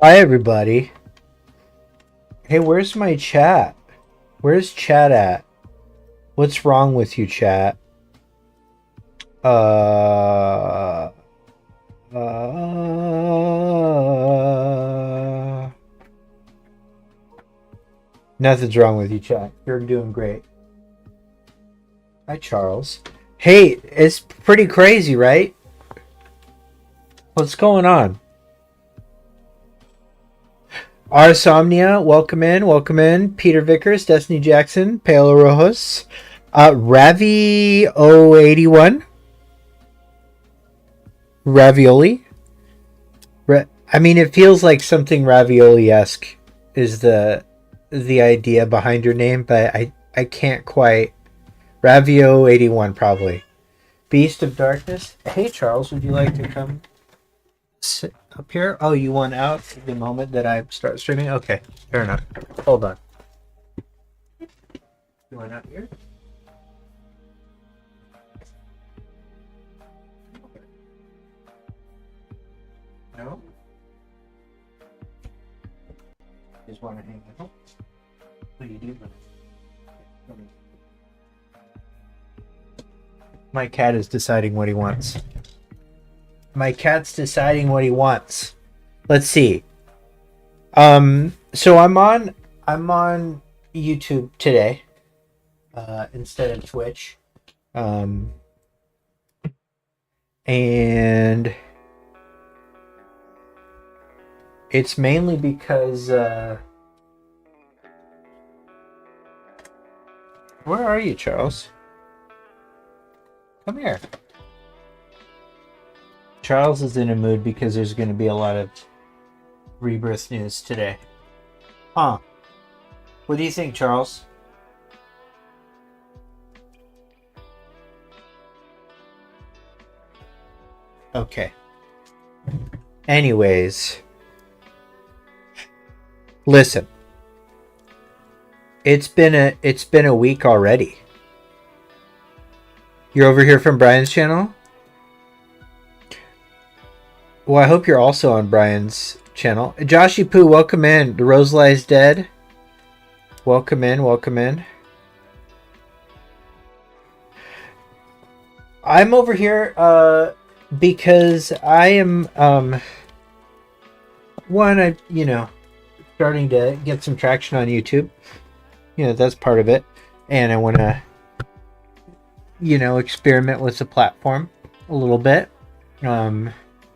Hi, everybody. Hey, where's my chat? Where's chat at? What's wrong with you, chat? Uh, uh, Nothing's wrong with you, chat. You're doing great. Hi, Charles. Hey, it's pretty crazy, right? What's going on? Arsomnia, welcome in, welcome in. Peter Vickers, Destiny Jackson, Paolo Rojos, Ravi 081, Ravioli. I mean, it feels like something ravioli-esque is the idea behind your name, but I can't quite. Ravio 81 probably. Beast of Darkness. Hey Charles, would you like to come sit up here? Oh, you want out the moment that I start streaming? Okay, fair enough. Hold on. You want out here? No. Just want to hang out. What do you do? My cat is deciding what he wants. My cat's deciding what he wants. Let's see. So I'm on YouTube today, instead of Twitch. And it's mainly because where are you, Charles? Come here. Charles is in a mood because there's going to be a lot of Rebirth news today. Huh. What do you think, Charles? Okay. Anyways. Listen. It's been a week already. You're over here from Brian's channel? Well, I hope you're also on Brian's channel. Joshy Poo, welcome in. The Rose Lies Dead. Welcome in, welcome in. I'm over here because I am starting to get some traction on YouTube. That's part of it. And I want to experiment with the platform a little bit.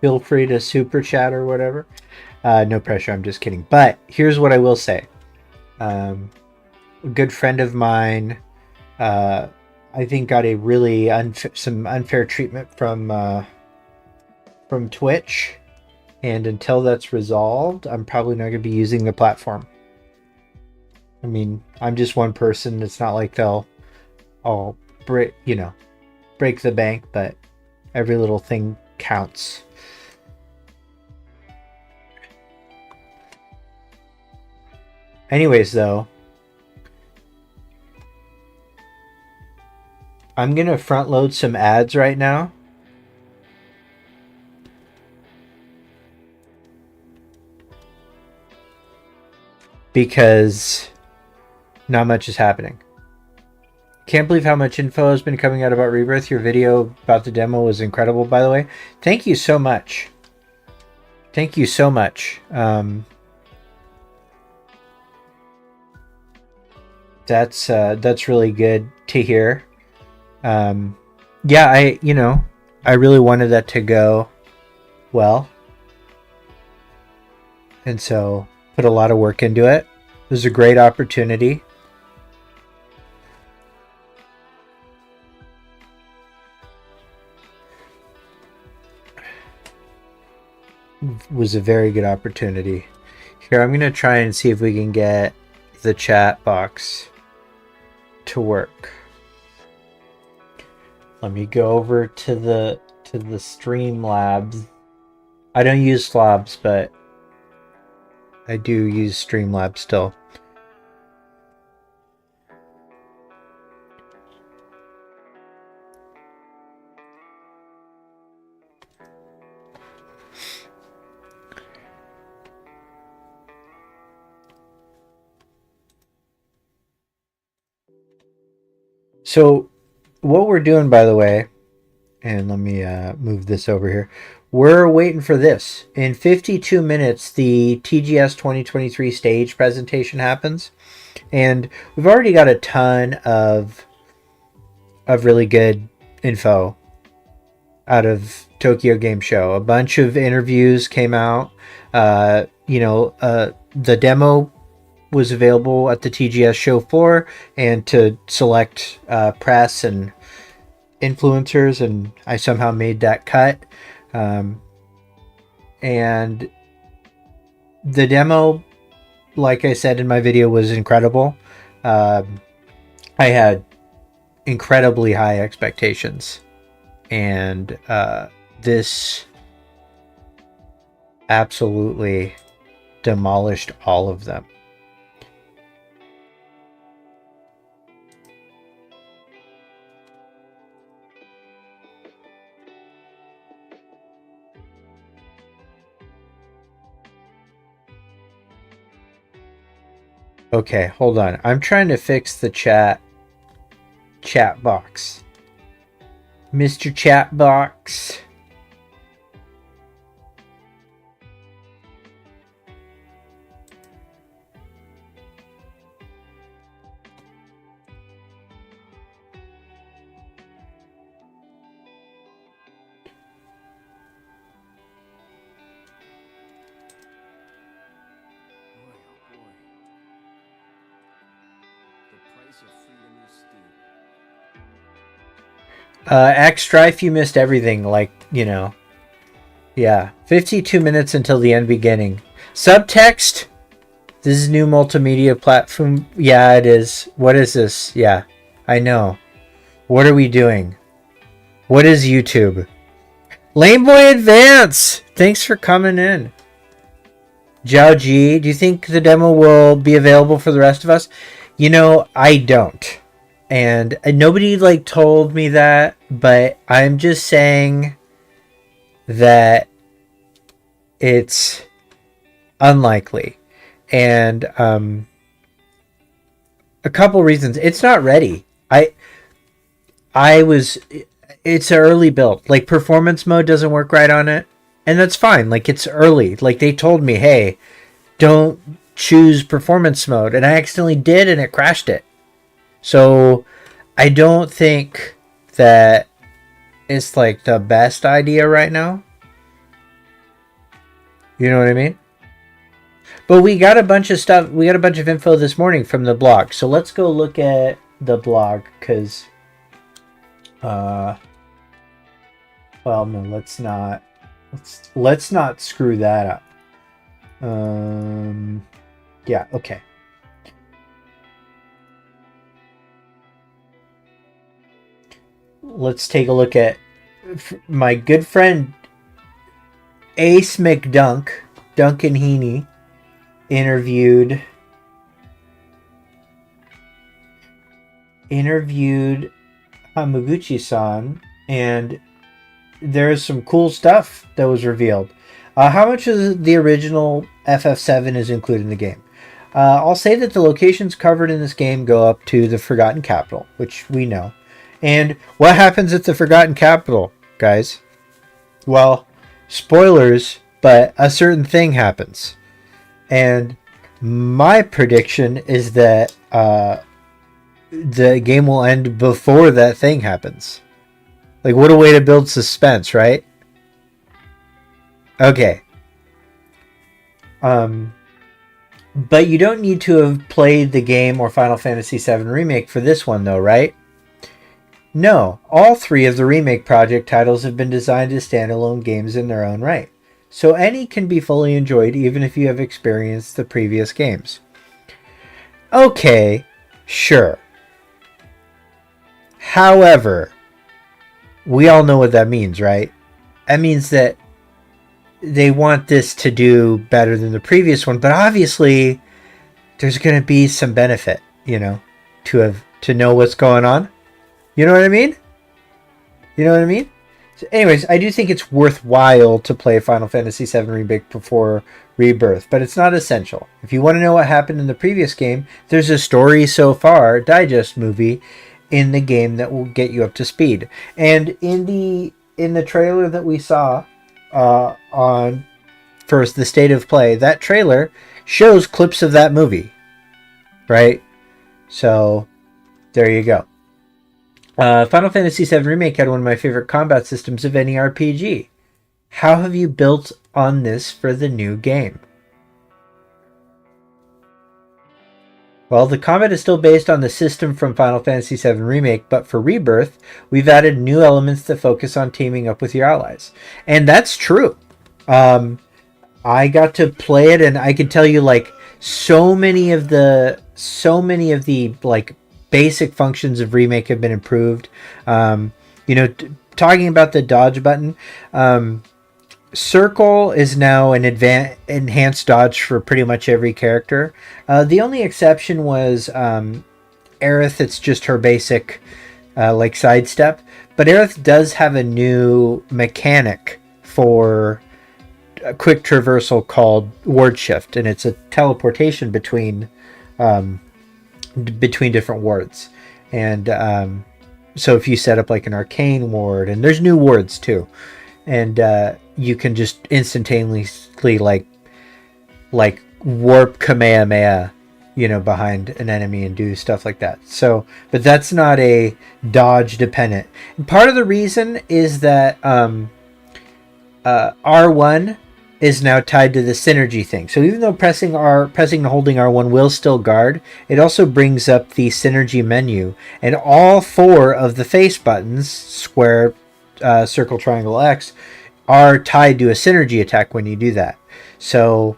Feel free to super chat or whatever. No pressure, I'm just kidding. But here's what I will say. A good friend of mine, I think, got a really some unfair treatment from Twitch. And until that's resolved, I'm probably not going to be using the platform. I mean, I'm just one person. It's not like they'll all break the bank, but every little thing counts. Anyways, though, I'm going to front load some ads right now. Because not much is happening. Can't believe how much info has been coming out about Rebirth. Your video about the demo was incredible, by the way. Thank you so much. Thank you so much. That's really good to hear. Yeah, I really wanted that to go well. And so put a lot of work into it. It was a great opportunity. It was a very good opportunity. Here, I'm going to try and see if we can get the chat box to work. Let me go over to the Streamlabs. I don't use Slobs, but I do use Streamlabs still. So what we're doing, by the way, and let me move this over here. We're waiting for this. In 52 minutes, the TGS 2023 stage presentation happens. And we've already got a ton of really good info out of Tokyo Game Show. A bunch of interviews came out. The demo was available at the TGS show floor and to select press and influencers, and I somehow made that cut. And the demo, like I said in my video, was incredible. I had incredibly high expectations, and this absolutely demolished all of them. Okay, hold on. I'm trying to fix the chat box. Mr. Chat Box. X-Strife, you missed everything, like, you know. Yeah, 52 minutes until the end beginning. Subtext? This is new multimedia platform. Yeah, it is. What is this? Yeah, I know. What are we doing? What is YouTube? Lameboy Advance! Thanks for coming in. Zhao Ji, do you think the demo will be available for the rest of us? You know, I don't. And nobody like told me that, but I'm just saying that it's unlikely. And a couple reasons. It's not ready. It's an early build. Like, performance mode doesn't work right on it. And that's fine. Like, it's early. Like, they told me, hey, don't choose performance mode. And I accidentally did, and it crashed it. So I don't think that it's like the best idea right now. You know what I mean? But we got a bunch of stuff. We got a bunch of info this morning from the blog. So let's go look at the blog, because well, no, let's not screw that up. Yeah, okay. Let's take a look at my good friend Ace McDunk, Duncan Heaney, interviewed Hamaguchi-san, and there's some cool stuff that was revealed. How much of the original FF7 is included in the game? I'll say that the locations covered in this game go up to the Forgotten Capital, which we know. And what happens at the Forgotten Capital, guys? Well, spoilers, but a certain thing happens. And my prediction is that the game will end before that thing happens. Like, what a way to build suspense, right? Okay. But you don't need to have played the game or Final Fantasy VII Remake for this one, though, right? No, all three of the remake project titles have been designed as standalone games in their own right, so any can be fully enjoyed even if you have experienced the previous games. Okay, sure. However, we all know what that means, right? That means that they want this to do better than the previous one, but obviously there's going to be some benefit, you know, to know what's going on. You know what I mean? You know what I mean? So anyways, I do think it's worthwhile to play Final Fantasy VII Remake before Rebirth, but it's not essential. If you want to know what happened in the previous game, there's a story so far, digest movie, in the game that will get you up to speed. And in the trailer that we saw on first the state of play, that trailer shows clips of that movie, right? So there you go. Final Fantasy VII Remake had one of my favorite combat systems of any RPG. How have you built on this for the new game? Well, the combat is still based on the system from Final Fantasy VII Remake, but for Rebirth, we've added new elements that focus on teaming up with your allies. And that's true. I got to play it, and I can tell you, like, so many of the like basic functions of Remake have been improved. Talking about the dodge button, Circle is now an enhanced dodge for pretty much every character. The only exception was Aerith. It's just her basic like sidestep, but Aerith does have a new mechanic for a quick traversal called ward shift, and it's a teleportation between different wards. And so if you set up like an arcane ward, and there's new wards too, and you can just instantaneously like warp Kamehameha, behind an enemy and do stuff like that. So, but that's not a dodge dependent. And part of the reason is that R1 is now tied to the synergy thing. So even though pressing and holding R1 will still guard, it also brings up the synergy menu, and all four of the face buttons, square, circle, triangle, X, are tied to a synergy attack when you do that. So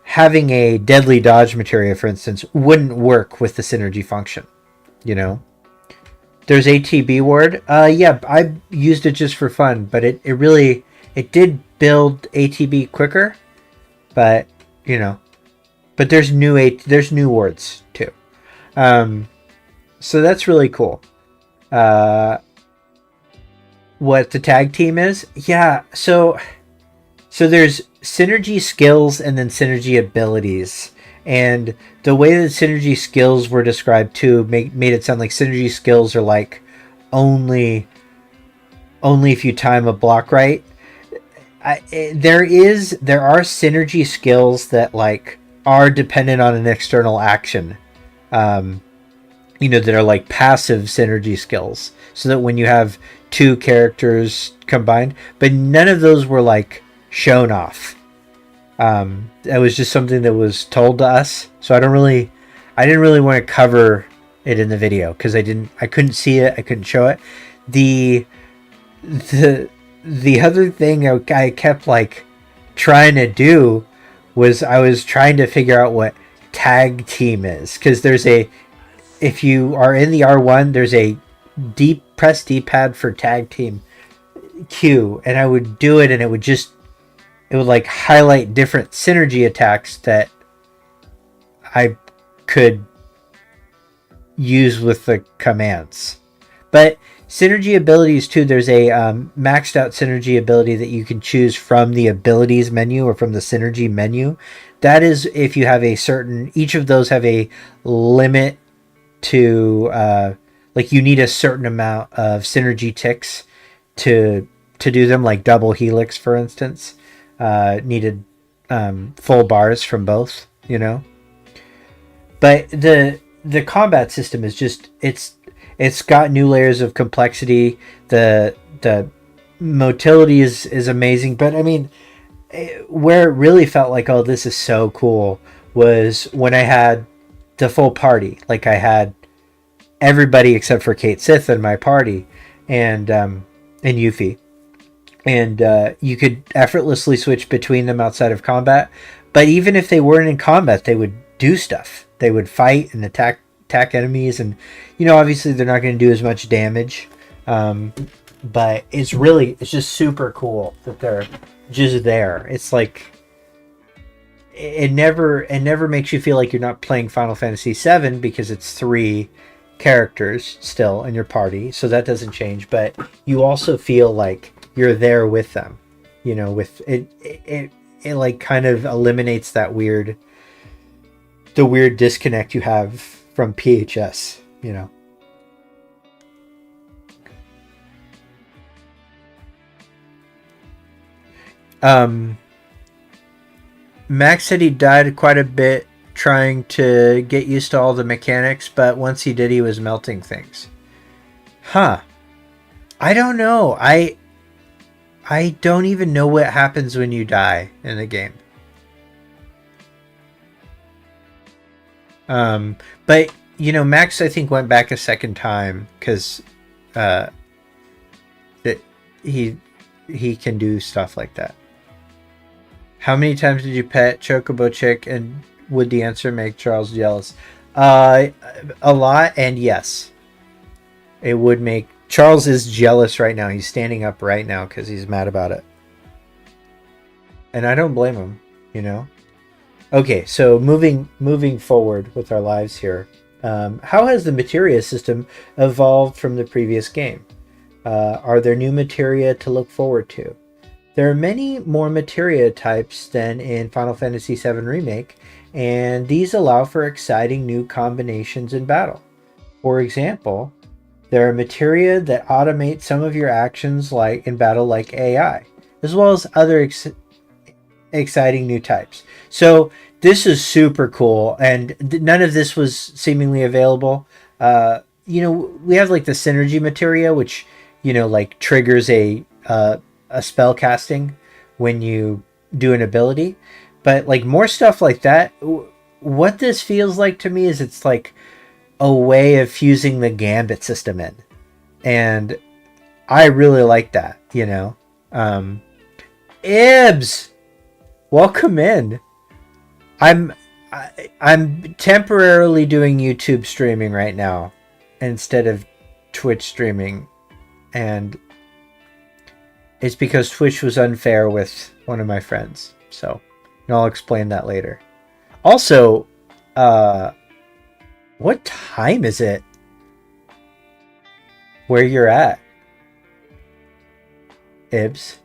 having a deadly dodge materia, for instance, wouldn't work with the synergy function. There's ATB ward. Yeah, I used it just for fun, but it did build ATB quicker, but but there's new wards too. So that's really cool. What the tag team is? Yeah, so there's synergy skills and then synergy abilities. And the way that synergy skills were described too made it sound like synergy skills are like only if you time a block right. There are synergy skills that like are dependent on an external action, that are like passive synergy skills, so that when you have two characters combined, but none of those were like shown off. That was just something that was told to us, so I didn't really want to cover it in the video because I couldn't see it, I couldn't show it. The other thing I kept like trying to do was I was trying to figure out what tag team is, because if you are in the R1, there's a press D-pad for tag team Q, and I would do it, and it would like highlight different synergy attacks that I could use with the commands. But synergy abilities too, there's a maxed out synergy ability that you can choose from the abilities menu or from the synergy menu. That is if you have each of those have a limit to like you need a certain amount of synergy ticks to do them, like double helix for instance, needed full bars from both, but the combat system is just it's got new layers of complexity. The motility is amazing, but I mean, where it really felt like, oh, this is so cool, was when I had the full party. Like I had everybody except for Kate Sith in my party, and Yuffie, and you could effortlessly switch between them outside of combat. But even if they weren't in combat, they would do stuff. They would fight and attack enemies, and obviously they're not going to do as much damage, but it's just super cool that they're just there. It's like it never makes you feel like you're not playing Final Fantasy VII, because it's 3 characters still in your party, so that doesn't change, but you also feel like you're there with them, with it like kind of eliminates that weird disconnect you have from PHS. Um, Max said he died quite a bit trying to get used to all the mechanics, but once he did, he was melting things. Huh. I don't know. I don't even know what happens when you die in the game. But you know, Max I think went back a second time because that he can do stuff like that. How many times did you pet Chocobo Chick, and would the answer make Charles jealous? A lot, and yes, it would make Charles is jealous right now. He's standing up right now because he's mad about it, and I don't blame him. You know. Okay, so moving forward with our lives here, how has the Materia system evolved from the previous game? Are there new materia to look forward to? There are many more materia types than in Final Fantasy VII Remake, and these allow for exciting new combinations in battle. For example, there are materia that automate some of your actions like in battle like AI, as well as other exciting new types. So this is super cool, and none of this was seemingly available. You know, we have like the synergy materia, which, you know, like triggers a spell casting when you do an ability, but like more stuff like that. What this feels like to me is it's like a way of fusing the gambit system in, and I really like that, you know. Ibs, welcome in. I'm temporarily doing YouTube streaming right now instead of Twitch streaming, and it's because Twitch was unfair with one of my friends. So, and I'll explain that later. Also, what time is it where you're at, Ibs?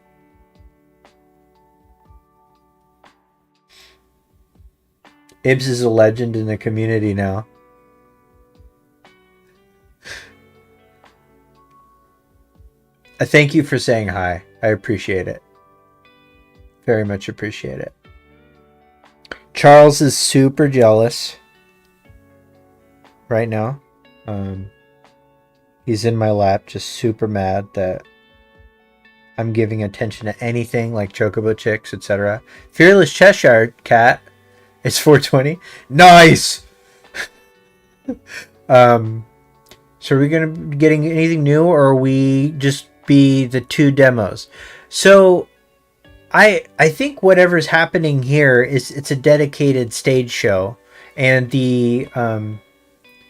Ibs is a legend in the community now. Thank you for saying hi. I appreciate it. Very much appreciate it. Charles is super jealous right now. He's in my lap, just super mad that I'm giving attention to anything like Chocobo Chicks, etc. Fearless Cheshire Cat. It's 420. Nice. So are we gonna be getting anything new, or are we just be the two demos? So I think whatever's happening here is it's a dedicated stage show, and the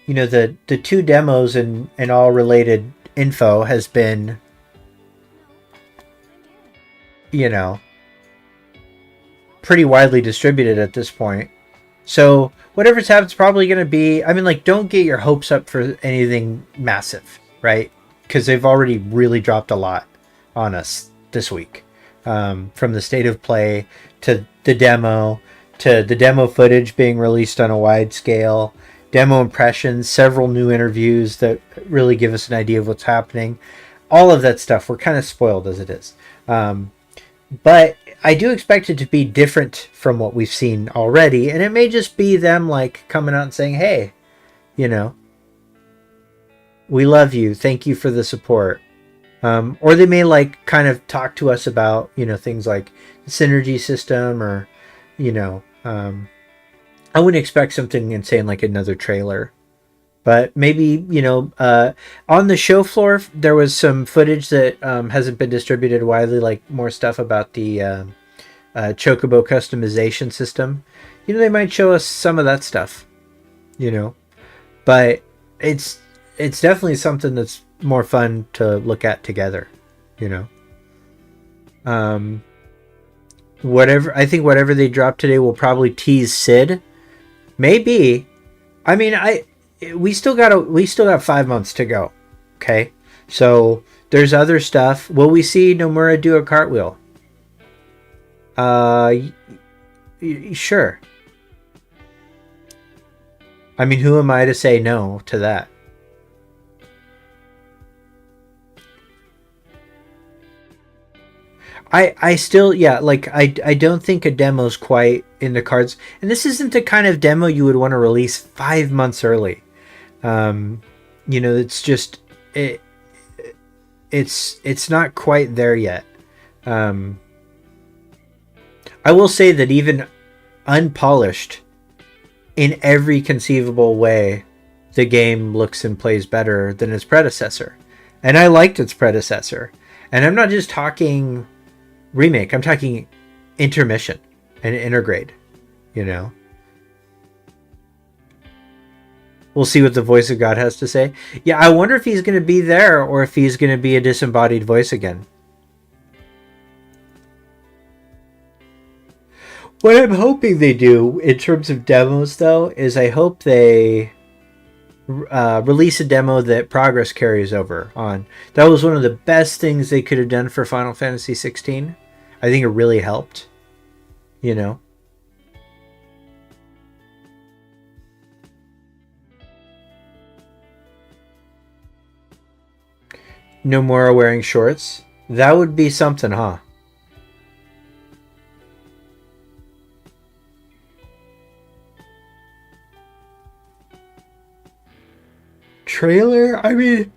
you know, the two demos and all related info has been, you know, pretty widely distributed at this point. So whatever's happened is probably going to be, I mean, like, don't get your hopes up for anything massive, right? Because they've already really dropped a lot on us this week. From the state of play to the demo footage being released on a wide scale, demo impressions, several new interviews that really give us an idea of what's happening. All of that stuff. We're kind of spoiled as it is. But I do expect it to be different from what we've seen already, and it may just be them like coming out and saying, hey, you know, we love you, thank you for the support. Or they may like kind of talk to us about, you know, things like the synergy system, or, you know, I wouldn't expect something insane like another trailer. But maybe, you know, on the show floor, there was some footage that hasn't been distributed widely, like more stuff about the Chocobo customization system. You know, they might show us some of that stuff, you know. But it's definitely something that's more fun to look at together, you know. I think whatever they drop today will probably tease Sid. Maybe. I mean, we still got 5 months to go. Okay, so there's other stuff. Will we see Nomura do a cartwheel? Sure. I mean, who am I to say no to that? I still, yeah, like I don't think a demo's quite in the cards, and this isn't the kind of demo you would want to release 5 months early. um it's just it's not quite there yet. um I will say that even unpolished in every conceivable way, the game looks and plays better than its predecessor, and I liked its predecessor. And I'm not just talking remake, I'm talking intermission and intergrade. you know we'll see what the voice of God has to say. Yeah, I wonder if he's going to be there or if he's going to be a disembodied voice again. What I'm hoping they do in terms of demos, though, is I hope they release a demo that progress carries over on. That was one of the best things they could have done for Final Fantasy XVI. I think it really helped. Nomura wearing shorts. That would be something, huh? Trailer? I mean,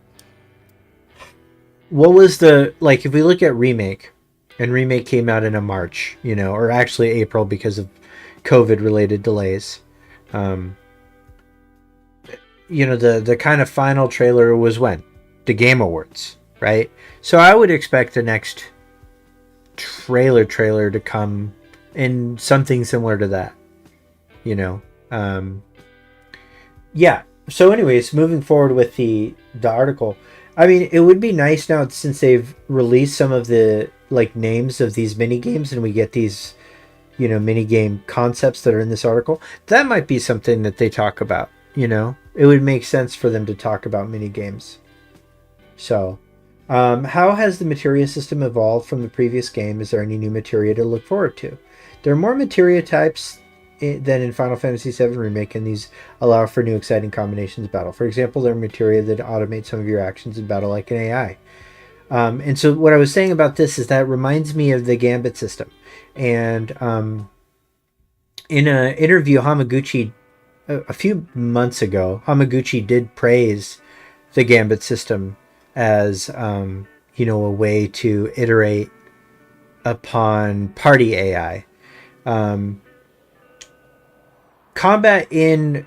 what was the, like, if we look at Remake, and Remake came out in a March, or actually April because of COVID related delays. The kind of final trailer was when? The Game Awards, right? So I would expect the next trailer to come in something similar to that. Yeah. So anyways, moving forward with the article, I mean, it would be nice now since they've released some of the like names of these mini games and we get these mini game concepts that are in this article. That might be something that they talk about. It would make sense for them to talk about mini games. So how has the materia system evolved from the previous game? Is there any new materia to look forward to? There are more materia types than in Final Fantasy VII Remake, and these allow for new exciting combinations of battle. For example, there are materia that automate some of your actions in battle like an AI. And so what I was saying about this is that reminds me of the Gambit system. And in an interview, Hamaguchi, a few months ago, Hamaguchi did praise the Gambit system as, a way to iterate upon party AI. Combat in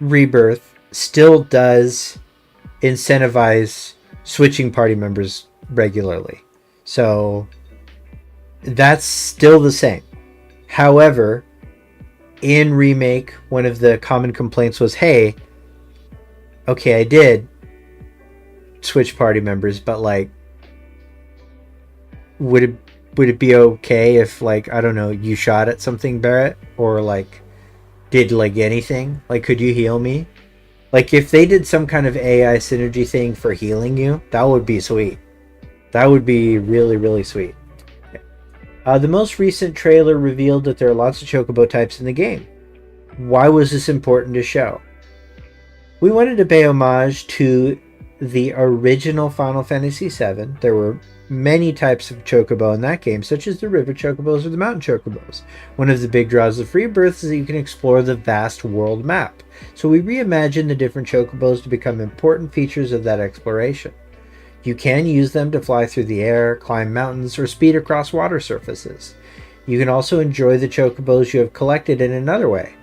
Rebirth still does incentivize switching party members regularly. So that's still the same. However, in Remake, one of the common complaints was, hey, okay, I did switch party members, but like, would it be okay if, like, I don't know, you shot at something, Barrett, or like did like anything? Like, could you heal me? Like, if they did some kind of AI synergy thing for healing you, that would be sweet. That would be really, really sweet. The most recent trailer revealed that there are lots of Chocobo types in the game. Why was this important to show? We wanted to pay homage to the original Final Fantasy VII. There were many types of Chocobo in that game, such as the river Chocobos or the mountain Chocobos. One of the big draws of Rebirth is that you can explore the vast world map. So we reimagined the different Chocobos to become important features of that exploration. You can use them to fly through the air, climb mountains, or speed across water surfaces. You can also enjoy the Chocobos you have collected in another way,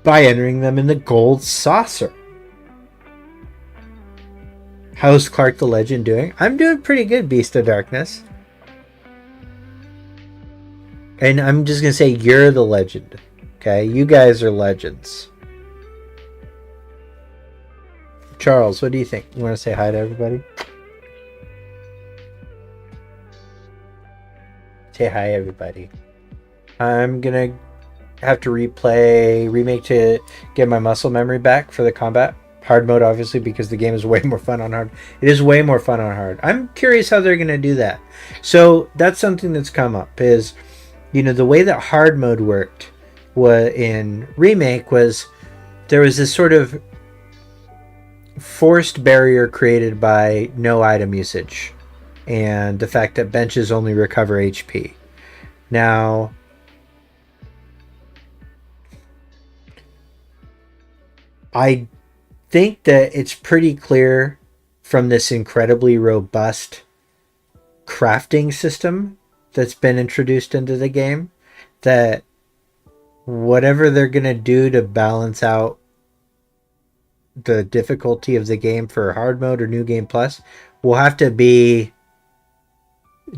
by entering them in the gold saucer. How's Clark the Legend doing? I'm doing pretty good, Beast of Darkness. And I'm just going to say you're the legend. Okay? You guys are legends. Charles, what do you think? You want to say hi to everybody? Say hi, everybody. I'm going to have to remake to get my muscle memory back for the combat. Hard mode, obviously, because the game is way more fun on hard. It is way more fun on hard. I'm curious how they're going to do that. So that's something that's come up is, the way that hard mode worked in Remake was there was this sort of forced barrier created by no item usage. and the fact that benches only recover HP. Now, I think that it's pretty clear from this incredibly robust crafting system that's been introduced into the game that whatever they're going to do to balance out the difficulty of the game for hard mode or new game plus will have to be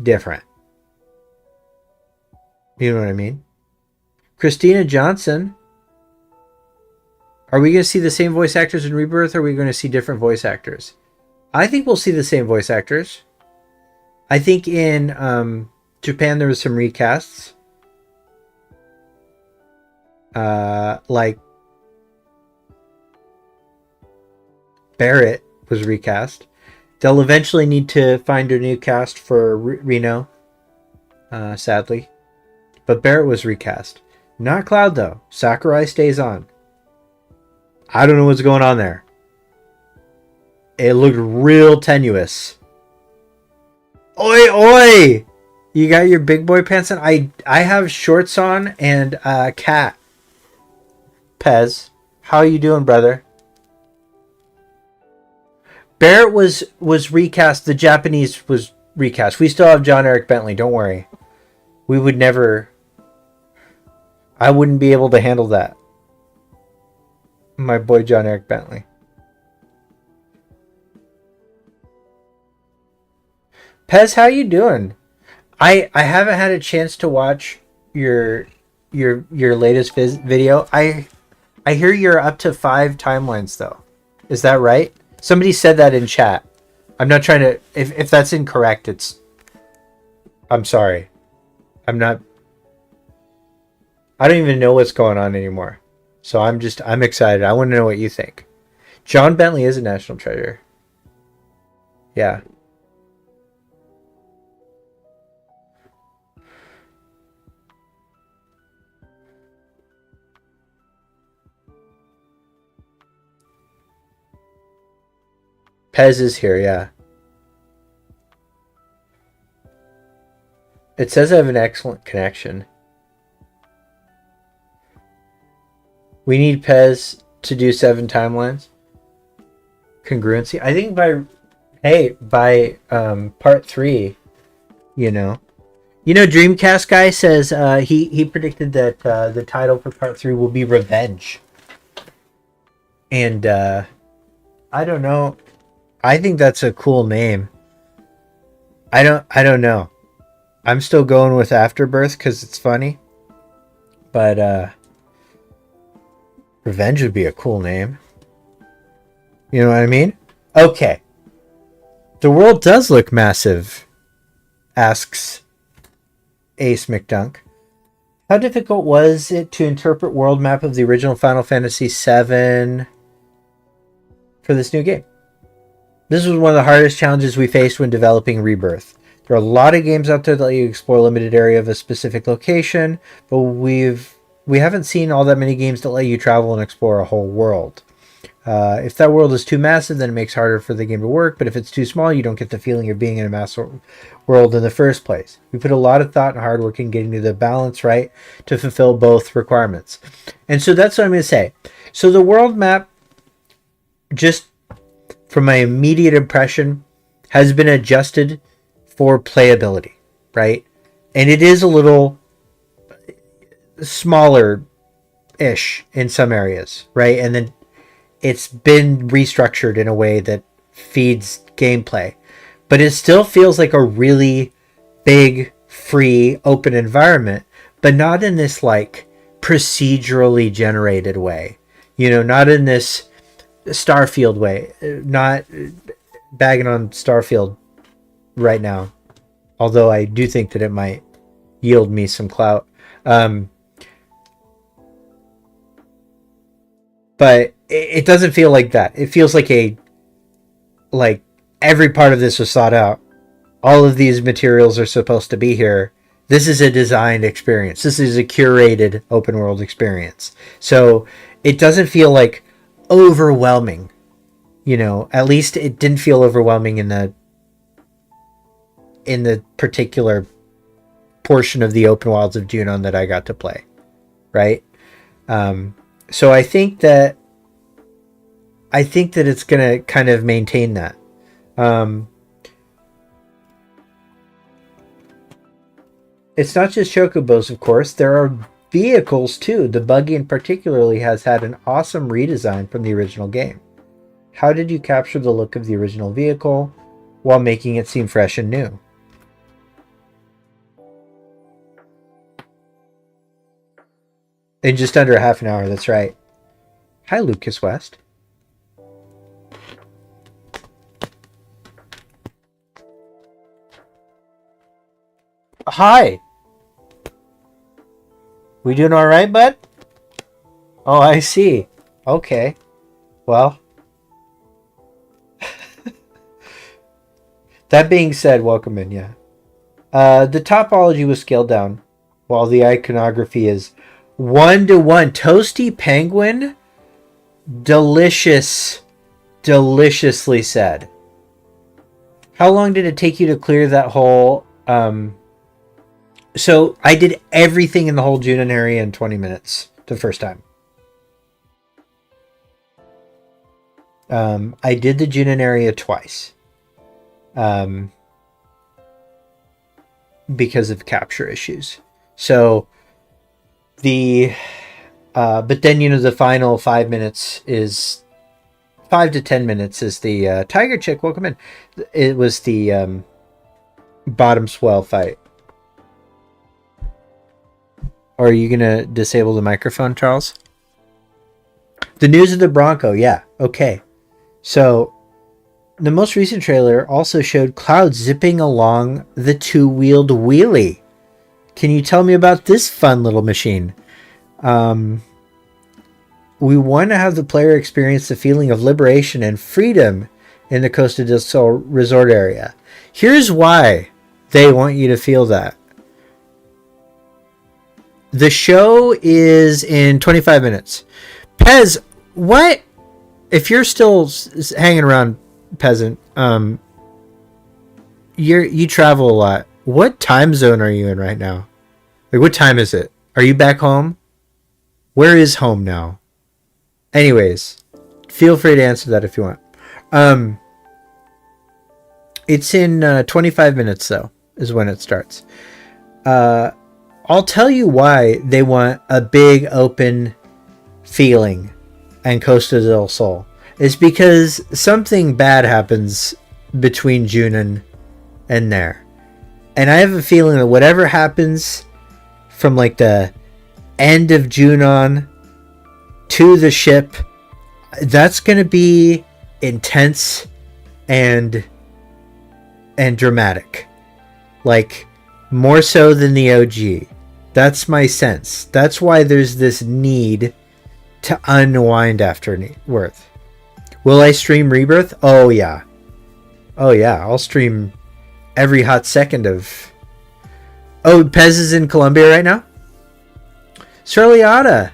different. You know what I mean? Christina Johnson. Are we going to see the same voice actors in Rebirth, or are we going to see different voice actors? I think we'll see the same voice actors. I think in Japan there was some recasts. Like Barrett was recast. They'll eventually need to find a new cast for Reno, sadly. But Barrett was recast. Not Cloud, though. Sakurai stays on. I don't know what's going on there. It looked real tenuous. Oi, oi! You got your big boy pants on? I have shorts on and a cat. Pez, how you doing, brother? Barrett was recast. The Japanese was recast. We still have John Eric Bentley. Don't worry. We would never... I wouldn't be able to handle that. My boy John Eric Bentley. Pez, how you doing? I haven't had a chance to watch your latest video. I hear you're up to 5 timelines though. Is that right? Somebody said that in chat. I'm not trying to... If that's incorrect, it's... I'm sorry. I'm not... I don't even know what's going on anymore. So I'm excited. I want to know what you think. John Bentley is a national treasure. Yeah. Pez is here, yeah. It says I have an excellent connection. We need Pez to do 7 timelines. Congruency. I think by part 3, Dreamcast guy says he predicted that the title for part 3 will be Revenge. And I don't know. I think that's a cool name. I don't know. I'm still going with Afterbirth because it's funny. But Revenge would be a cool name. You know what I mean? Okay. The world does look massive, asks Ace McDunk. How difficult was it to interpret world map of the original Final Fantasy VII for this new game? This was one of the hardest challenges we faced when developing Rebirth. There are a lot of games out there that let you explore a limited area of a specific location, but we haven't seen all that many games that let you travel and explore a whole world. If that world is too massive, then it makes it harder for the game to work, but if it's too small, you don't get the feeling of being in a massive world in the first place. We put a lot of thought and hard work in getting to the balance right to fulfill both requirements. And so that's what I'm going to say. So the world map, just from my immediate impression, has been adjusted for playability, right? And it is a little smaller-ish in some areas, right? And then it's been restructured in a way that feeds gameplay. But it still feels like a really big, free, open environment, but not in this, like, procedurally generated way. Not in this Starfield way. Not bagging on Starfield right now, although I do think that it might yield me some clout. But it doesn't feel like that. It feels like every part of this was thought out. All of these materials are supposed to be here. This is a designed experience. This is a curated open world experience. So it doesn't feel like overwhelming. At least it didn't feel overwhelming in the in the particular portion of the open wilds of Junon that I got to play, right? So I think that it's gonna kind of maintain that. It's not just chocobos, of course. There are vehicles too. The buggy in particularly has had an awesome redesign from the original game. How did you capture the look of the original vehicle while making it seem fresh and new? In just under a half an hour, that's right. Hi, Lucas West. Hi. We doing all right, bud? Oh, I see. Okay. Well. That being said, welcome in, yeah. The topology was scaled down, while the iconography is 1-to-1. Toasty Penguin? Delicious. Deliciously said. How long did it take you to clear that whole... So I did everything in the whole Junon area in 20 minutes the first time. I did the Junon area twice. Because of capture issues. So but then, the final 5 minutes is 5 to 10 minutes is the Tiger Chick. Welcome in. It was the bottom swell fight. Are you gonna disable the microphone, Charles? The news of the Bronco, yeah, okay. So the most recent trailer also showed Cloud zipping along the two-wheeled wheelie. Can you tell me about this fun little machine? We want to have the player experience the feeling of liberation and freedom in the Costa del Sol resort area. Here's why they want you to feel that. The show is in 25 minutes. Pez, what? If you're still hanging around, peasant, you travel a lot. What time zone are you in right now? Like, what time is it? Are you back home? Where is home now? Anyways, feel free to answer that if you want. It's in 25 minutes, though, is when it starts. I'll tell you why they want a big open feeling and Costa del Sol. It's because something bad happens between Junon and there. And I have a feeling that whatever happens from like the end of Junon to the ship, that's going to be intense and dramatic. Like, more so than the OG. That's my sense. That's why there's this need to unwind afterwards. Will I stream Rebirth? Oh yeah. Oh yeah, I'll stream every hot second of... Oh, Pez is in Colombia right now? Surliata,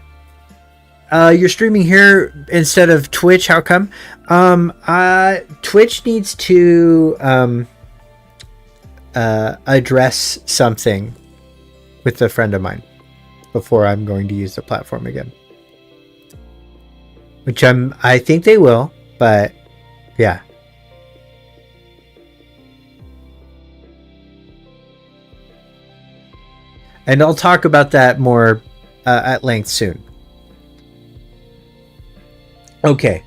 you're streaming here instead of Twitch. How come? Twitch needs to address something with a friend of mine before I'm going to use the platform again. Which I think they will, but yeah. And I'll talk about that more at length soon. Okay.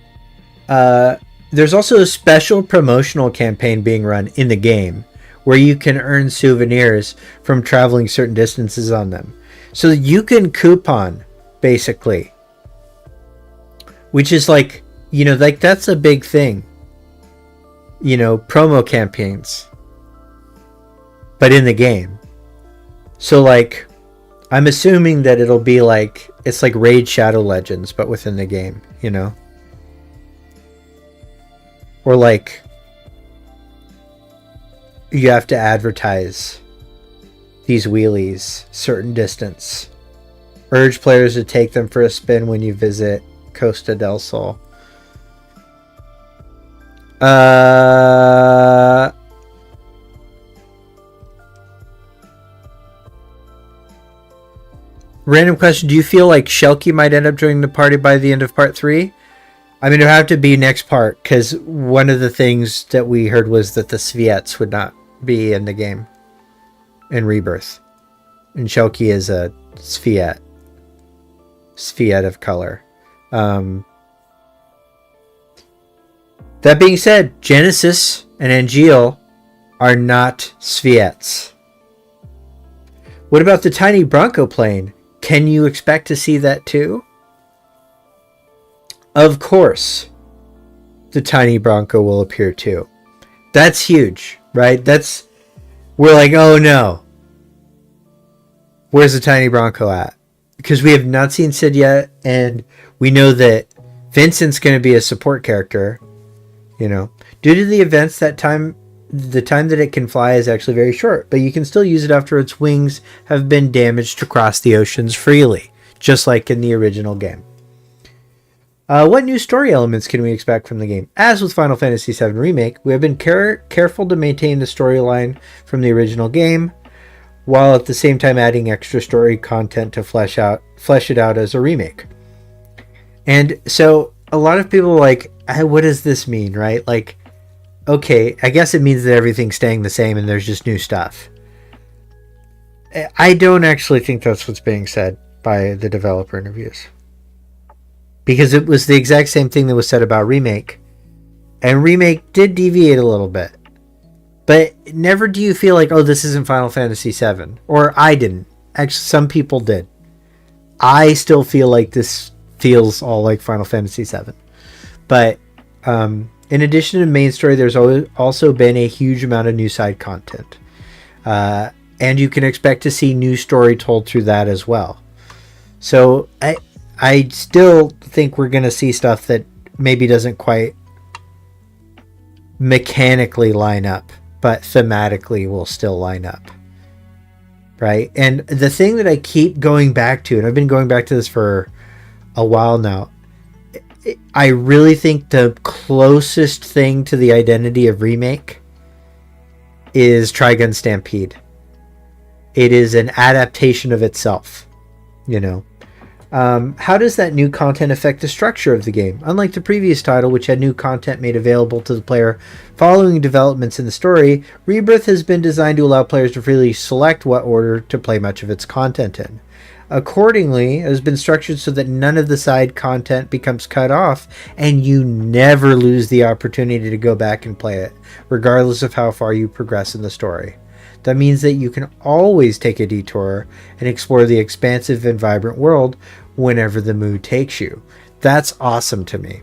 There's also a special promotional campaign being run in the game where you can earn souvenirs from traveling certain distances on them. So you can coupon, basically. Which is like, like that's a big thing. Promo campaigns. But in the game. So like, I'm assuming that it'll be like, it's like Raid Shadow Legends, but within the game, Or like, you have to advertise these wheelies certain distance. Urge players to take them for a spin when you visit Costa del Sol. Random question: do you feel like Shelky might end up joining the party by the end of part 3? I mean, it would have to be next part, because one of the things that we heard was that the Sviets would not be in the game in Rebirth. And Shelky is a Sviet. Sviet of color. That being said, Genesis and Angeal are not Sviets. What about the tiny Bronco plane? Can you expect to see that too? Of course, the tiny Bronco will appear too. That's huge, right? We're like, oh no. Where's the tiny Bronco at? Because we have not seen Sid yet, and we know that Vincent's going to be a support character. You know, due to the events that time, the time that it can fly is actually very short, but you can still use it after its wings have been damaged to cross the oceans freely, just like in the original game. What new story elements can we expect from the game? As with Final Fantasy VII Remake, we have been careful to maintain the storyline from the original game, while at the same time adding extra story content to flesh it out as a remake. And so a lot of people are like, what does this mean, right? Like, okay, I guess it means that everything's staying the same and there's just new stuff. I don't actually think that's what's being said by the developer interviews. Because it was the exact same thing that was said about Remake. And Remake did deviate a little bit. But never do you feel like, oh, this isn't Final Fantasy VII. Or I didn't. Actually, some people did. I still feel like this feels all like Final Fantasy VII. But in addition to the main story, there's also been a huge amount of new side content. And you can expect to see new story told through that as well. So I still think we're going to see stuff that maybe doesn't quite mechanically line up, but thematically will still line up. Right? And the thing that I keep going back to, and I've been going back to this for a while now, I really think the closest thing to the identity of Remake is Trigun Stampede. It is an adaptation of itself, you know. How does that new content affect the structure of the game? Unlike the previous title, which had new content made available to the player following developments in the story, Rebirth has been designed to allow players to freely select what order to play much of its content in. Accordingly, it has been structured so that none of the side content becomes cut off, and you never lose the opportunity to go back and play it, regardless of how far you progress in the story. That means that you can always take a detour and explore the expansive and vibrant world whenever the mood takes you. That's awesome to me.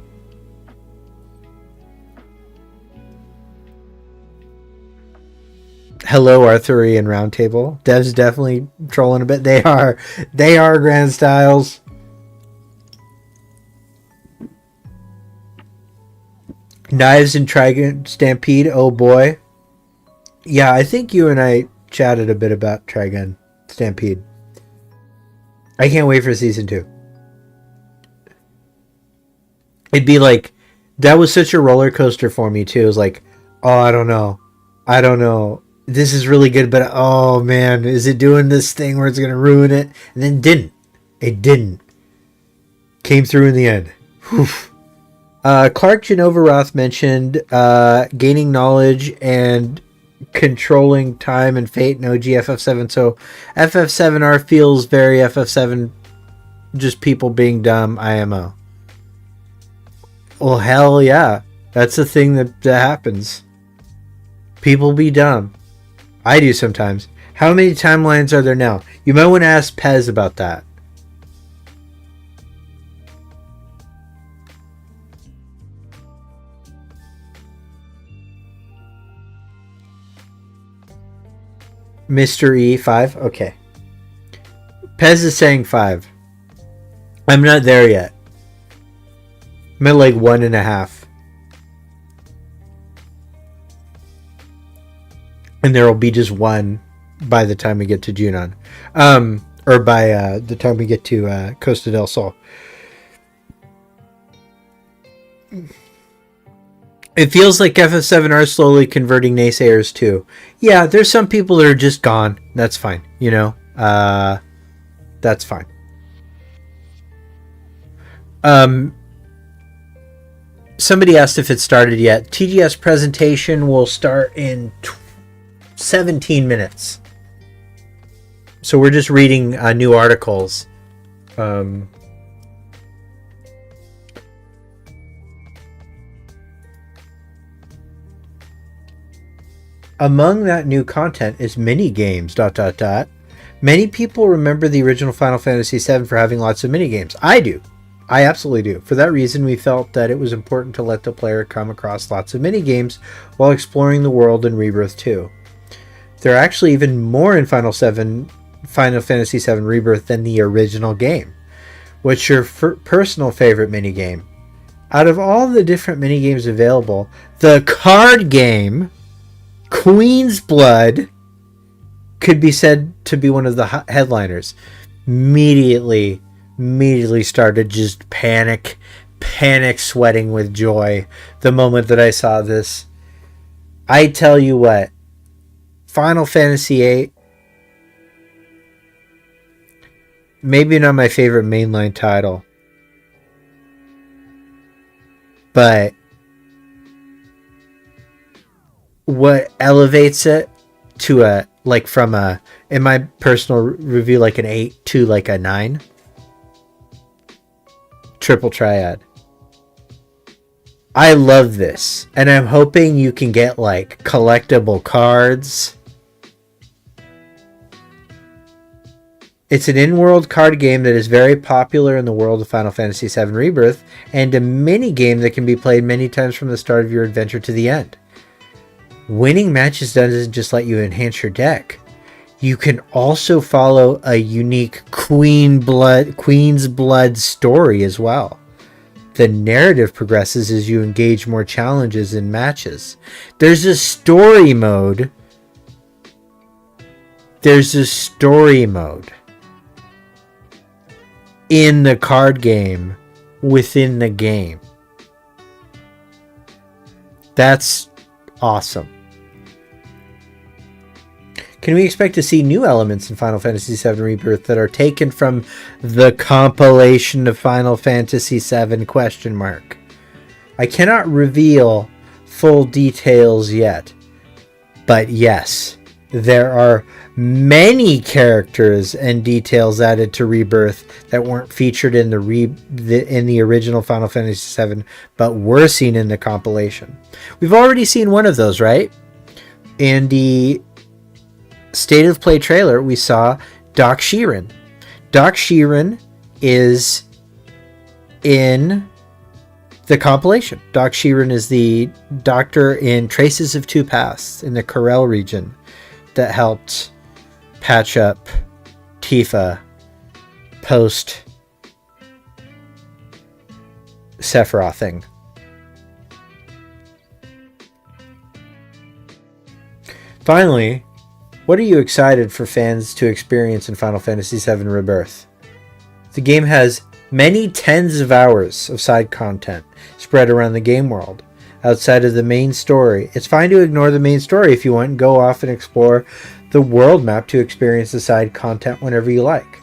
Hello, Arthurian Roundtable. Dev's definitely trolling a bit. They are Grand Styles. Knives and Trigun Stampede. Oh boy. Yeah, I think you and I chatted a bit about Trigun Stampede. I can't wait for season 2. It'd be like, that was such a roller coaster for me too. It was like, oh, I don't know. This is really good, but oh man, is it doing this thing where it's going to ruin it? And then it didn't. Came through in the end. Whew. Clark Genova-Roth mentioned gaining knowledge and controlling time and fate in OG FF7. So FF7R feels very FF7, just people being dumb IMO. Well, hell yeah. That's the thing that happens. People be dumb. I do sometimes. How many timelines are there now? You might want to ask Pez about that. Mr. E, 5? Okay. Pez is saying 5. I'm not there yet. I'm at like 1.5. And there will be just 1 by the time we get to Junon. Or by the time we get to Costa del Sol. It feels like FF7R is slowly converting naysayers too. Yeah, there's some people that are just gone. That's fine. You know? That's fine. Somebody asked if it started yet. TGS presentation will start in 17 minutes. So we're just reading new articles. Among that new content is mini games. ... Many people remember the original Final Fantasy VII for having lots of mini games. I do. I absolutely do. For that reason, we felt that it was important to let the player come across lots of mini games while exploring the world in Rebirth 2. There are actually even more in Final Fantasy VII Rebirth than the original game. What's your personal favorite mini game? Out of all the different mini games available, the card game Queen's Blood could be said to be one of the headliners. Immediately started just panic sweating with joy the moment that I saw this. I tell you what, Final Fantasy VIII, maybe not my favorite mainline title, but what elevates it to a, like, from a, in my personal review, like an 8 to like a 9. Triple Triad. I love this, and I'm hoping you can get like collectible cards. It's an in-world card game that is very popular in the world of Final Fantasy VII Rebirth, and a mini game that can be played many times from the start of your adventure to the end. Winning matches doesn't just let you enhance your deck. You can also follow a unique Queen's Blood story as well. The narrative progresses as you engage more challenges in matches. There's a story mode. In the card game within the game. That's awesome. Can we expect to see new elements in Final Fantasy VII Rebirth that are taken from the compilation of Final Fantasy VII ? I cannot reveal full details yet, but yes, there are many characters and details added to Rebirth that weren't featured in the original Final Fantasy VII, but were seen in the compilation. We've already seen one of those, right? In the State of Play trailer, we saw Doc Sheeran. Doc Sheeran is in the compilation. Doc Sheeran is the doctor in Traces of Two Paths in the Corel region that helped patch up Tifa post Sephirothing. Finally, what are you excited for fans to experience in Final Fantasy VII Rebirth? The game has many tens of hours of side content spread around the game world. Outside of the main story, it's fine to ignore the main story if you want and go off and explore the world map to experience the side content whenever you like,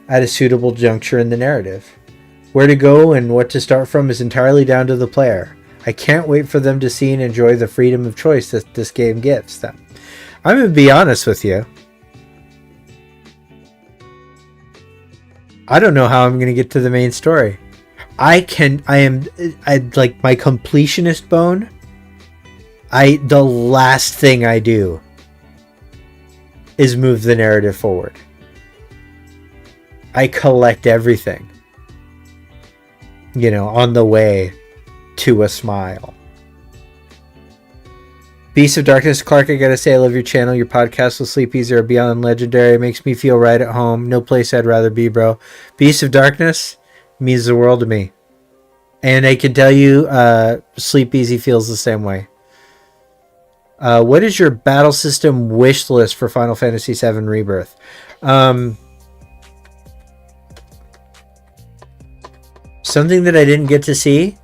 at a suitable juncture in the narrative. Where to go and what to start from is entirely down to the player. I can't wait for them to see and enjoy the freedom of choice that this game gives them. I'm going to be honest with you. I don't know how I'm going to get to the main story. I like my completionist bone. The last thing I do is move the narrative forward. I collect everything, on the way to a smile. Beast of Darkness, Clark, I gotta say, I love your channel. Your podcast with Sleepies are beyond legendary. It makes me feel right at home. No place I'd rather be, bro. Beast of Darkness means the world to me. And I can tell you, Sleep Easy feels the same way. What is your battle system wish list for Final Fantasy VII Rebirth? Something that I didn't get to see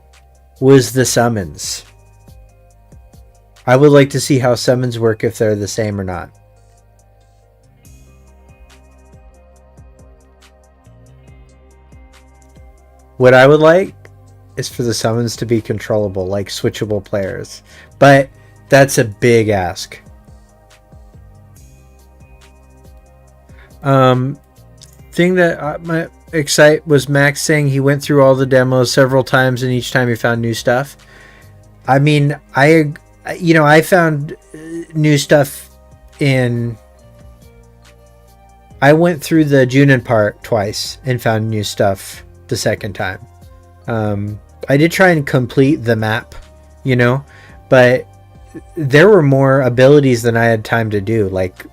was the summons. I would like to see how summons work, if they're the same or not. What I would like is for the summons to be controllable, like switchable players. But that's a big ask. Thing that my excite was Max saying he went through all the demos several times and each time he found new stuff. I mean, I found new stuff in. I went through the Junin part twice and found new stuff the second time. I did try and complete the map, but there were more abilities than I had time to do. Like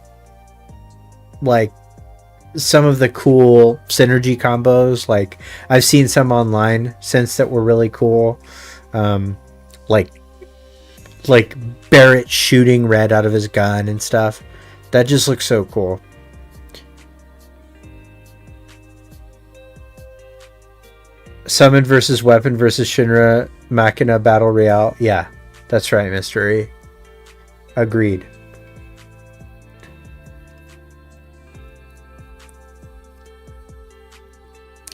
some of the cool synergy combos, like I've seen some online since that were really cool. Like Barrett shooting red out of his gun and stuff. That just looks so cool. Summon versus weapon versus Shinra Machina Battle Royale. Yeah, that's right, Mr. E. Agreed.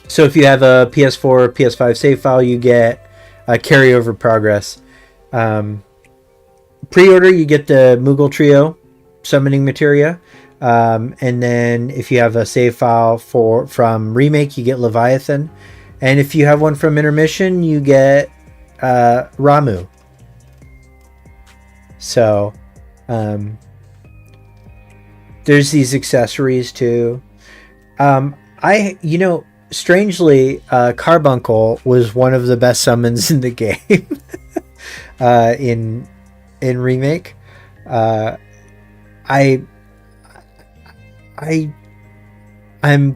So if you have a PS4 or PS5 save file, you get a carryover progress. Pre-order, you get the Moogle Trio summoning materia. And then if you have a save file from Remake, you get Leviathan. And if you have one from Intermission, you get Ramu. So there's these accessories too. Strangely, Carbuncle was one of the best summons in the game. in Remake. I'm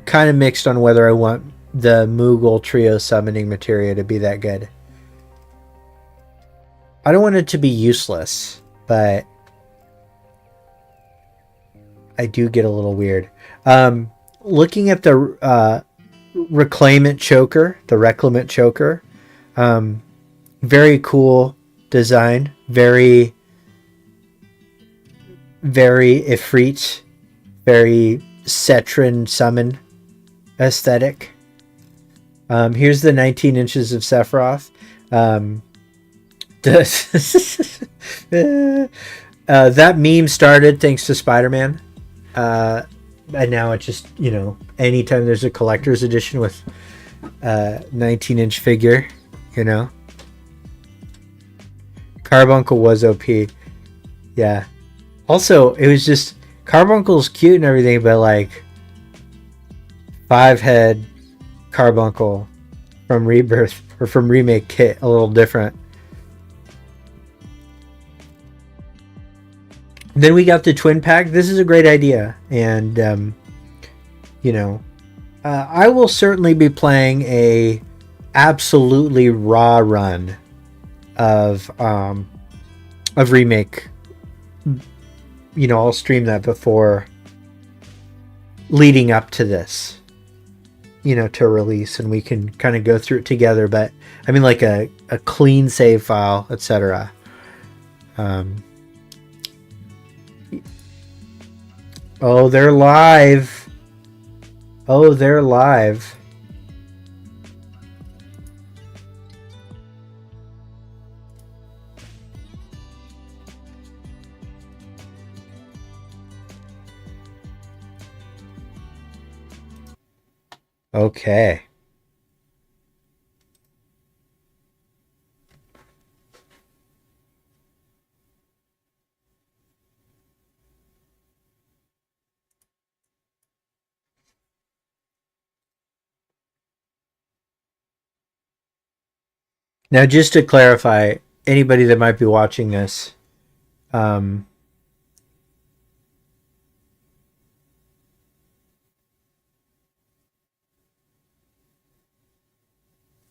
kind of mixed on whether I want the Moogle Trio summoning materia to be that good. I don't want it to be useless, but I do get a little weird. Looking at the Reclaimant Choker, the Reclamant Choker, very cool design, very Ifrit, very Cetran summon aesthetic. Here's the 19 inches of Sephiroth. That meme started thanks to Spider-Man. And now it just, anytime there's a collector's edition with 19-inch figure, Carbuncle was OP. Yeah. Also, it was just, Carbuncle's cute and everything, but like 5-head Carbuncle from Rebirth or from Remake hit a little different. Then we got the twin pack. This is a great idea, and I will certainly be playing a absolutely raw run of Remake. I'll stream that before leading up to this, to release, and we can kind of go through it together. But I mean, like a clean save file, etc. Oh, they're live. Oh, they're live. Okay. Now, just to clarify, anybody that might be watching this, there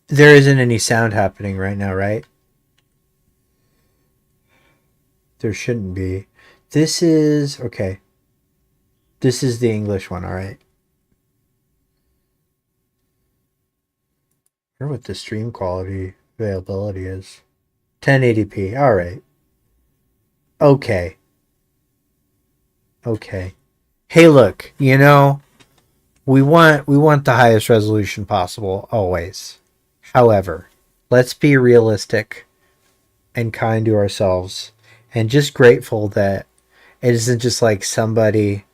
isn't any sound happening right now, right? There shouldn't be. This is, okay. This is the English one, all right. I wonder what the stream quality availability is. 1080p, all right. Okay. Hey, look, we want the highest resolution possible always. However, let's be realistic and kind to ourselves and just grateful that it isn't just like somebody,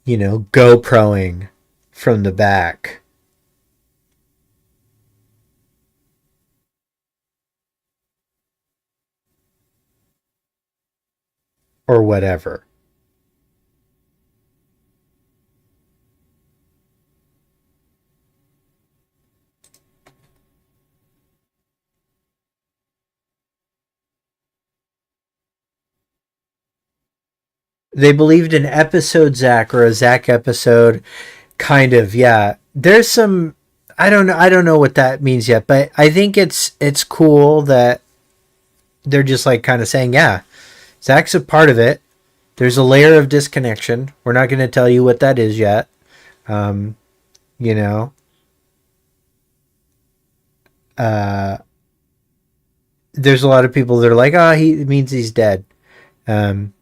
GoProing from the back. Or whatever. They believed an episode Zack or a Zack episode, kind of. Yeah, there's some. I don't know what that means yet, but I think it's cool that they're just like kind of saying, yeah, Zack's a part of it. There's a layer of disconnection. We're not going to tell you what that is yet. Um, you know, uh, there's a lot of people that are like, oh, he it means he's dead. Um,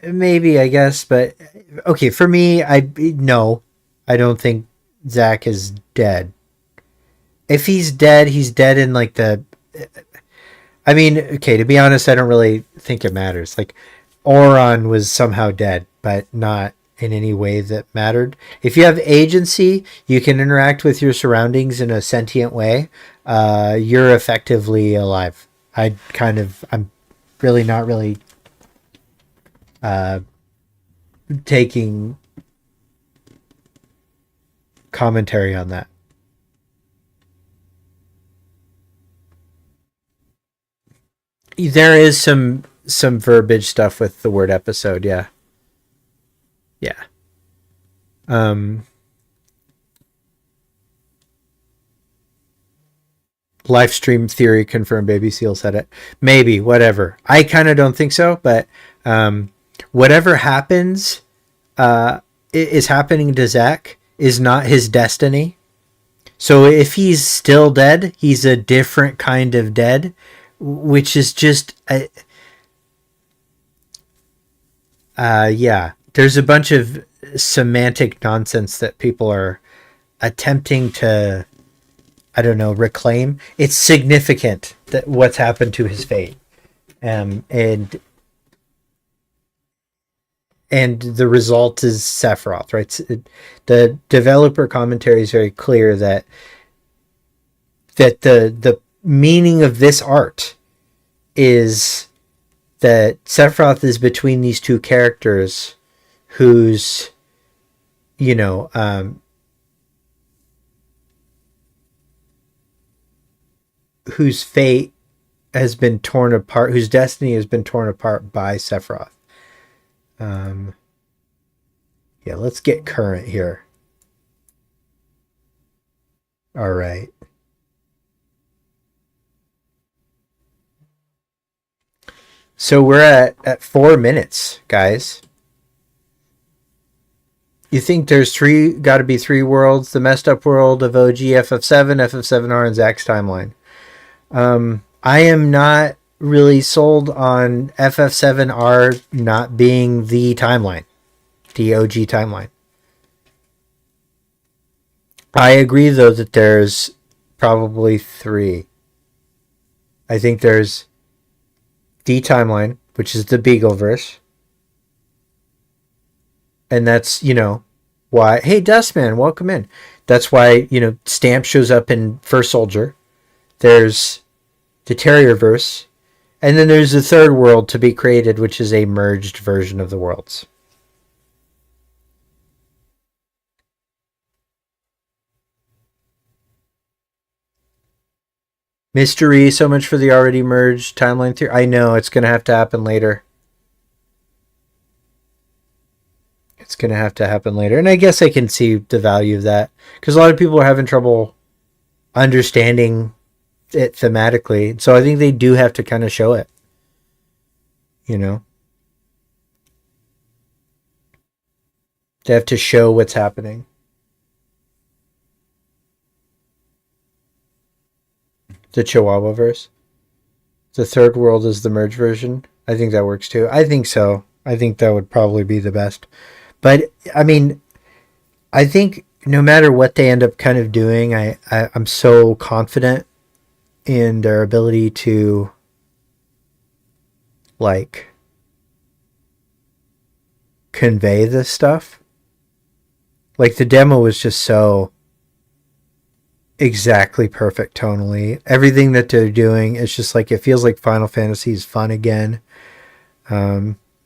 Maybe, I guess, but okay, for me, no, I don't think Zack is dead. If he's dead in like the. I mean, okay, to be honest, I don't really think it matters. Like, Oron was somehow dead, but not in any way that mattered. If you have agency, you can interact with your surroundings in a sentient way. You're effectively alive. I'm really not really uh, taking commentary on that. There is some verbiage stuff with the word episode. Yeah, yeah. Um, Live stream theory confirmed. Baby Seal said it. Maybe whatever. I kind of don't think so, but um, whatever happens is happening to Zack is not his destiny. So if he's still dead, he's a different kind of dead, which is just yeah. There's a bunch of semantic nonsense that people are attempting to, I don't know, reclaim. It's significant that what's happened to his fate, and the result is Sephiroth, right? The developer commentary is very clear that the meaning of this art is that Sephiroth is between these two characters whose, you know, whose fate has been torn apart, whose destiny has been torn apart by Sephiroth. Um, yeah, let's get current here. All right. So we're at 4 minutes, guys. You think there's got to be three worlds: the messed up world of OG, FF7, FF7R, and Zack's timeline. I am not really sold on FF7R not being the timeline, the OG timeline. I agree, though, that there's probably three. I think there's the timeline, which is the Beagleverse. And that's, why. Hey, Dustman, welcome in. That's why, Stamp shows up in First Soldier. There's the Terrierverse. And then there's the third world to be created, which is a merged version of the worlds. Mystery, so much for the already merged timeline theory. I know, it's going to have to happen later. It's going to have to happen later. And I guess I can see the value of that. Because a lot of people are having trouble understanding it thematically. So I think they do have to kind of show it. They have to show what's happening. The Chihuahua verse. The third world is the merge version. I think that works too. I think so. I think that would probably be the best. But I mean, I think no matter what they end up kind of doing, I'm so confident in their ability to like convey this stuff. Like the demo was just so exactly perfect tonally. Everything that they're doing, it's just like it feels like Final Fantasy is fun again.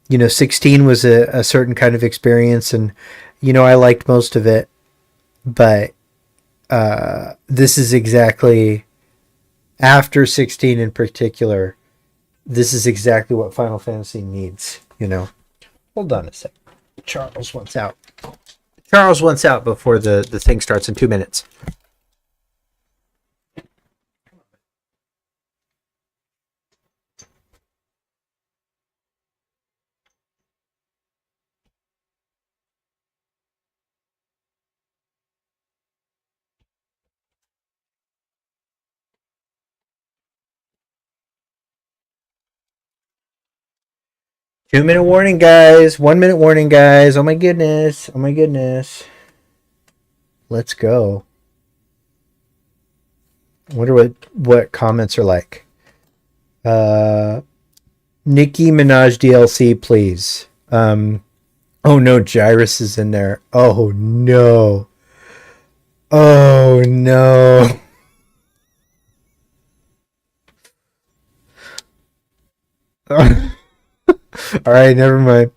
16 was a certain kind of experience, and I liked most of it, but this is exactly after 16 in particular. This is exactly what Final Fantasy needs. Hold on a sec. Charles wants out. Charles wants out before the thing starts in 2 minutes. Two-minute warning, guys. 1 minute warning, guys. Oh my goodness. Oh my goodness. Let's go. I wonder what comments are like. Nicki Minaj DLC, please. Oh no, Gyrus is in there. Oh no. Oh no. All right, never mind.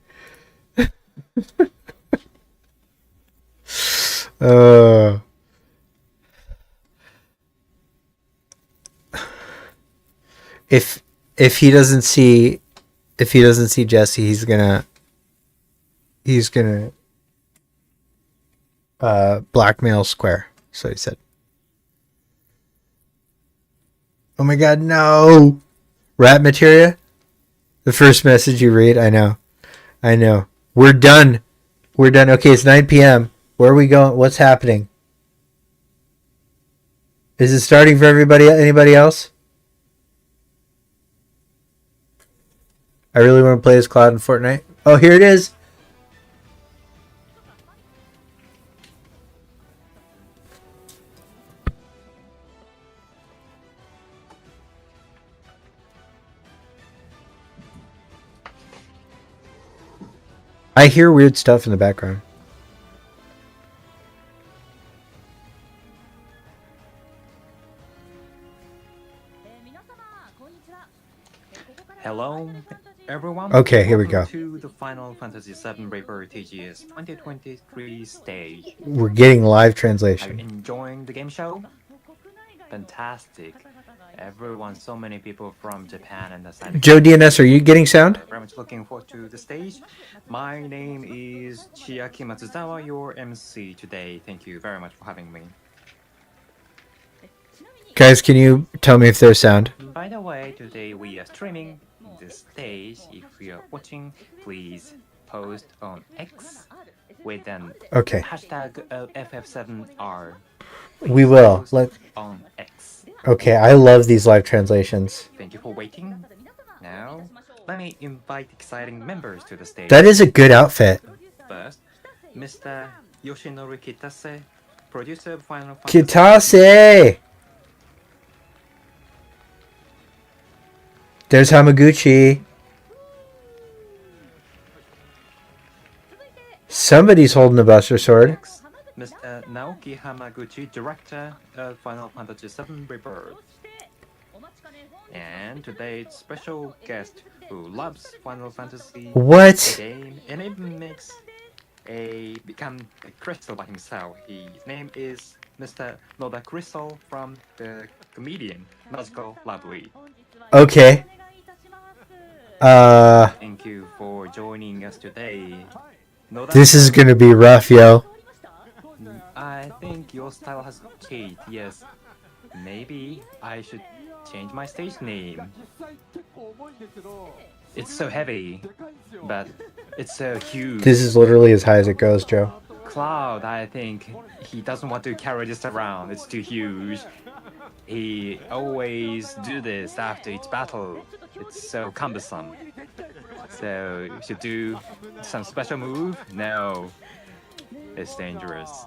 If he doesn't see Jesse, he's gonna blackmail Square. So he said. Oh my god, no! Rat Materia? The first message you read? I know. We're done. Okay, it's 9 p.m. Where are we going? What's happening? Is it starting for everybody? Anybody else? I really want to play as Cloud in Fortnite. Oh, here it is. I hear weird stuff in the background. Hello, everyone. Okay, here we go. Welcome to the Final Fantasy VII Rebirth TGS 2023 stage. We're getting live Are translation. you enjoying the game show? Fantastic. Everyone, so many people from Japan and the side. Joe DNS, are you getting sound? Very much looking forward to the stage. My name is Chiaki Matsuzawa, your MC today. Thank you very much for having me. Guys, can you tell me if there's sound? By the way, today we are streaming the stage. If you are watching, please post on X with an Okay. hashtag FF7R. We will. On X. Okay, I love these live translations. Thank you for waiting. Now, let me invite exciting members to the stage. That is a good outfit. First, Mr. Yoshinori Kitase, producer of Final Fantasy. Kitase! There's Hamaguchi. Somebody's holding a Buster Sword. Next, Mr. Naoki Hamaguchi, director of Final Fantasy VII Rebirth. And today's special guest who loves Final Fantasy What? game and even makes become a crystal by himself. His name is Mr. Noda Crystal from the comedian Magical Lovely. Okay. Thank you for joining us today. Noda, This is gonna be rough, yo. I think your style has changed, yes. Maybe I should change my stage name. It's so heavy, but it's so huge. This is literally as high as it goes, Joe. Cloud, I think he doesn't want to carry this around. It's too huge. He always do this after each battle. It's so cumbersome. So you should do some special move? No. It's dangerous.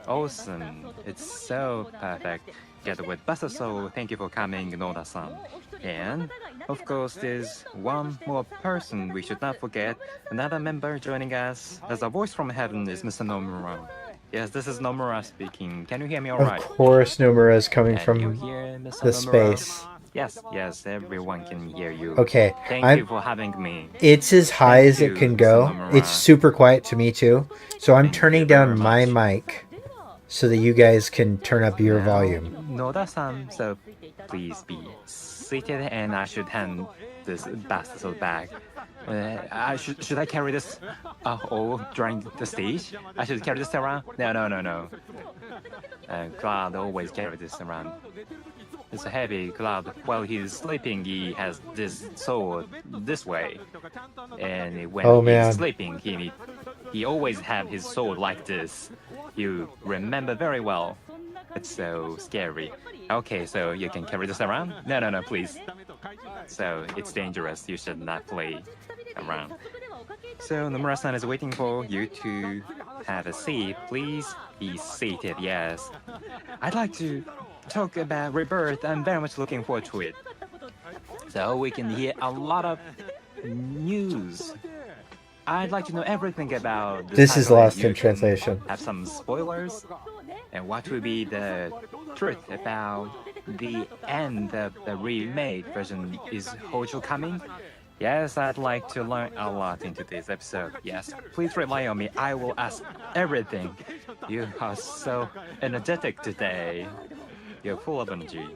Awesome. It's so perfect. Together with Basaso, thank you for coming, Noda-san. And, of course, there's one more person we should not forget. Another member joining us as a voice from heaven is Mr. Nomura. Yes, this is Nomura speaking. Can you hear me all right? Of course, Nomura is coming Can you from hear Mr. the Nomura? space. Yes, everyone can hear you. Okay, Thank you for having me. It's as high Thank as it you, can Mr. go. Nomura. It's super quiet to me too. So I'm Thank you turning very down my much. mic so that you guys can turn up your Now, volume. Noda-san, so please be seated, and I should hand this bastard back. Should I carry this all during the stage? I should carry this around? No. Cloud always carry this around. It's a heavy. Cloud, while he's sleeping, he has this sword this way. And when Oh, he's man. sleeping, he always have his sword like this. You remember very well. It's so scary. Okay, so you can carry this around? No, please. So it's dangerous. You should not play around. So Nomura-san is waiting for you to have a seat. Please be seated, yes. I'd like to talk about Rebirth. I'm very much looking forward to it. So we can hear a lot of news. I'd like to know everything about This is title, and lost you in can translation. Have some spoilers, and what will be the truth about the end of the remade version? Is Hojo coming? Yes, I'd like to learn a lot into this episode. Yes, please rely on me. I will ask everything. You are so energetic today. You're full of energy.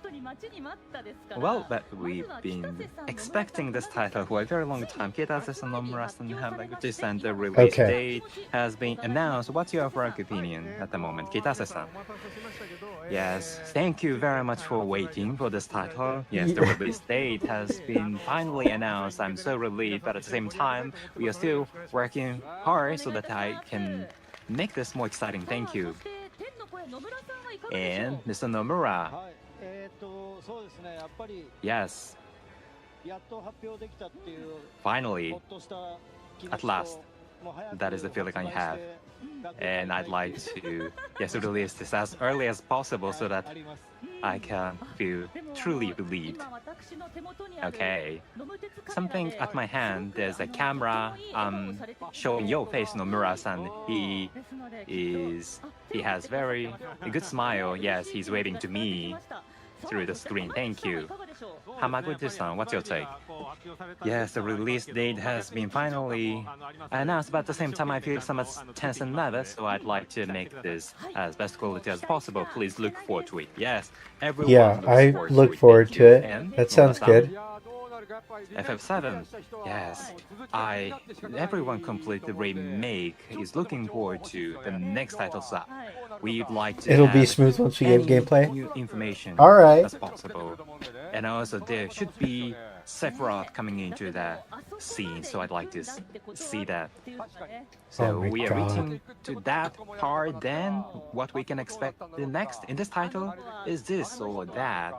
Well, but we've been expecting this title for a very long time. Kitase-san, Nomura-san have languages, and the release date has been announced. What's your frank opinion at the moment, Kitase-san? Yes, thank you very much for waiting for this title. Yes, the release date has been finally announced. I'm so relieved, but at the same time, we are still working hard so that I can make this more exciting. Thank you. And Mr. Nomura. Yes. Finally, at last, that is the feeling I have. And I'd like to release this as early as possible so that I can feel truly relieved. Okay. Something at my hand, there's a camera showing your face, Nomura-san. He has very a good smile. Yes, he's waving to me through the screen. Thank you. Hamaguchi-san, what's your take? Yes, the release date has been finally announced, but at the same time I feel somewhat tense and nervous, so I'd like to make this as best quality as possible. Please look forward to it. Yes, everyone look forward to it. And that sounds good. FF7, yes. Everyone complete the remake is looking forward to the next title slot. We'd like to It'll be smooth once we get gameplay. New information Alright. as possible. And also there should be Sephiroth coming into that scene, so I'd like to see that. So we are reaching to that part. Then what we can expect the next in this title is this or that,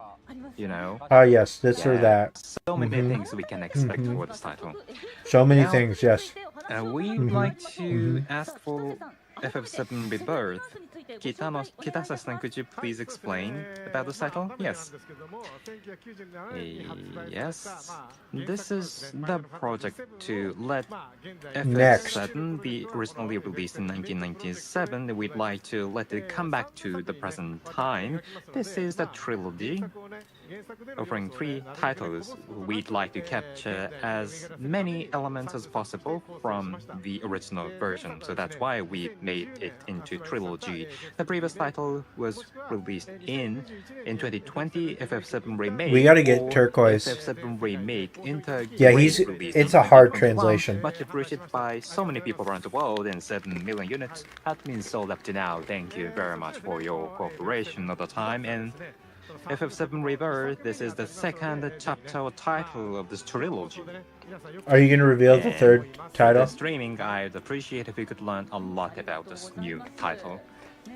you know. Yes, this or that. So many things we can expect for this title. So many things, yes. We'd like to ask for FF7 Rebirth. Kitase-san, could you please explain about this title? Yes. Yes. This is the project to let FF7 be originally released in 1997. We'd like to let it come back to the present time. This is the trilogy, offering 3 titles. We'd like to capture as many elements as possible from the original version, so that's why we made it into trilogy. The previous title was released in 2020, FF7 Remake. We gotta get Turquoise. FF7 Remake into it's a hard translation. Much appreciated by so many people around the world, and 7 million units have been sold up to now. Thank you very much for your cooperation at the time. And FF7 Rebirth, this is the second chapter or title of this trilogy. Are you going to reveal the third title? For the streaming, I'd appreciate if you could learn a lot about this new title.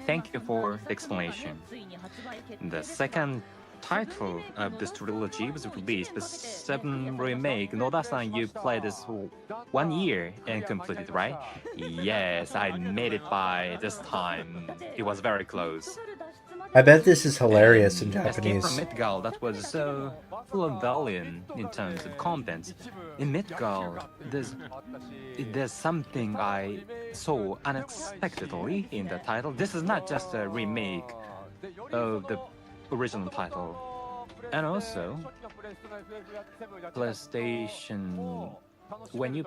Thank you for the explanation. The second title of this trilogy was released, the 7 remake. Noda-san, you played this 1 year and completed, right? Yes, I made it by this time. It was very close. I bet this is hilarious in And Escape from Japanese. Midgard, that was so full of volume in terms of content. In Midgard, there's something I saw unexpectedly in the title. This is not just a remake of the original title. And also, PlayStation, when you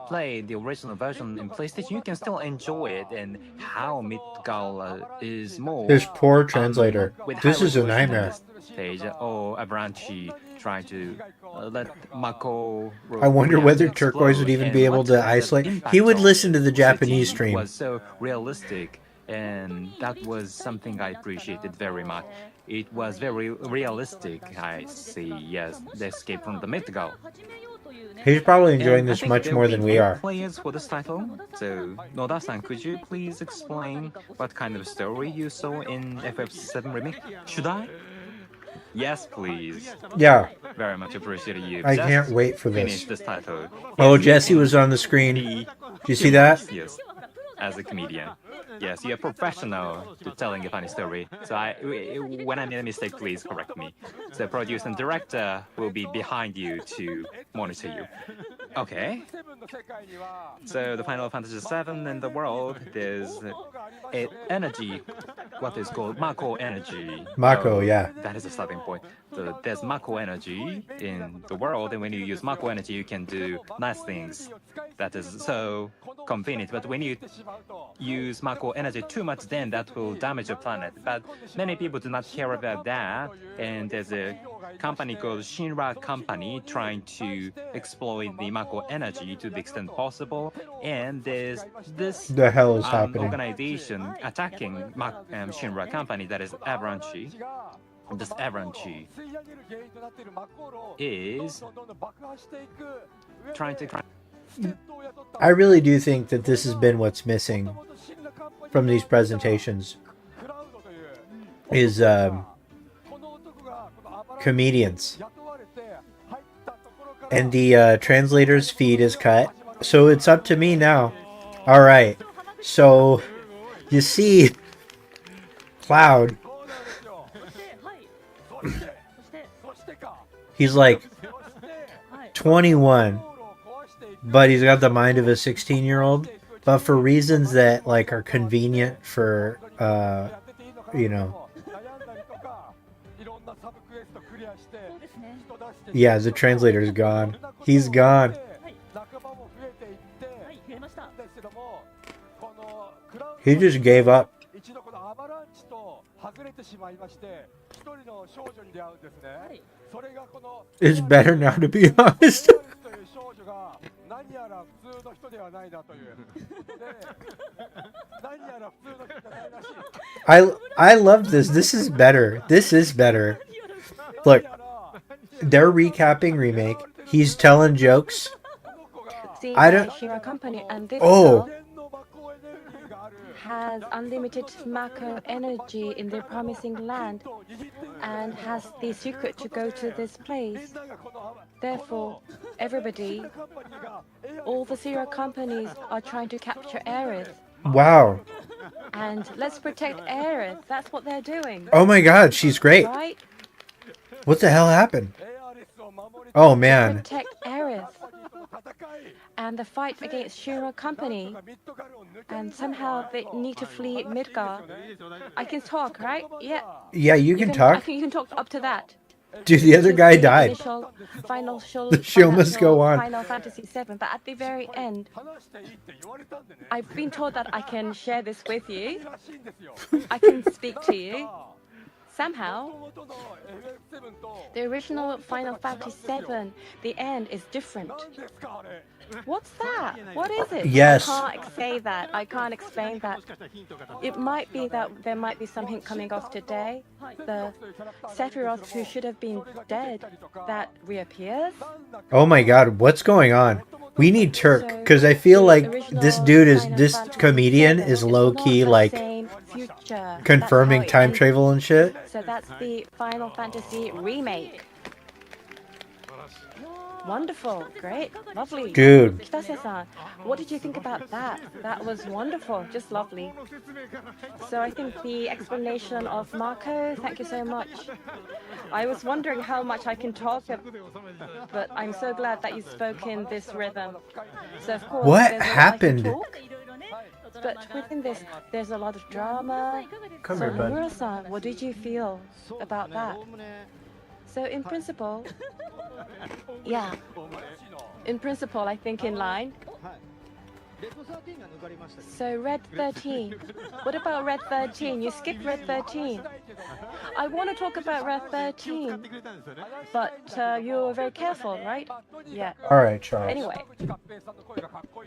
play the original version in PlayStation, you can still enjoy it, and how Midgard is more. This poor translator. With This high is a resolution nightmare. at this stage, or Avalanche trying to let Mako. I wonder whether explode, Turquoise would even and be able what to kind of isolate. impact He would on listen to the city Japanese stream. was so realistic, and that was something I appreciated very much. It was very realistic. I see. Yes, the escape from the Midgard. He's probably enjoying And I this think much there more will than be we new are. Players for this title. So, Noda-san, could you please explain what kind of story you saw in FF7 Remake? Should I? Yes, please. Yeah. Very much appreciated you. I Just can't wait for finish this. this title. Oh, Yes, Jesse you was can on the screen. be Did you see that? Yes, as a comedian. Yes, you're professional to telling a funny story. So when I made a mistake, please correct me. So producer and director will be behind you to monitor you. Okay. So the Final Fantasy VII in the world, there's energy, what is called Mako energy. Mako, yeah. That is a starting point. So there's Mako energy in the world, and when you use Mako energy, you can do nice things. That is so convenient. But when you use Mako energy too much, then that will damage your planet. But many people do not care about that, and there's a company called Shinra Company trying to exploit the Mako energy to the extent possible, and there's this The hell is happening? organization attacking Shinra Company, that is Avalanche. This Avalanche is trying to. I really do think that this has been what's missing from these presentations is comedians. And the translator's feed is cut. So it's up to me now. Alright. So you see Cloud. He's like 21. But he's got the mind of a 16-year-old. But for reasons that like are convenient for you know. Yeah, the translator's gone. He's gone. He just gave up. It's better now, to be honest. I love this. This is better. This is better. Look, they're recapping remake. He's telling jokes. I don't. Shira Company and this Oh. has unlimited Mako energy in their promising land and has the secret to go to this place. Therefore, everybody, all the Shira companies are trying to capture Aerith. Wow. And let's protect Aerith. That's what they're doing. Oh my god, she's great. Right? What the hell happened? Oh man. Protect Aerith. And the fight against Shira Company. And somehow they need to flee Midgar. I can talk, right? Yeah. Yeah, you can I talk. think you can talk up to that. Dude, the other guy died. The show must go on. Final Fantasy VII, but at the very end, I've been told that I can share this with you. I can speak to you. Somehow, the original Final Fantasy VII, the end is different. What's that? What is it? Yes. I can't say that. I can't explain that. It might be that there might be something coming off today. The Sephiroth who should have been dead that reappears. Oh my god, what's going on? We need Turk, because I feel like this dude is, this comedian is low-key like picture. Confirming That's how it time ends. travel and shit. So that's the Final Fantasy remake. Wonderful, great, lovely. Dude. Kitase-san, what did you think about that? That was wonderful, just lovely. So I think the explanation of Marco, thank you so much. I was wondering how much I can talk, but I'm so glad that you spoke in this rhythm. So of course, What there's a lot happened? I can talk, but within this, there's a lot of drama. Come So here, bud. Nomura-san, what did you feel about that? So in principle, yeah. In principle, I think in line. So Red 13. What about Red 13? You skipped Red 13. I want to talk about Red 13. But you were very careful, right? Yeah. Alright, Charles. Anyway.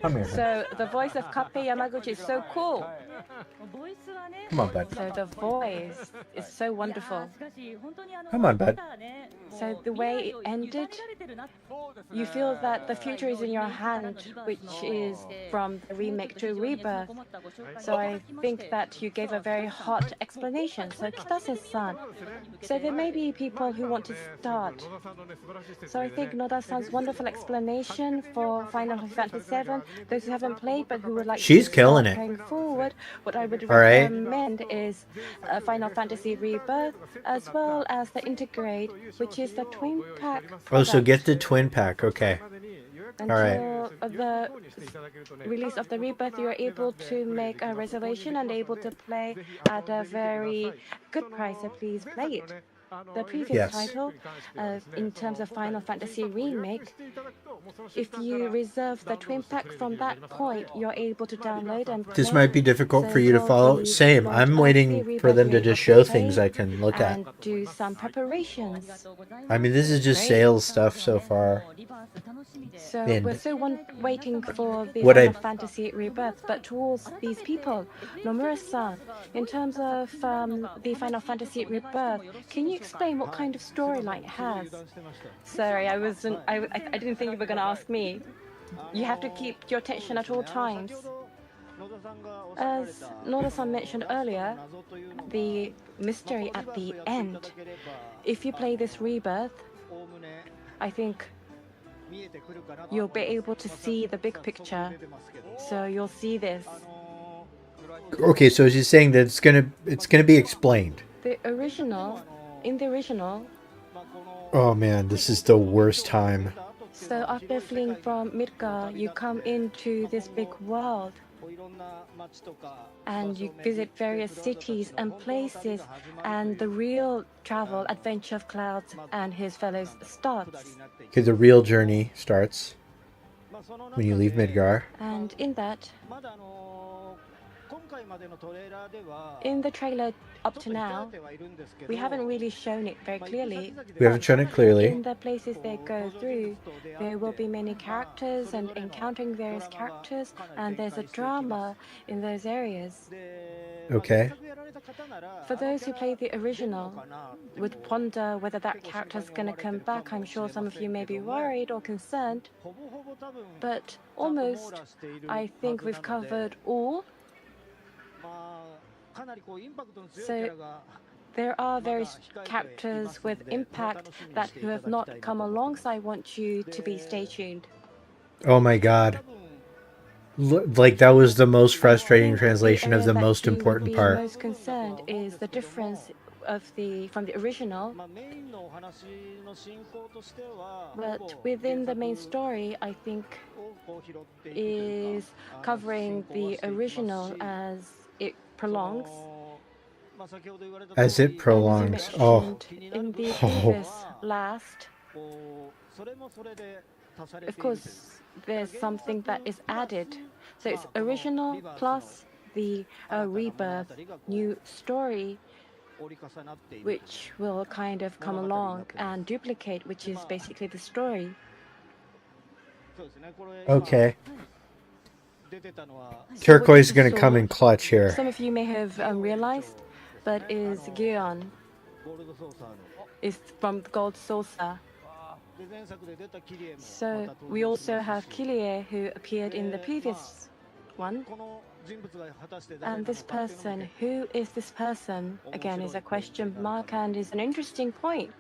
Come here. So the voice of Kappe Yamaguchi is so cool. Come on, bud. So the voice is so wonderful. Come on, bud. So the way it ended, you feel that the future is in your hand, which is from the remake to Rebirth. So I think that you gave a very hot explanation. So Kitase-san, so there may be people who want to start. So I think Noda-san's wonderful explanation for Final Fantasy VII, those who haven't played but who would like She's to killing start it. going forward, what I would All right. recommend is Final Fantasy Rebirth, as well as the Integrate, which is the twin pack. Oh, so product. get the twin pack. Okay. Until the release of the Rebirth, you're able to make a reservation and able to play at a very good price, so please play it. The previous Yes. title, in terms of Final Fantasy Remake, if you reserve the twin pack from that point, you're able to download and This play. might be difficult So for you to for follow. the Same. launch I'm of the waiting for Rebirth, them to you're just able show to things play I can look at. and do some preparations. I mean, this is just Great. sales stuff so far. So And we're so waiting for the what Final I- Fantasy Rebirth, but towards these people, Nomura-san, in terms of the Final Fantasy Rebirth, can you explain what kind of storyline it has? Sorry, I didn't think you were going to ask me. You have to keep your attention at all times. As Noda-san mentioned earlier, the mystery at the end. If you play this Rebirth, I think you'll be able to see the big picture. So you'll see this. Okay, so she's saying that it's gonna be explained. In the original, Oh man, this is the worst time. so after fleeing from Midgar, you come into this big world. And you visit various cities and places, and the real travel adventure of Cloud and his fellows starts. Okay, the real journey starts when you leave Midgar. And in that, in the trailer up to now, we haven't really shown it very clearly. We haven't shown it clearly. In the places they go through, there will be many characters and encountering various characters, and there's a drama in those areas. Okay. For those who play the original, would wonder whether that character's going to come back. I'm sure some of you may be worried or concerned, but almost, I think we've covered all. So there are various characters with impact that who have not come along, so I want you to be stay tuned. Oh my god. Like that was the most frustrating translation of the most important part. Most concerned is the difference of from the original. But within the main story, I think is covering the original as it prolongs. As it prolongs. Oh. In the previous last, of course, there's something that is added. So it's original plus the rebirth, new story, which will kind of come along and duplicate, which is basically the story. Okay. Turquoise is going to come in clutch here. Some of you may have realized, but is Gion. Is from Gold Saucer. So we also have Kilie, who appeared in the previous one. And this person, who is this person? Again, is a question mark and is an interesting point.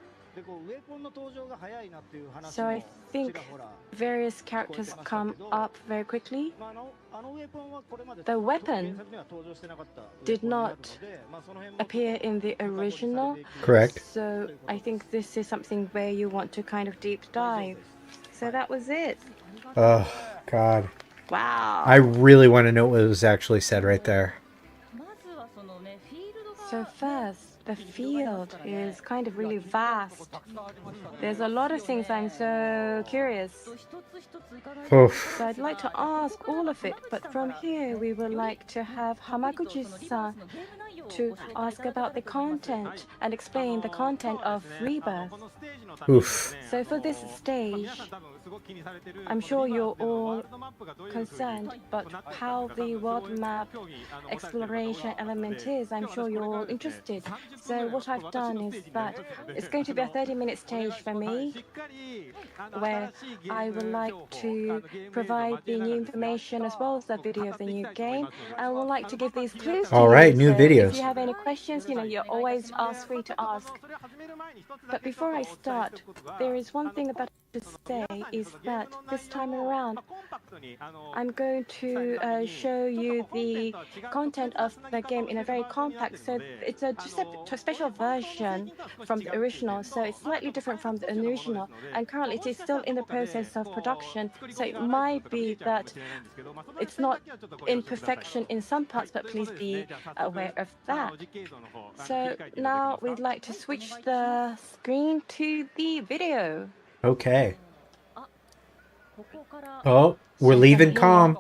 So I think various characters come up very quickly. The weapon did not appear in the original. Correct. So I think this is something where you want to kind of deep dive. So that was it. Oh, God. Wow. I really want to know what was actually said right there. So first, the field is kind of really vast. There's a lot of things I'm so curious. Oof. So I'd like to ask all of it, but from here we would like to have Hamaguchi-san to ask about the content and explain the content of Rebirth. Oof. So for this stage, I'm sure you're all concerned, but how the world map exploration element is, I'm sure you're all interested. So what I've done is that it's going to be a 30-minute stage for me, where I would like to provide the new information as well as the video of the new game. I would like to give these clues to you. All right, new So videos. if you have any questions, you're always free to ask. But before I start, there is one thing about to say is that this time around, I'm going to show you the content of the game in a very compact. So it's just a special version from the original. So it's slightly different from the original. And currently it is still in the process of production. So it might be that it's not in perfection in some parts, but please be aware of that. So now we'd like to switch the screen to the video. Okay. Oh, we're leaving calm.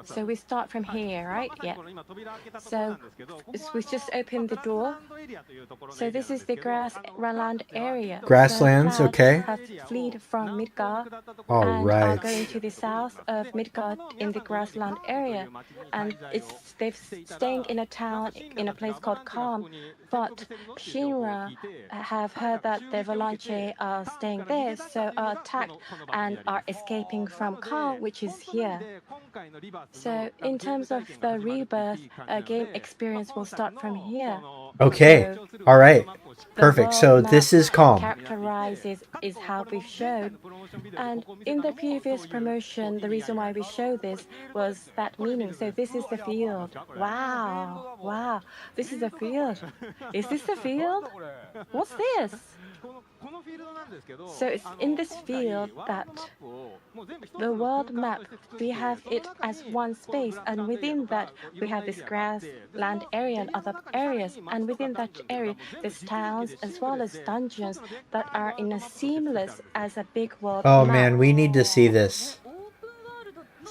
So we start from here, right? Yeah. So we just opened the door. So this is the grassland area. Grasslands, so okay. Have fled from Midgard All and are right. going to the south of Midgard in the grassland area, and they're staying in a town in a place called Calm. But Shinra have heard that the Volanche are staying there, so are attacked and are escaping from Calm, which is here. So in terms of the Rebirth game experience, will start from here. Okay. So All right. the Perfect. So world this map is calm. characterizes is how we've shown. And in the previous promotion, the reason why we show this was that meaning. So this is the field. Wow. Wow. This is the field. Is this the field? What's this? So it's in this field that the world map, we have it as one space, and within that we have this grassland area and other areas, and within that area there's towns as well as dungeons that are in a seamless as a big world Oh map. man, we need to see this.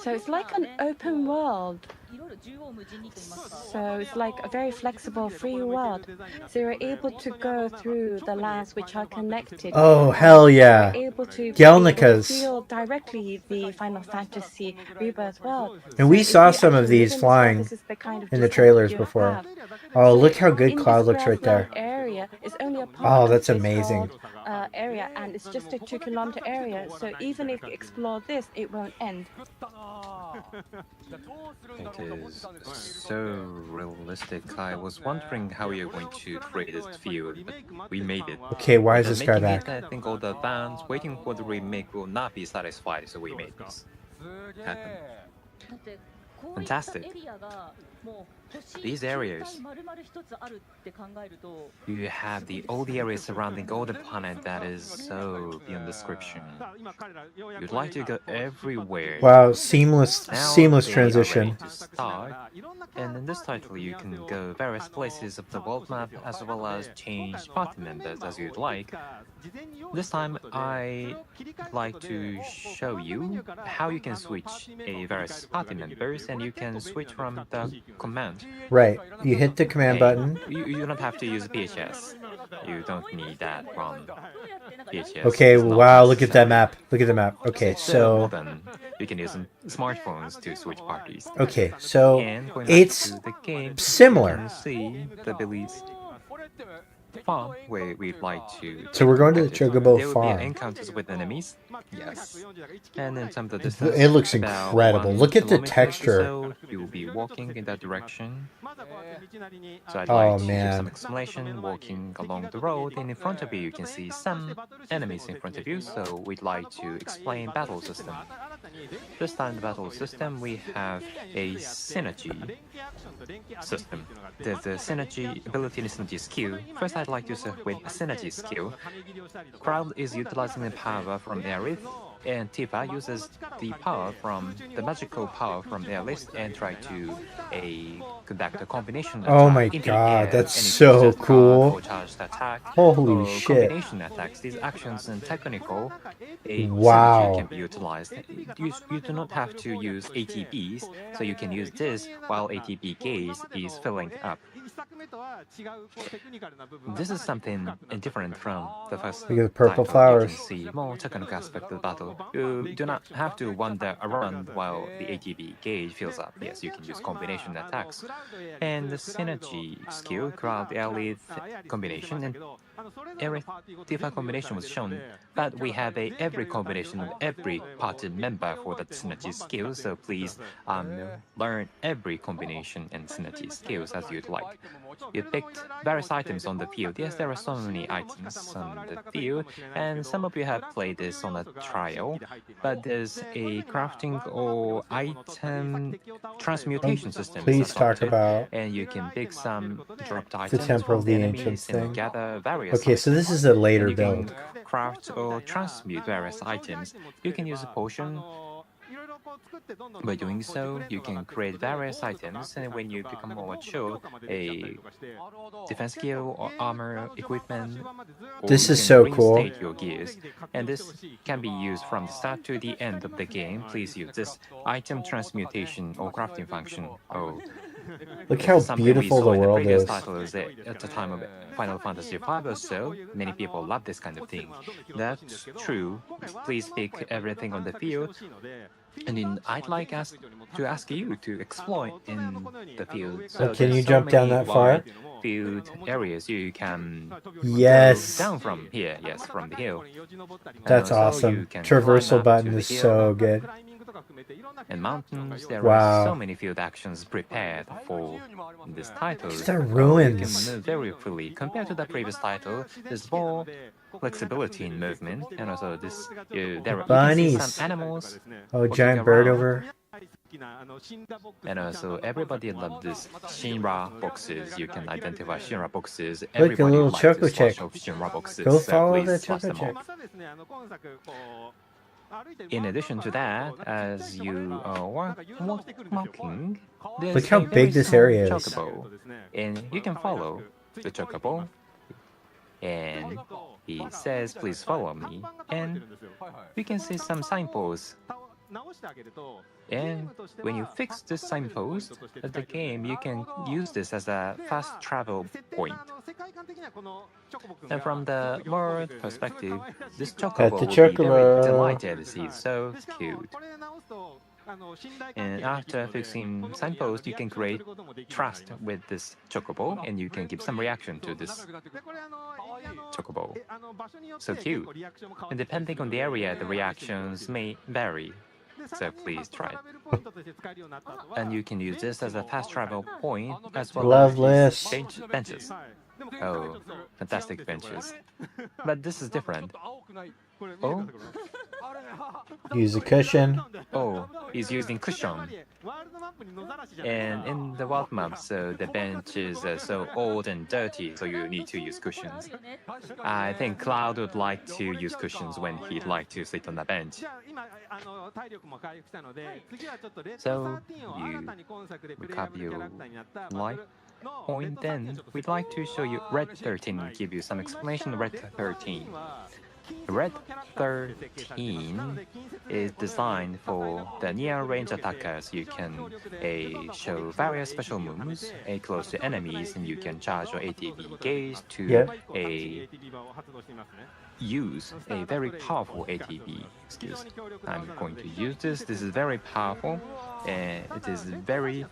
So it's like an open world. So it's like a very flexible, free world. So you're able to go through the lands which are connected. Oh, hell yeah. You're able to Gelnicas. feel directly the Final Fantasy Rebirth world. And we if saw you some of actually these live in this world, flying this is the kind of in the detail trailers you before. have. Oh, So look how good in Cloud this looks right there. grassland area is only a part Oh, of that's this amazing. world, area, and it's just a 2-kilometer area. So even if you explore this, it won't end. It is so realistic. I was wondering how you're going to create this field, but we made it. Okay, why is But this guy making back? it, I think all the fans waiting for the remake will not be satisfied, so we made this happen. Fantastic. These areas, you have all the areas surrounding all the planet that is so beyond description. You'd like to go everywhere. Wow, seamless Now seamless they are transition. ready to start, and in this title you can go various places of the world map as well as change party members as you'd like. This time I'd like to show you how you can switch various party members, and you can switch from the command. Right. You hit the command button. You don't have to use PHS. You don't need that from PHS. Okay, It's not wow, look at that necessary. map. Look at the map. Okay, so Then you can use smartphones to switch parties. okay, so And going back it's to the game, similar. you can see the abilities. farm where we'd like to. So we're going to the get it. Chocobo There will farm. be encounters with enemies. Yes. And in terms of It distance, looks about incredible. 1 Look at the kilometer or texture. So you will be walking in that direction. So I'd Oh, like to give man. some explanation. Walking along the road, and in front of you, you can see some enemies in front of you. So we'd like to explain battle system. This time, the battle system, we have a synergy system. There's a synergy ability and synergy skill. First, I'd like to start with a synergy skill. Crowd is utilizing the power from Aerith, and Tifa uses the power from the magical power from Aerith and try to conduct a combination attack Oh my in the god, air, that's and it so uses cool. or charged attack Holy or shit. combination attacks. These actions and technical Wow. synergy can be utilized. You do not have to use ATBs, so you can use this while ATB gauge is filling up. This is something different from the first Look at the purple title. flowers. You can see more technical aspect of the battle. You do not have to wander around while the ATB gauge fills up. Yes, you can use combination attacks. And the synergy skill, crowd Aerith combination and Aerith Tifa combination was shown, but we have every combination of every party member for that synergy skill, so please learn every combination and synergy skills as you'd like. You picked various items on the field. Yes, there are so many items on the field, and some of you have played this on a trial, but there's a crafting or item transmutation system. Please talk about and you can pick some dropped items Temple from of the the enemies Ancients and thing. gather various Okay, so this items. is a later And you build. can craft or transmute various items. You can use a potion. By doing so, you can create various items, and when you become more mature, a defense skill or armor equipment, or This you is can so cool. reinstate your gears. And this can be used from the start to the end of the game. Please use this item transmutation or crafting function. Oh, Look how something we beautiful saw the in the world previous is. titles at the time of Final Fantasy V or so. Many people love this kind of thing. That's true. Please pick everything on the field. And then I'd like to ask you to explore in the field. So can there's you so jump down many that far? wide field areas you can Yes. go down from here. Yes, from the hill. That's And also you awesome. can climb Traversal up button to the is hill. so good. And mountains, there Wow. are so many field actions prepared for this title. These are You can ruins. move very freely. Compared to the previous title, there's more flexibility in movement, and also this there you can see Bunnies. some animals. Oh, walking giant bird around. over. And also everybody loves this Shinra boxes. You can identify Shinra boxes. Look, a Everybody little likes Choco this chick. flash of Shinra boxes. Go so follow please the slash Choco them chick. off. In addition to that, as you are walking, there's Look how a big very this small area is. Chocobo, and you can follow the Chocobo, and he says, "Please follow me," and we can see some signposts. And when you fix this signpost at the game, you can use this as a fast travel point. And from the world perspective, this Chocobo will be Chocobo. very delighted. He's so cute. And after fixing signpost, you can create trust with this Chocobo, and you can give some reaction to this Chocobo. So cute. And depending on the area, the reactions may vary. So please try it. And you can use this as a fast travel point as well Loveless. as these benches. Oh, fantastic benches. But this is different. Oh, Use a cushion. oh, he's using cushion. And in the world map, so the benches are so old and dirty, so you need to use cushions. I think Cloud would like to use cushions when he'd like to sit on the bench. So you recover your life point, then we'd like to show you Red 13 and give you some explanation of Red 13. Red 13 is designed for the near-range attackers. You can show various special moves close to enemies, and you can charge your ATB gauge to use a very powerful ATB skills. I'm going to use this. This is very powerful, and it is very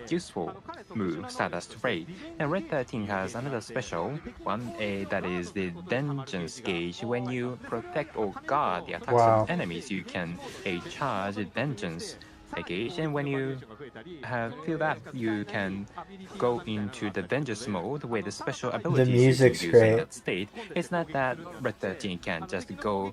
useful move status trait. And Red 13 has another special one, that is the Vengeance gauge. When you protect or guard the attacks of enemies, you can charge Vengeance gauge, and when you feel that, you can go into the Vengeance mode with the special abilities music's you can use great. in that state. It's not that Red 13 can just go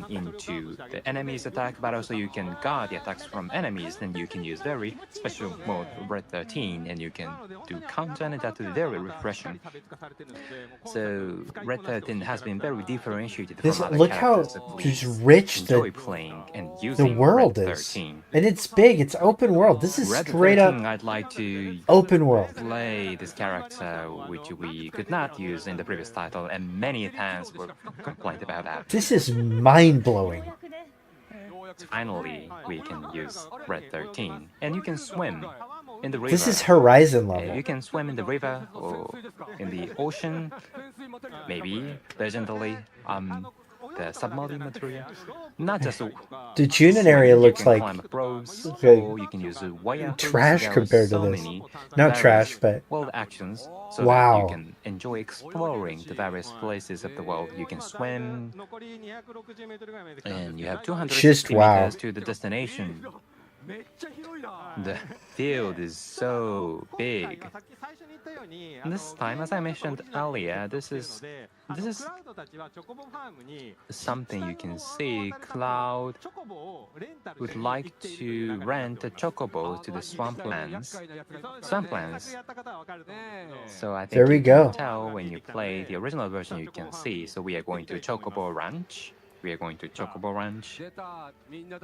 into the enemy's attack, but also you can guard the attacks from enemies. Then you can use very special mode Red 13, and you can do counter, and that is very refreshing. So Red 13 has been very differentiated from other Look how characters. just rich enjoy playing and the using world Red is. 13. And it's big. It's open world. This is Red straight 13, up I'd like to open world. play this character, which we could not use in the previous title, and many fans were complained about that. This is mind-blowing. Finally, we can use Red 13, and you can swim in the river. This is Horizon level. You can swim in the river or in the ocean, maybe legendary the submarine Materia. Not just The Junin area looks you can like climb up ropes, okay, or you can use wire trash hooks. compared to There are this. so many Not various trash, but world actions, so wow. that you can enjoy exploring the various places of the world. You can swim, and you have 260 Just wow. meters to the destination. The field is so big. This time, as I mentioned earlier, this is something you can see. Cloud would like to rent a Chocobo to the Swamplands. So I think There we you go. can tell when you play the original version, you can see. So we are going to Chocobo Ranch. We are going to Chocobo Ranch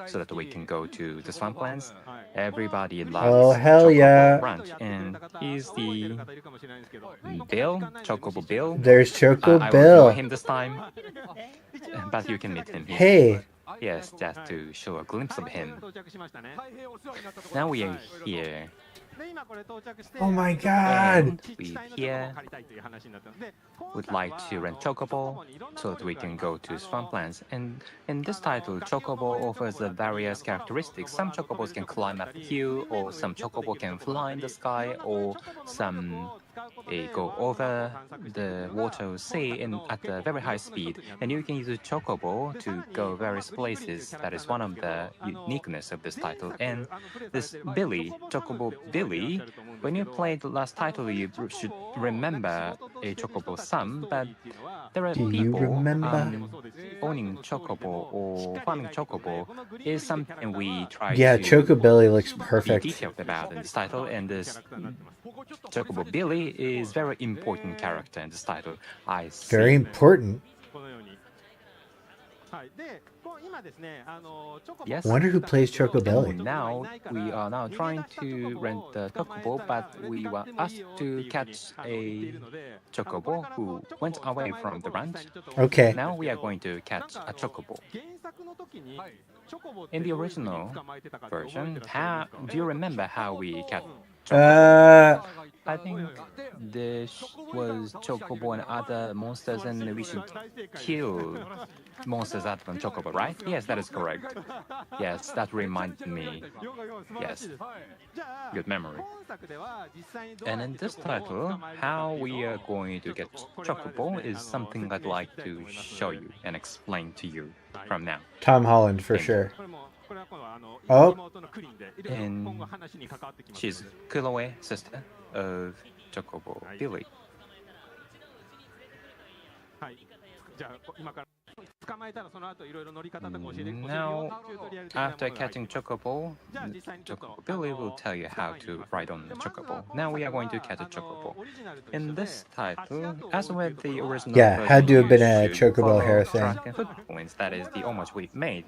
so that we can go to the Swamplands. Everybody loves Oh, hell Chocobo yeah. Ranch, and he's the Bill, Chocobo Bill. There's Choco I will Bill. ignore him this time, but you can meet him here. Hey, Yes, just to show a glimpse of him. Now we are here. oh my god. And we here would like to rent Chocobo so that we can go to Swamplands. And in this title, Chocobo offers the various characteristics. Some Chocobos can climb up the hill, or some Chocobo can fly in the sky, or some go over the water or sea at a very high speed. And you can use a Chocobo to go various places. That is one of the uniqueness of this title. And this Billy, Chocobo Billy, when you played the last title, you should remember a Chocobo some, but there are Do you people remember? owning Chocobo or farming Chocobo is something we try Yeah, to Choco Billy looks be perfect. detailed about in this title, and this Chocobo Billy is very important character in this title. I see. Very important. Yes. Wonder who plays Choco Billy. Now we are now trying to rent the Chocobo, but we were asked to catch a Chocobo who went away from the ranch. Okay. Now we are going to catch a Chocobo. In the original version, do you remember how we catch Chocobo? I think this was Chocobo and other monsters, and we should kill monsters other than Chocobo, right? Yes, that is correct. Yes, that reminded me. Yes, good memory. And in this title, how we are going to get Chocobo is something I'd like to show you and explain to you from now. Tom Holland for sure. Oh, And she's Kuloe, sister of Chocobo Billy. Now, after catching Chocobo, Chocobo Billy will tell you how to ride on the Chocobo. Now we are going to catch a Chocobo. In this title, as with the original yeah, version, had to have you been a should Chocobo follow hair thing. track and footprints. That is the homage we've made.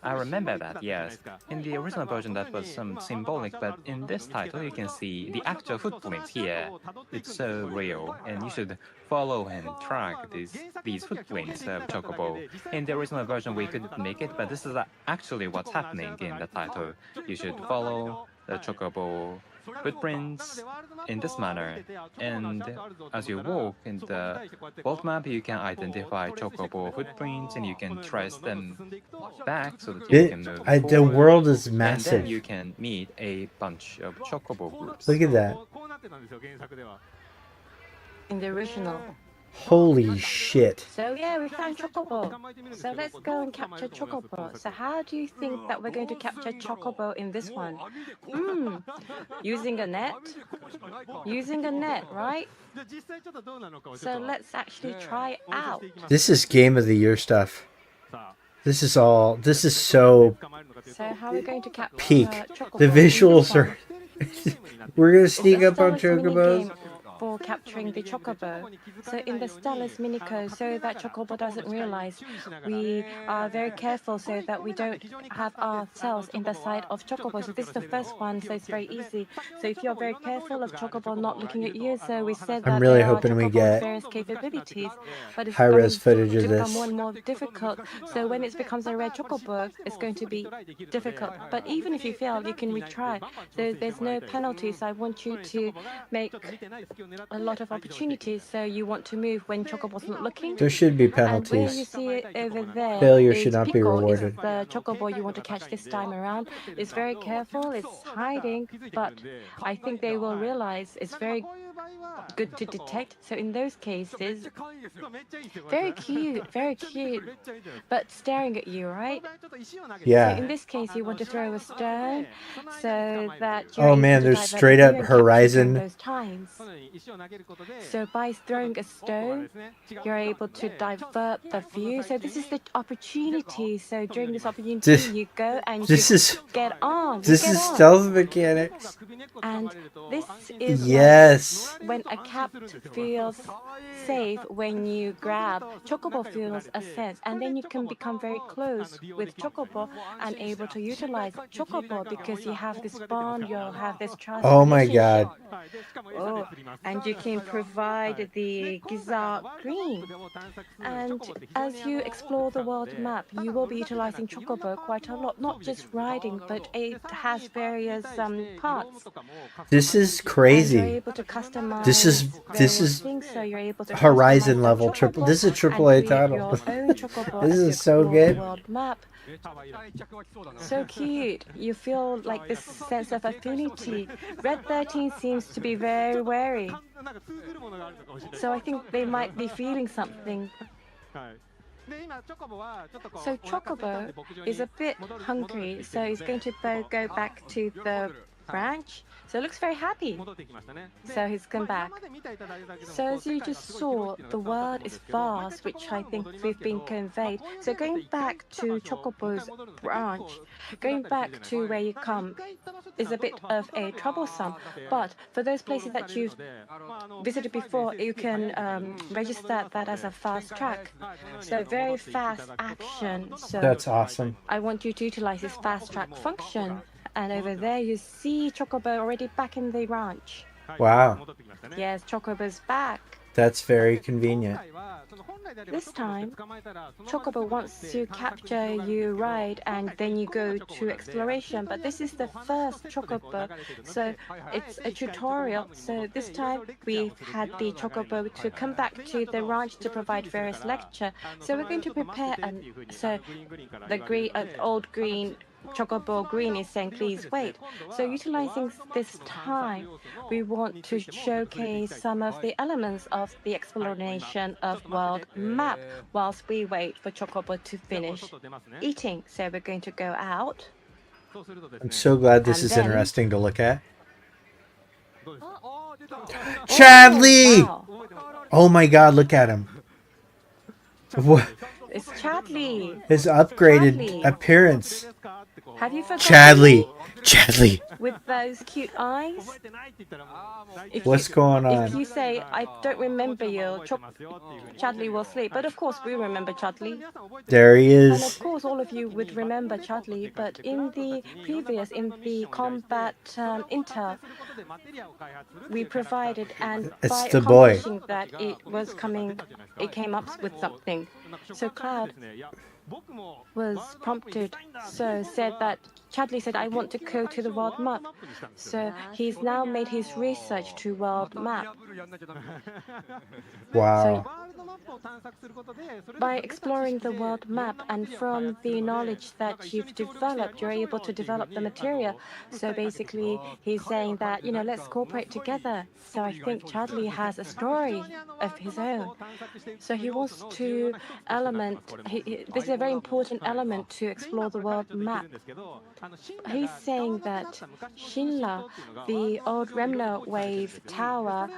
I remember that, yes. In the original version, that was some symbolic, but in this title, you can see the actual footprints here. It's so real, and you should follow and track these footprints of Chocobo. In the original version, we couldn't make it, but this is actually what's happening in the title. You should follow the Chocobo footprints in this manner, and as you walk in the world map, you can identify Chocobo footprints and you can trace them back so that you can move The forward, world is and massive. then you can meet a bunch of Chocobo groups. Look at that. In the original. Holy shit. So yeah, we found Chocobo. So let's go and capture Chocobo. So how do you think that we're going to capture Chocobo in this one? Using a net? Using a net, right? So let's actually try it out. This is Game of the Year stuff. This is so So how are we going to capture peak. Chocobo The in this visuals one? are... We're gonna sneak The up on Stella's Chocobos. minigame for capturing the Chocobo. So in the Stella's minicode, so that Chocobo doesn't realize, we are very careful so that we don't have ourselves in the sight of Chocobo. So this is the first one, so it's very easy. So if you're very careful of Chocobo not looking at you, so we said that I'm really there are hoping we Chocobo's get various capabilities, but it's high-res going footage of to become this. more and more difficult. So when it becomes a red Chocobo, it's going to be difficult. But even if you fail, you can retry. So there's no penalties. I want you to make a lot of opportunities, so you want to move when Chocobo's not looking. There should be And where you penalties. see it over there, Failure is should not be Pickle, rewarded. is the Chocobo you want to catch this time around. It's very careful, it's hiding, but I think they will realize it's very good to detect. So in those cases, very cute, but staring at you, right? So in Yeah. this case, you want to throw a stone so that you're Oh able man, to there's divert straight the up view and capture during Horizon. those times. So by throwing a stone, you're able to divert the view. So this is the opportunity. So during this opportunity, you go and This you is get on. this is stealth mechanics. And this is Yes. like when a cat feels safe when you grab. Chocobo feels a sense, and then you can become very close with Chocobo and able to utilize Chocobo because you have this bond, you'll have this trust. Oh my god. Oh, and you can provide the Giza green. And as you explore the world map, you will be utilizing Chocobo quite a lot, not just riding, but it has various parts. This is And you're crazy. able to customize This is various things, so you're able to Horizon customize level the triple. Chocobo This is a and triple A create title. your own Chocobo This as you is so explore good. the world map. So cute. You feel like this sense of affinity. Red 13 seems to be very wary. So I think they might be feeling something. So Chocobo is a bit hungry, so he's going to go back to the branch. So it looks very happy. So he's come back. So as you just saw, the world is vast, which I think we've been conveyed. So going back to Chocobo's branch, going back to where you come is a bit of a troublesome. But for those places that you've visited before, you can register that as a fast track. So very fast action. So That's awesome. I want you to utilize this fast track function. And over there, you see Chocobo already back in the ranch. Wow. Yes, Chocobo's back. That's very convenient. This time, Chocobo wants to capture you ride and then you go to exploration. But this is the first Chocobo, so it's a tutorial. So this time, we've had the Chocobo to come back to the ranch to provide various lecture. So we're going to prepare, so the old green Chocobo Green is saying, please wait. So utilizing this time, we want to showcase some of the elements of the explanation of world map whilst we wait for Chocobo to finish eating. So we're going to go out. I'm so glad this And is then- interesting to look at. Chadley! Wow. Oh my god, look at him. What? It's Chadley. His upgraded Chadley. appearance. Have you forgotten Chadley! me? Chadley! With those cute eyes? If What's you- going If on? you say, I don't remember you, Chadley will sleep. But of course, we remember Chadley. There he And of is. course, all of you would remember Chadley, but in the combat intel, we provided, and It's by the boy. accomplishing that, it came up with something. So Cloud, was prompted, so said that Chadley said, I want to go to the world map. So he's now made his research to world map. Wow. By exploring the world map and from the knowledge that you've developed, you're able to develop the materia. So basically, he's saying that, let's cooperate together. So I think Chadley has a story of his own. So he wants to this is a very important element to explore the world map. He's saying that Shinra, the old Remno Wave Tower,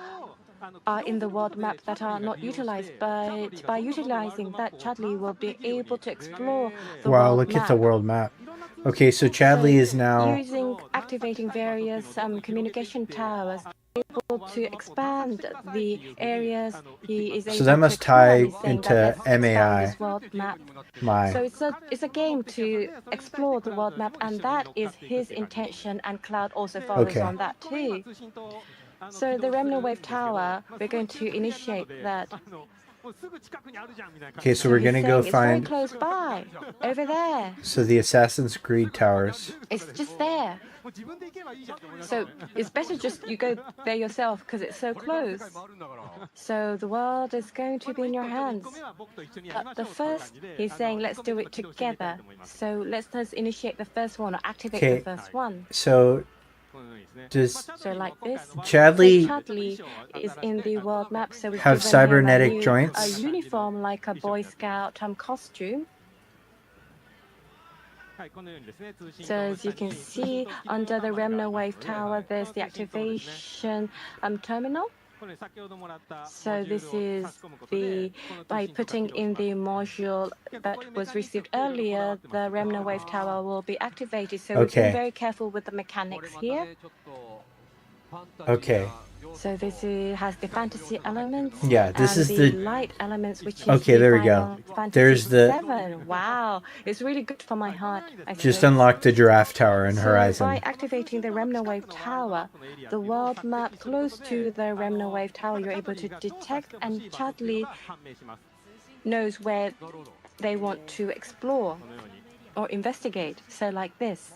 are in the world map that are not utilized, but by utilizing that, Chadley will be able to explore the world map. Wow, look at the world map. Okay, so Chadley is now activating various communication towers, able to expand the areas he is able to. So that must tie into MAI. So it's a game to explore the world map, and that is his intention, and Cloud also follows on that too. So the Remno Wave Tower, we're going to initiate that. Okay, so we're going to go find... It's very close by, over there. So the Assassin's Creed Towers. It's just there. So it's better just you go there yourself because it's so close. So the world is going to be in your hands. But the first, he's saying, let's do it together. So let's initiate the first one or activate the first one. So like this, Chadley is in the world map, so we have cybernetic joints? A uniform like a Boy Scout costume. So as you can see, under the Remno Wave Tower, there's the activation terminal. So this is by putting in the module that was received earlier, the Remno Wave Tower will be activated. So we've been very careful with the mechanics here. Okay. So this has the fantasy elements. Yeah, this is the light elements, which is there we go. There's the VII. Wow, it's really good for my heart. Just unlock the Giraffe Tower in Horizon. By activating the Remno Wave Tower, the world map close to the Remno Wave Tower, you're able to detect, and Chadley knows where they want to explore or investigate. So like this.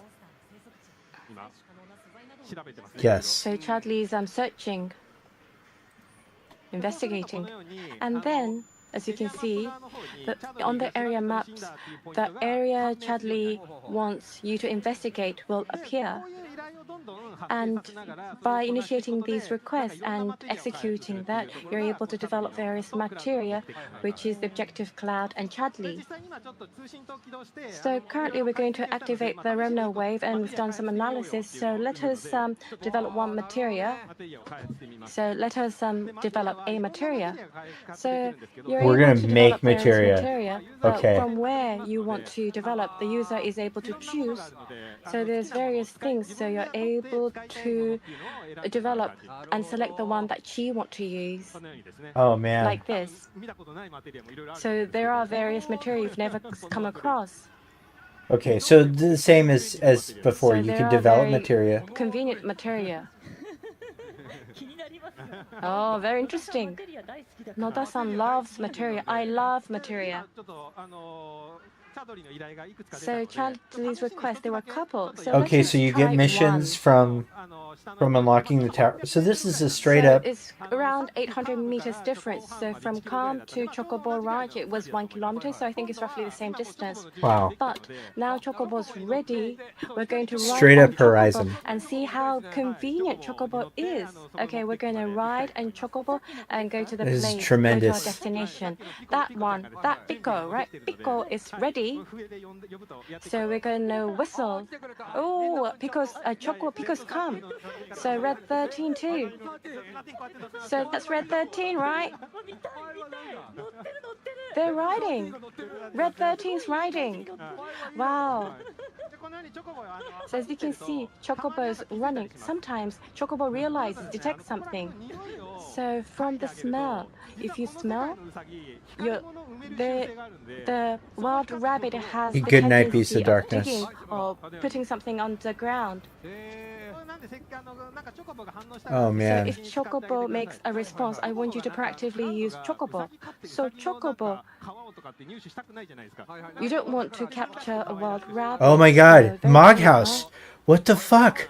Yes. So Chadley is searching, investigating, and then, as you can see, on the area maps, the area Chadley wants you to investigate will appear. And by initiating these requests and executing that, you're able to develop various materia, which is the objective Cloud and Chadley. So currently we're going to activate the Remno Wave, and we've done some analysis. So let us develop one materia. So let us develop a materia. So we're going to make materia. Okay. From where you want to develop, the user is able to choose. So there's various things. So you're able to develop and select the one that she wants to use. Oh man. Like this. So there are various materials you've never come across. Okay, so the same as before. So you can develop materia. Convenient materia. Oh, very interesting. Noda-san loves materia. I love materia. So Chadley's request, there were a couple. So okay, so you get missions from unlocking the tower. So this is a straight up... It's around 800 meters difference. So from Calm to Chocobo Ranch, it was 1 kilometer. So I think it's roughly the same distance. Wow. But now Chocobo's ready. We're going to ride straight up Horizon and see how convenient Chocobo is. Okay, we're going to ride and Chocobo and go to the place. This is tremendous. Go to our destination. That one, that Pico, right? Pico is ready. So we're going to whistle. Oh, Pico's Pico's come. So Red 13 too. So that's Red 13, right? They're riding. Red 13's riding. Wow. So as you can see, Chocobo's running. Sometimes Chocobo realizes, detects something. So from the smell, if you smell, the wild rabbit has the good night, Beast of tendency Darkness. digging or putting something on the ground. Oh man. So if Chocobo makes a response, I want you to proactively use Chocobo. So Chocobo You don't want to capture a wild rabbit. Oh my so god, don't Mog do House. that. What the fuck?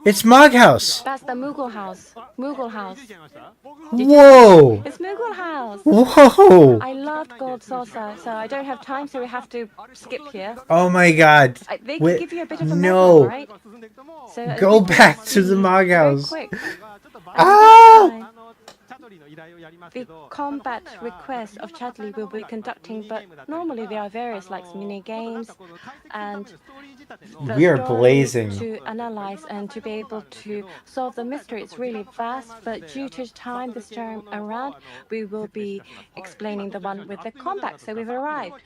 It's Mog House. That's the Moogle House. Moogle House. Whoa. It's Moogle House. Whoa. I loved Gold Saucer, so I don't have time, so we have to skip here. Oh my god. They can Wait, give you a bit of a no. map, right? So Go we can back to the see Mog very House. quick. Ah! The combat request of Chadley will be conducting, but normally there are various like mini games and the We are story blazing. to analyze and to be able to solve the mystery. It's really vast, but due to time this time around, we will be explaining the one with the combat. So we've arrived.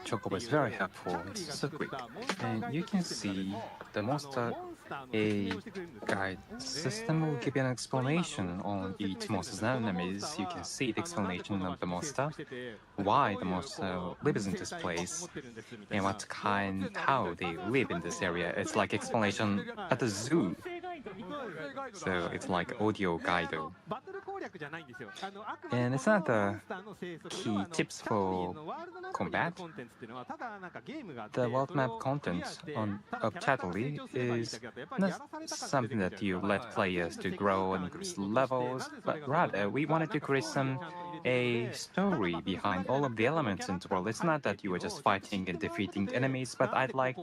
Chocobo is very helpful. It's so quick. And you can see the monster a guide system will give you an explanation on each monster's enemies. You can see the explanation of the monster, why the monster lives in this place, and how they live in this area. It's like explanation at the zoo. So it's like audio guide. And it's not the key tips for combat. The world map content of Chadley is not something that you let players to grow and increase levels, but rather we wanted to create a story behind all of the elements in the world. It's not that you are just fighting and defeating enemies, but I'd like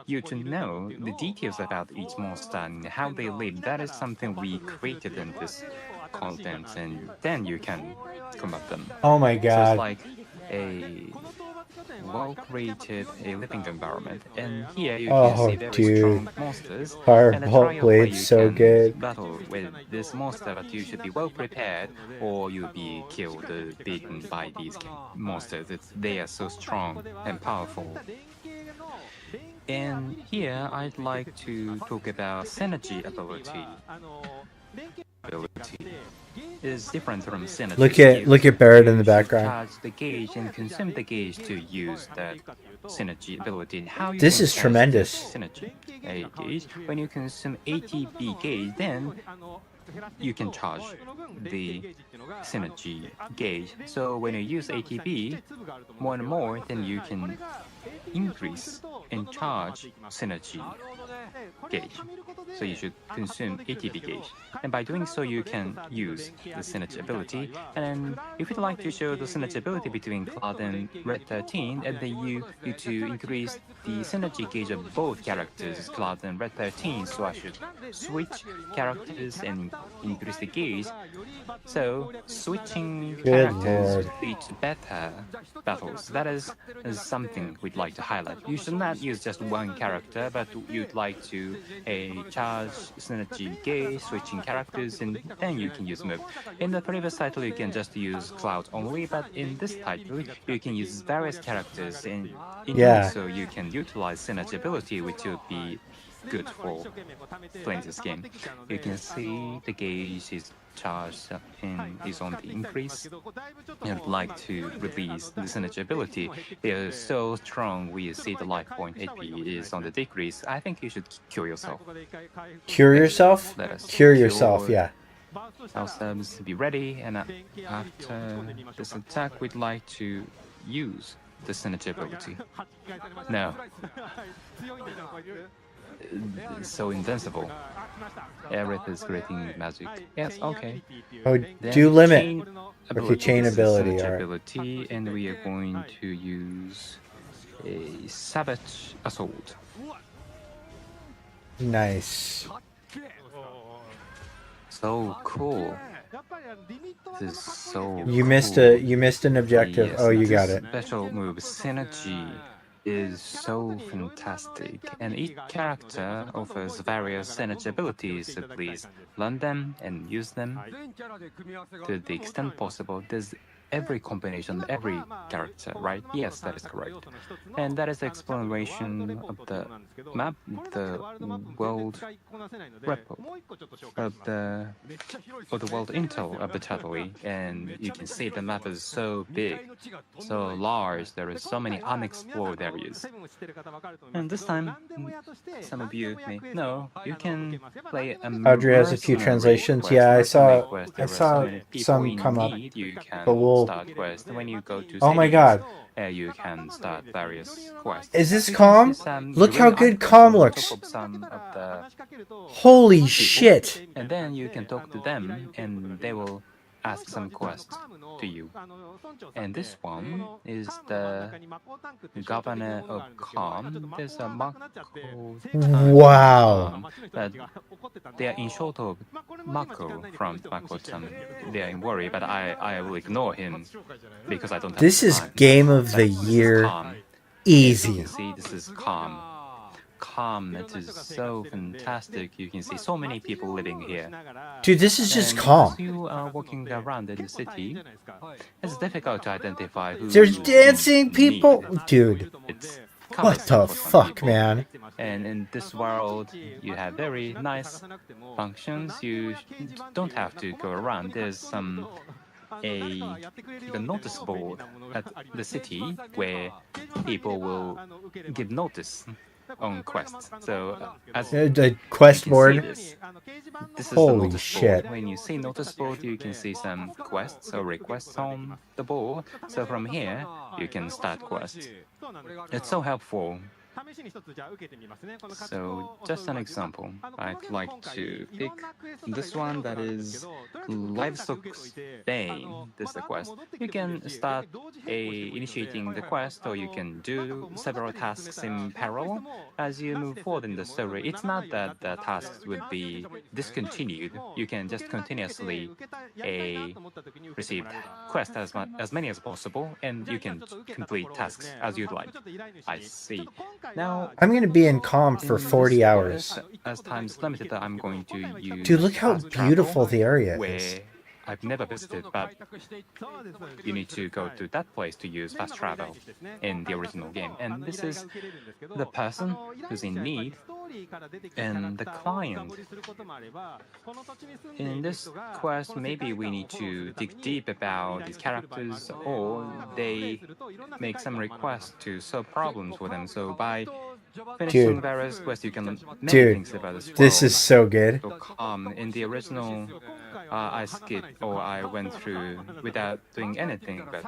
you to know the details about each monster and how they live. That is something we created in this content, and then you can combat them. Oh my So god. it's like a well-created living environment, and here you can see very strong monsters. Fireball and play, Blade's so can good. battle with this monster, but you should be well prepared, or you'll be killed, beaten by these monsters. They are so strong and powerful. And here I'd like to talk about synergy ability. Is different from synergy. Look at Barrett in the You should background. charge the gauge and consume the gauge to use that synergy ability. And how you This can is charge tremendous. the synergy gauge. When you consume ATB gauge, then you can charge the synergy gauge. So when you use ATB more and more, then you can increase and charge synergy gauge. So you should consume ATB gauge. And by doing so, you can use the synergy ability. And then if you'd like to show the synergy ability between Cloud and Red 13, and then you need to increase the synergy gauge of both characters, Cloud and Red 13. So I should switch characters and increase the gauge. So switching characters leads to better battles. That is something we'd like to highlight. You should not use just one character, but you'd like to charge synergy gauge, switching characters, and then you can use move. In the previous title, you can just use Cloud only, but in this title, you can use various characters, and so you can utilize synergy ability, which would be good for playing this game. You can see the gauge is charged and is on the increase. I'd like to release the synergy ability. They are so strong, we see the life point AP is on the decrease. I think you should cure yourself. Cure yourself? Let us Cure yourself, yeah. Ourselves to be ready, and after this attack, we'd like to use the synergy ability. No. So invincible. Aerith is creating magic. Yes, okay. Oh, Then do limit. Chain chain ability, synergy alright. ability, and we are going to use a Savage Assault. Nice. So cool. This is so You missed an objective. Yes, Oh, you got this it. Special move synergy is so fantastic, and each character offers various synergy abilities, so please learn them and use them to the extent possible. There's every combination, every character, right? Yes, that is correct. And that is the explanation of the map, the world repo of the world intel of the Chadley. And you can see the map is so big, so large. There is so many unexplored areas. And this time, some of you may know you can play a Audrey has a few mercenary translations. quest, Yeah, I mercenary saw quest. I There are so saw many people some in come up. need. You can but we'll- start quest. When you go to Oh my cities, god. you can start various quests. Is this You can calm? see some Look how green good icons calm on looks. top of some of the Holy people, shit. and then you can talk to them, and they will ask some quests to you. And this one is the governor of Calm. There's a Mako. Wow. They are in short of Mako from Mako-chan. They are in worry, but I will ignore him because I don't have This is time. game of the This is year. Calm. Easy. You can see this is Calm. Calm, it is so fantastic. You can see so many people living here. Dude, this is just And calm. as you are walking around in the city, it's difficult to identify who There's you dancing need. people. Dude, It's what cumbersome the for some fuck, people. man? And in this world, you have very nice functions. You don't have to go around. There's some a notice board at the city where people will give notice on quests. So as The quest you can see board. this is the Holy notice shit. board. When you see notice board, you can see some quests or requests on the board. So from here, you can start quests. It's so helpful. So just an example, I'd like to pick this one that is Livestock Bane. This is the quest. You can start initiating the quest, or you can do several tasks in parallel as you move forward in the story. It's not that the tasks would be discontinued. You can just continuously receive quests as many as possible, and you can complete tasks as you'd like. I see. Now, I'm gonna be in calm for 40 hours. as time's limited, I'm going to use. Dude, look how fast travel, beautiful the area where is. I've never visited, but you need to go to that place to use fast travel in the original game. And this is the person who's in need and the client. In this quest, maybe we need to dig deep about these characters, or they make some requests to solve problems for them. So by finishing Dude. various quests, you can learn many Dude, things about this world. this is so good. So in the original, I skipped or I went through without doing anything. But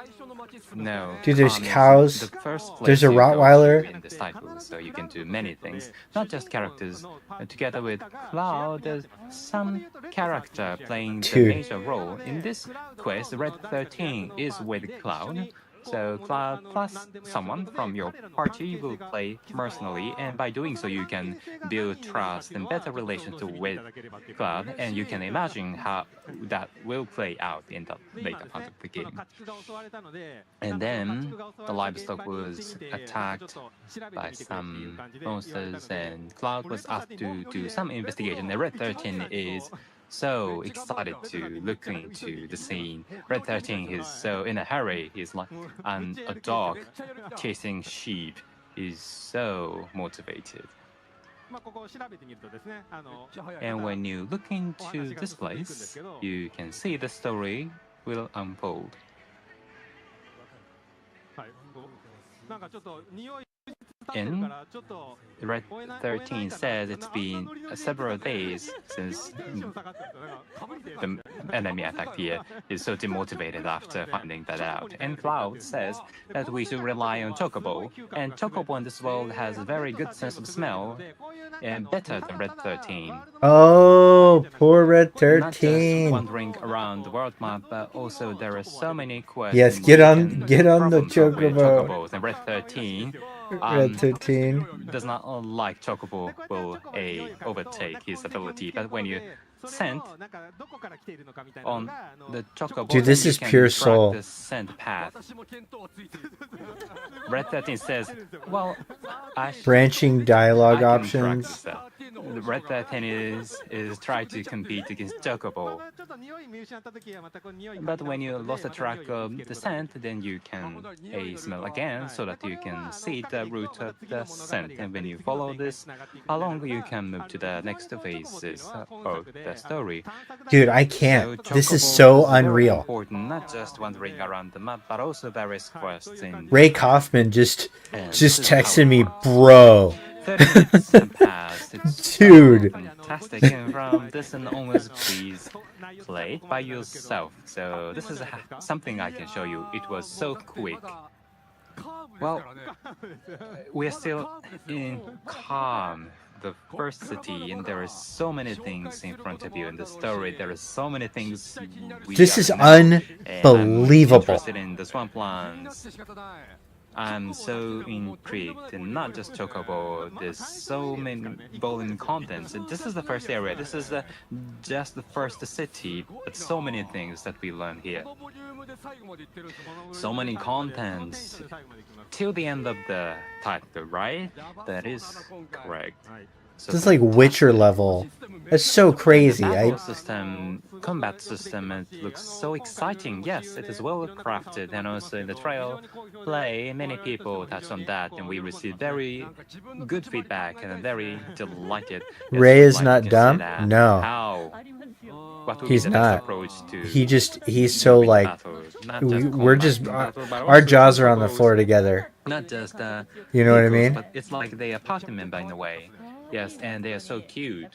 no, Dude, there's Calm is cows. the first place There's a you go to Rottweiler. in this title, so you can do many things, not just characters. Together with Cloud, there's some character playing the Dude. major role in this quest. Red 13 is with Cloud. So Cloud plus someone from your party will play mercenary, and by doing so, you can build trust and better relations with Cloud, and you can imagine how that will play out in the later part of the game. And then the livestock was attacked by some monsters, and Cloud was asked to do some investigation. And Red 13 is so excited to look into the scene. Red 13 is so in a hurry. He's like a dog chasing sheep. Is so motivated. And when you look into this place, you can see the story will unfold. In Red 13 says it's been several days since the enemy attacked here. Is so demotivated after finding that out. And Cloud says that we should rely on Chocobo, and Chocobo in this world has a very good sense of smell, and better than Red 13. Oh, poor Red Not just 13. wandering around the world map, but also there are so many quests. Yes, in get which on- you can get on the problem solve with Chocobo. Chocobos. And Red 13 Red 13. does not like Chocobo will overtake his ability, but when you scent on the chocobo. Dude, this then is you can pure track soul. the scent path. Red 13 says, well, I Branching dialogue I can track options. this stuff. The Red 13 is trying to compete against Chocobo. But when you lost the track of the scent, then you can smell again so that you can see the route of the scent. And when you follow this along, you can move to the next phases of the story. Dude, I can't. So This is Chocobo so very unreal. important, not just wandering around the map, but also various quests in Ray Kaufman just this is texted how me, it works. bro. 30 minutes have passed. It's Dude. so fantastic. And from this and onwards, please play it by yourself. So this is something I can show you. It was so quick. Well, we are still in Calm, the first city, and there are so many things in front of you in the story. There are so many things. This is I'm unbelievable. interested in the Swamplands. I'm so intrigued, and not just Chocobo. There's so many volume contents. And this is the first area. This is just the first city, but so many things that we learn here. So many contents till the end of the title, right? That is correct. So This is like Witcher level. That's so crazy. Combat system, it looks so exciting. Yes, it is well crafted, and also in the trial play, many people touched on that, and we received very good feedback and very delighted. Yes, Ray is like not you can dumb? say that. No. How? What would He's be the next not. approach to He's so win like, battle? Not we're combat just, battle, but our also jaws are on the Chocobo's floor together. not just You know what I vehicles, mean? but it's like they are party member in a way. Yes, and they are so cute.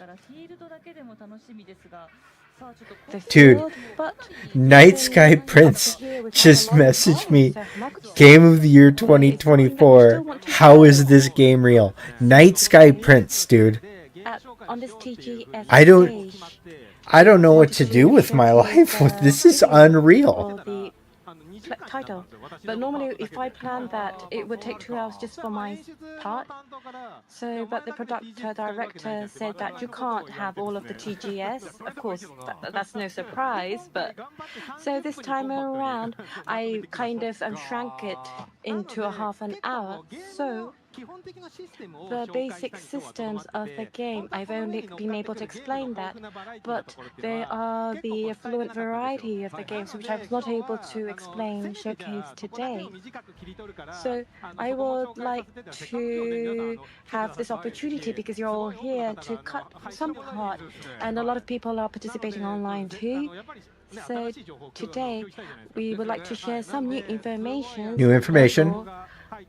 Dude, Night Sky Prince just messaged me, Game of the Year 2024. How is this game real? Night Sky Prince, dude. On this TGS I don't know what to do with my life. This is unreal. Title. But normally if I planned that, it would take 2 hours just for my part. So, but the director said that you can't have all of the TGS. Of course, that's no surprise, but so this time around, I kind of shrank it into a half an hour. So the basic systems of the game, I've only been able to explain that, but there are the fluent variety of the games which I was not able to explain, showcase today. So I would like to have this opportunity, because you're all here, to cut some part, and a lot of people are participating online too. So today we would like to share some new information. New information.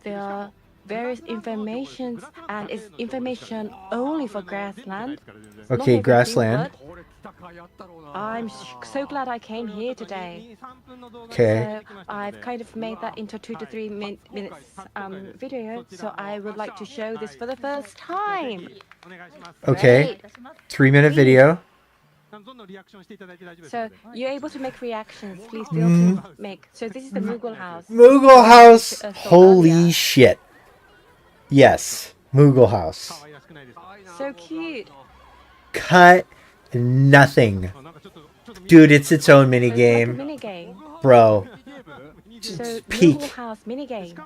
There are various informations, and it's information only for Grassland. Okay, Grassland. I'm so glad I came here today. Okay. So I've kind of made that into 2 to 3 minutes video. So I would like to show this for the first time. Okay. 3-minute video. So you're able to make reactions. Please feel to make. So this is the Moogle house. Moogle House. Holy shit. Yes. Moogle House. So cute. Cut nothing. Dude, it's its own mini game. Bro. So Peak. Moogle house minigame.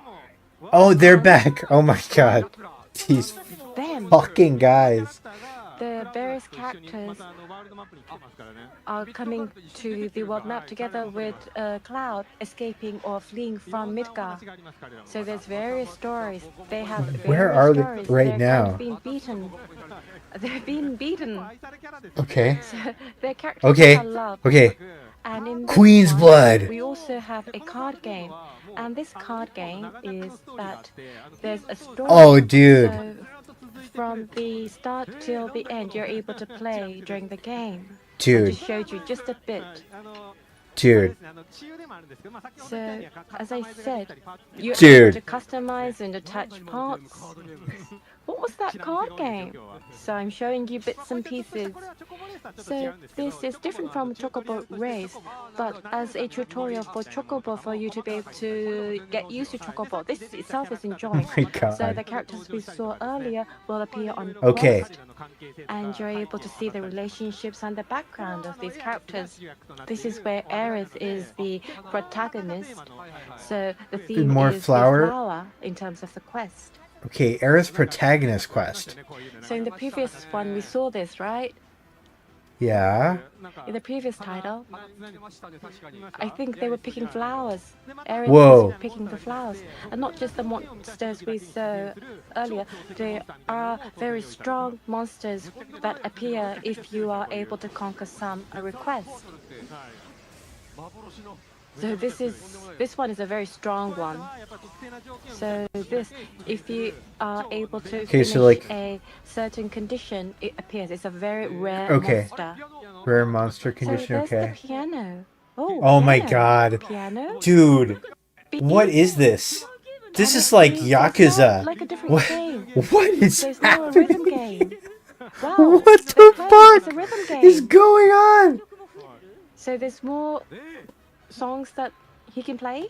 Oh, they're back. Oh my god. These fucking guys. The various characters are coming to the world map together with Cloud escaping or fleeing from Midgar. So there's various stories. They have various Where are they stories. right They're now? Kind of being beaten. They're being beaten. Okay. So their characters Okay. are loved. Okay. And in Queen's one, Blood. we also have a card game. And this card game is that there's a story. Oh, dude. So from the start till the end, you're able to play during the game. Dude. I just showed you just a bit. Dude. So, as I said, you're Dude. able to customize and attach parts. Oh, what was that card game? So I'm showing you bits and pieces. So this is different from Chocobo Race, but as a tutorial for Chocobo for you to be able to get used to Chocobo. This itself is enjoying. Oh my God. So the characters we saw earlier will appear on Okay. Quest, and you're able to see the relationships and the background of these characters. This is where Aerith is the protagonist. So the theme More is flower? the flower in terms of the quest. Okay, Aerith's protagonist quest. So in the previous one we saw this, right? Yeah. In the previous title, I think they were picking flowers. Aerith Whoa. was picking the flowers. And not just the monsters we saw earlier. There are very strong monsters that appear if you are able to conquer some request. So this one is a very strong one. So this, if you are able to Okay, finish so like a certain condition, it appears. It's a very rare Okay. monster. rare monster So condition. there's Okay. the piano. Oh my piano. God. Piano? Dude, what is this? This is like Yakuza. Like a different What? game. What is There's now a rhythm happening? game. Wow. What they're the playing. It's a fuck rhythm is game. going on? So there's more songs that he can play?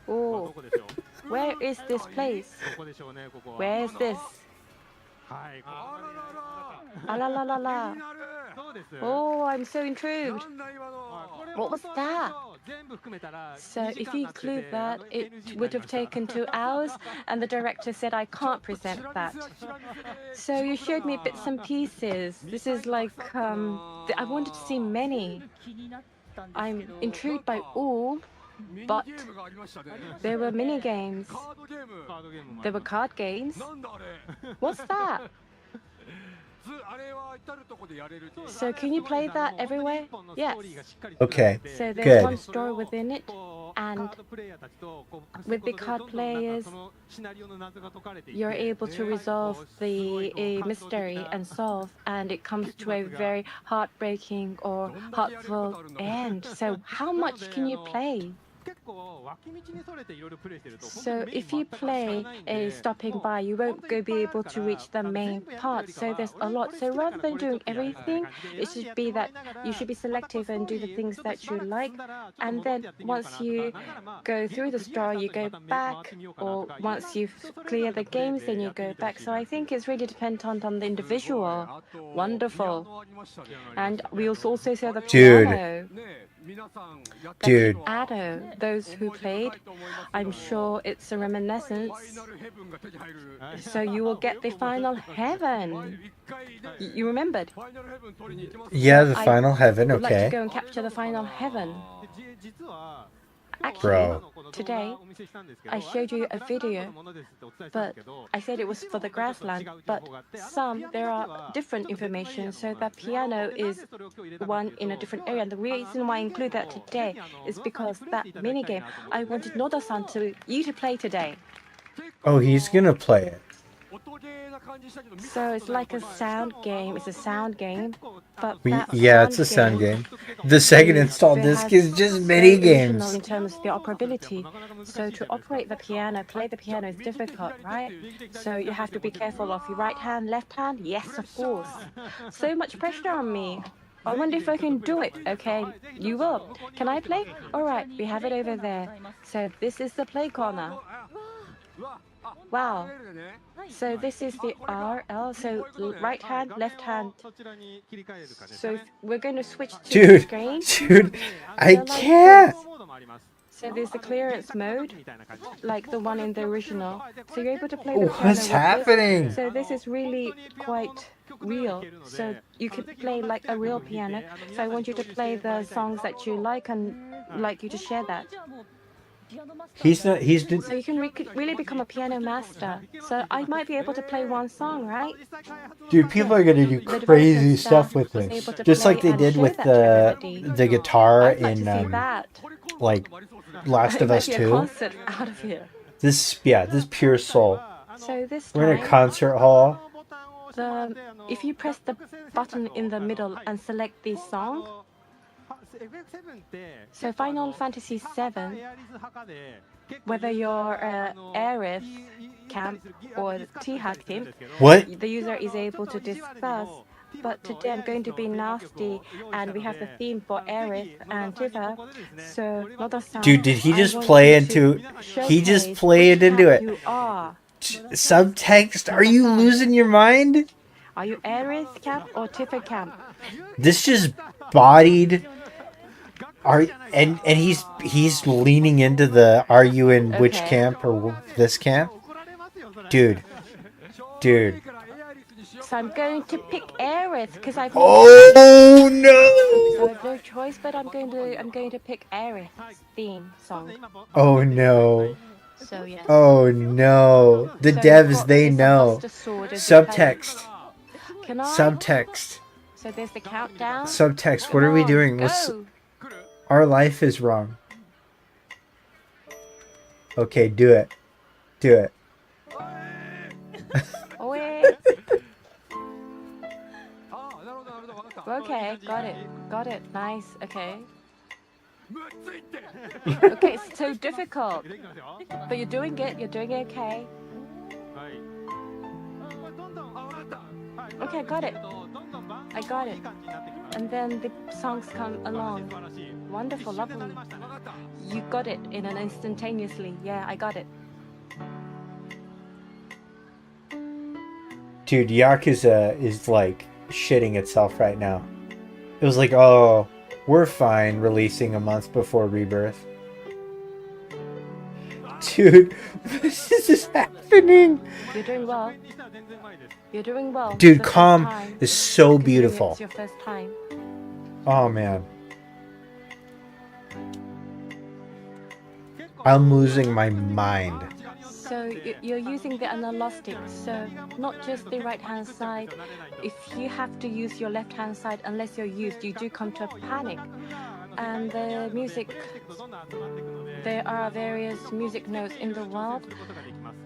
Oh, where is this place? Where is this? Ah la la la la. Oh, I'm so intrigued. What was that? So if you include that, it would have taken 2 hours, and the director said I can't present that. So you showed me bits and pieces. This is like, I wanted to see many. I'm intrigued by all, but there were mini games. There were card games. What's that? So can you play that everywhere? Yes. Okay. So there's Good. one story within it, and with the card players, you're able to resolve the mystery and solve, and it comes to a very heartbreaking or heartful end. So how much can you play? So if you play a stopping by, you won't be able to reach the main part. So there's a lot. So rather than doing everything, it should be that you should be selective and do the things that you like. And then once you go through the story, you go back. Or once you've cleared the games, then you go back. So I think it's really dependent on the individual. Wonderful. And we also saw the piano. Dude. The piano, those who played, I'm sure it's a reminiscence. So you will get the final heaven. You remembered? Yeah, the final heaven. Would like to Okay. go and capture the final heaven. Actually, Bro. today I showed you a video, but I said it was for the grassland, but there are different information, so that piano is one in a different area. And the reason why I include that today is because that minigame, I wanted Noda-san you to play today. Oh, he's gonna play it. So it's like a sound game. It's a sound game, but Yeah, it's a sound game. The second install disc is just mini games. In terms of the operability, so to operate the piano, play the piano is difficult, right? So you have to be careful of your right hand, left hand. Yes, of course. So much pressure on me. I wonder if I can do it. Okay, you will. Can I play? All right, we have it over there. So this is the play corner. Wow. So this is the RL, so right hand, left hand. So we're going to switch to the screen. Dude, I can't. So there's the clearance mode, like the one in the original. So you're able to play the piano What's with happening? this. So this is really quite real. So you can play like a real piano. So I want you to play the songs that you like and like you to share that. So you can really become a piano master. So I might be able to play one song, right? Dude, people are gonna do crazy stuff with this, just like they did with the guitar in like Last of Us 2. Concert out of here. This pure soul. So this We're in a time, concert hall. if you press the button in the middle and select the song, So Final Fantasy VII, whether you're Aerith camp or T-Hack team, What? the user is able to discuss. But today I'm going to be nasty, and we have the theme for Aerith and Tifa. So, Noda-san, Dude, did he I just want play you into... to He just showcase played which into camp it. You are. Subtext? Are you losing your mind? Are you Aerith camp or Tifa camp? This just bodied... And he's leaning into the are you in which Okay. camp or this camp? Dude. So I'm going to pick Aerith because I've Oh so no! I have no choice, but I'm going to pick Aerith's theme song. Oh no. So yes. Oh no. The So devs, you've got they this know. imposter sword as your Subtext. Can I? Subtext. So there's the countdown. Subtext. What Come are we on, doing? Go. Our life is wrong. Okay, do it. Do it. Away. Okay, got it. Got it. Nice. Okay. Okay, it's so difficult. But you're doing it. You're doing it okay. Okay, got it. I got it. And then the songs come along. Wonderful, lovely. You got it in an instantaneously. Yeah, I got it. Dude, Yakuza is like shitting itself right now. It was like, oh, we're fine releasing a month before Rebirth. Dude, what is happening? You're doing well. You're doing well. Dude, The first Calm time, is so considering beautiful. It's your first time. Oh man. I'm losing my mind. So you're using the analog stick, so not just the right hand side. If you have to use your left hand side, unless you're used, you do come to a panic. And the music, there are various music notes in the world.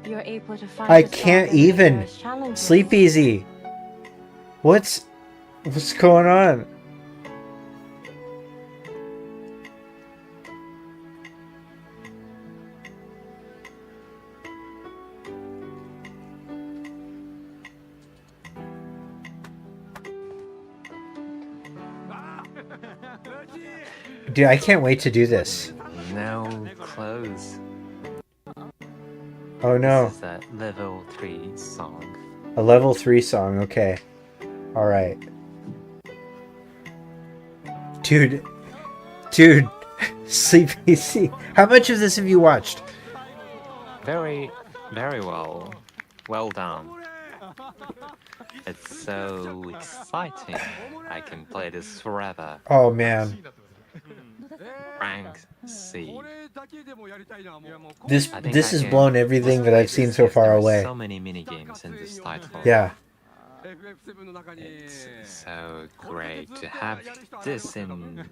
You're able to find I yourself can't in even. various challenges. Sleep easy. What's going on? Dude, I can't wait to do this. No clothes. Oh no. This is a level 3 song. A level 3 song, okay. Alright. Dude. Sleep easy. How much of this have you watched? Very, very well. Well done. It's so exciting. I can play this forever. Oh man. Rank C. This I think this I has can blown everything that I've seen so because there far are away. So many minigames in this title. Yeah. It's so great to have this in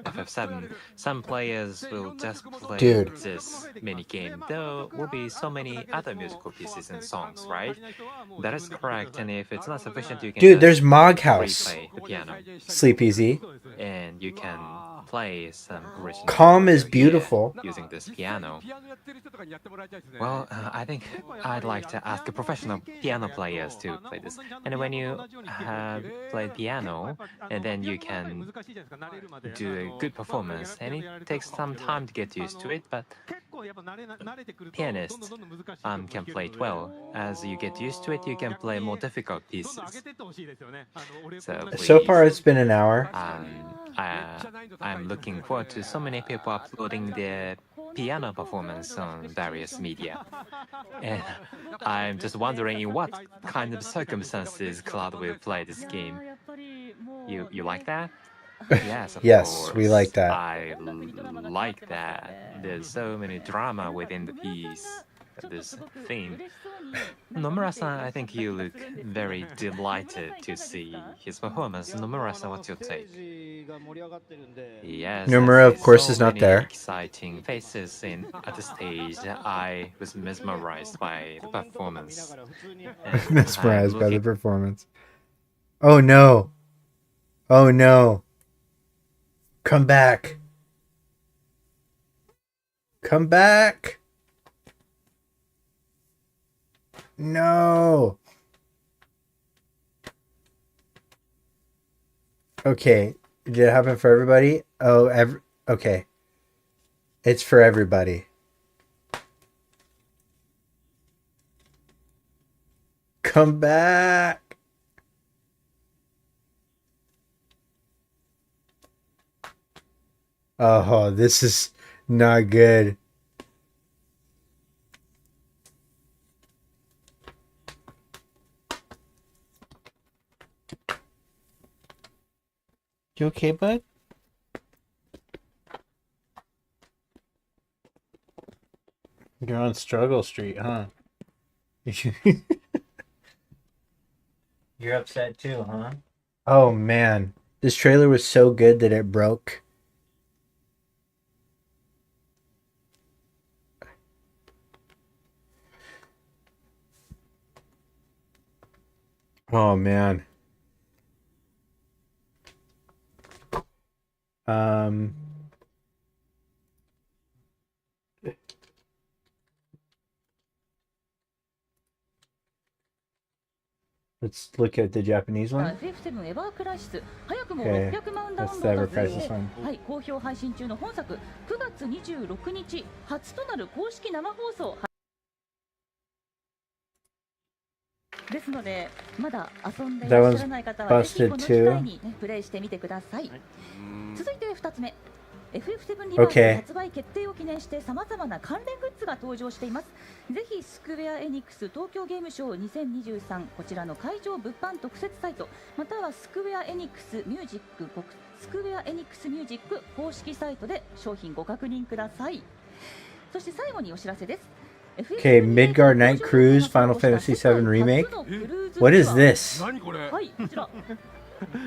FF7. Some players will just play Dude. this minigame. There will be so many other musical pieces and songs, right? That is correct, and if it's not sufficient, you can Dude, just there's Mog House. replay the piano, Sleep easy. and you can play some original Calm is audio beautiful. using this piano. Well, I think I'd like to ask professional piano players to play this. And when you have played piano, and then you can do a good performance, and it takes some time to get used to it, but pianists can play it well. As you get used to it, you can play more difficult pieces. So far it's been an hour. I'm looking forward to so many people uploading their piano performance on various media. And I'm just wondering in what kind of circumstances Cloud will play this game. You like that? Yes, of Yes, course. we like that. I like that. There's so many drama within the piece, this theme. Nomura-san, I think you look very delighted to see his performance. Nomura-san, what's your take? Yes, Nomura, I of see course, so is not many there. exciting faces at the stage. I was mesmerized by the performance. And Mesmerized I'm by the looking- performance. Oh no. Oh no. Come back. Come back. No. Okay. Did it happen for everybody? Oh, okay. It's for everybody. Come back. Oh, this is not good. You okay, bud? You're on Struggle Street, huh? You're upset too, huh? Oh man, this trailer was so good that it broke. Oh man. Let's look at the Japanese one. FF7 エバークライシス早くも Okay. 600万ダウ That's ン the ロー Ever ド達 Crisis 成 one. はい、好評配信中の本作9月26日初となる公式生放送ですのでまだ遊んでいらっしゃらない方はぜひこの機会に、ね、プレイしてみてください、続いて2つ目FF7 リバース発売決定を記念してさまざまな関連グッズが登場しています。ぜひスクウェアエニックス東京ゲームショー2023こちらの会場物販特設サイトまたはスクウェアエニックスミュージック公式サイトで商品ご確認ください。そして最後にお知らせです。Okay, Midgard Night Cruise Final Fantasy VII Remake. What is this? 何これ？はい、こちら。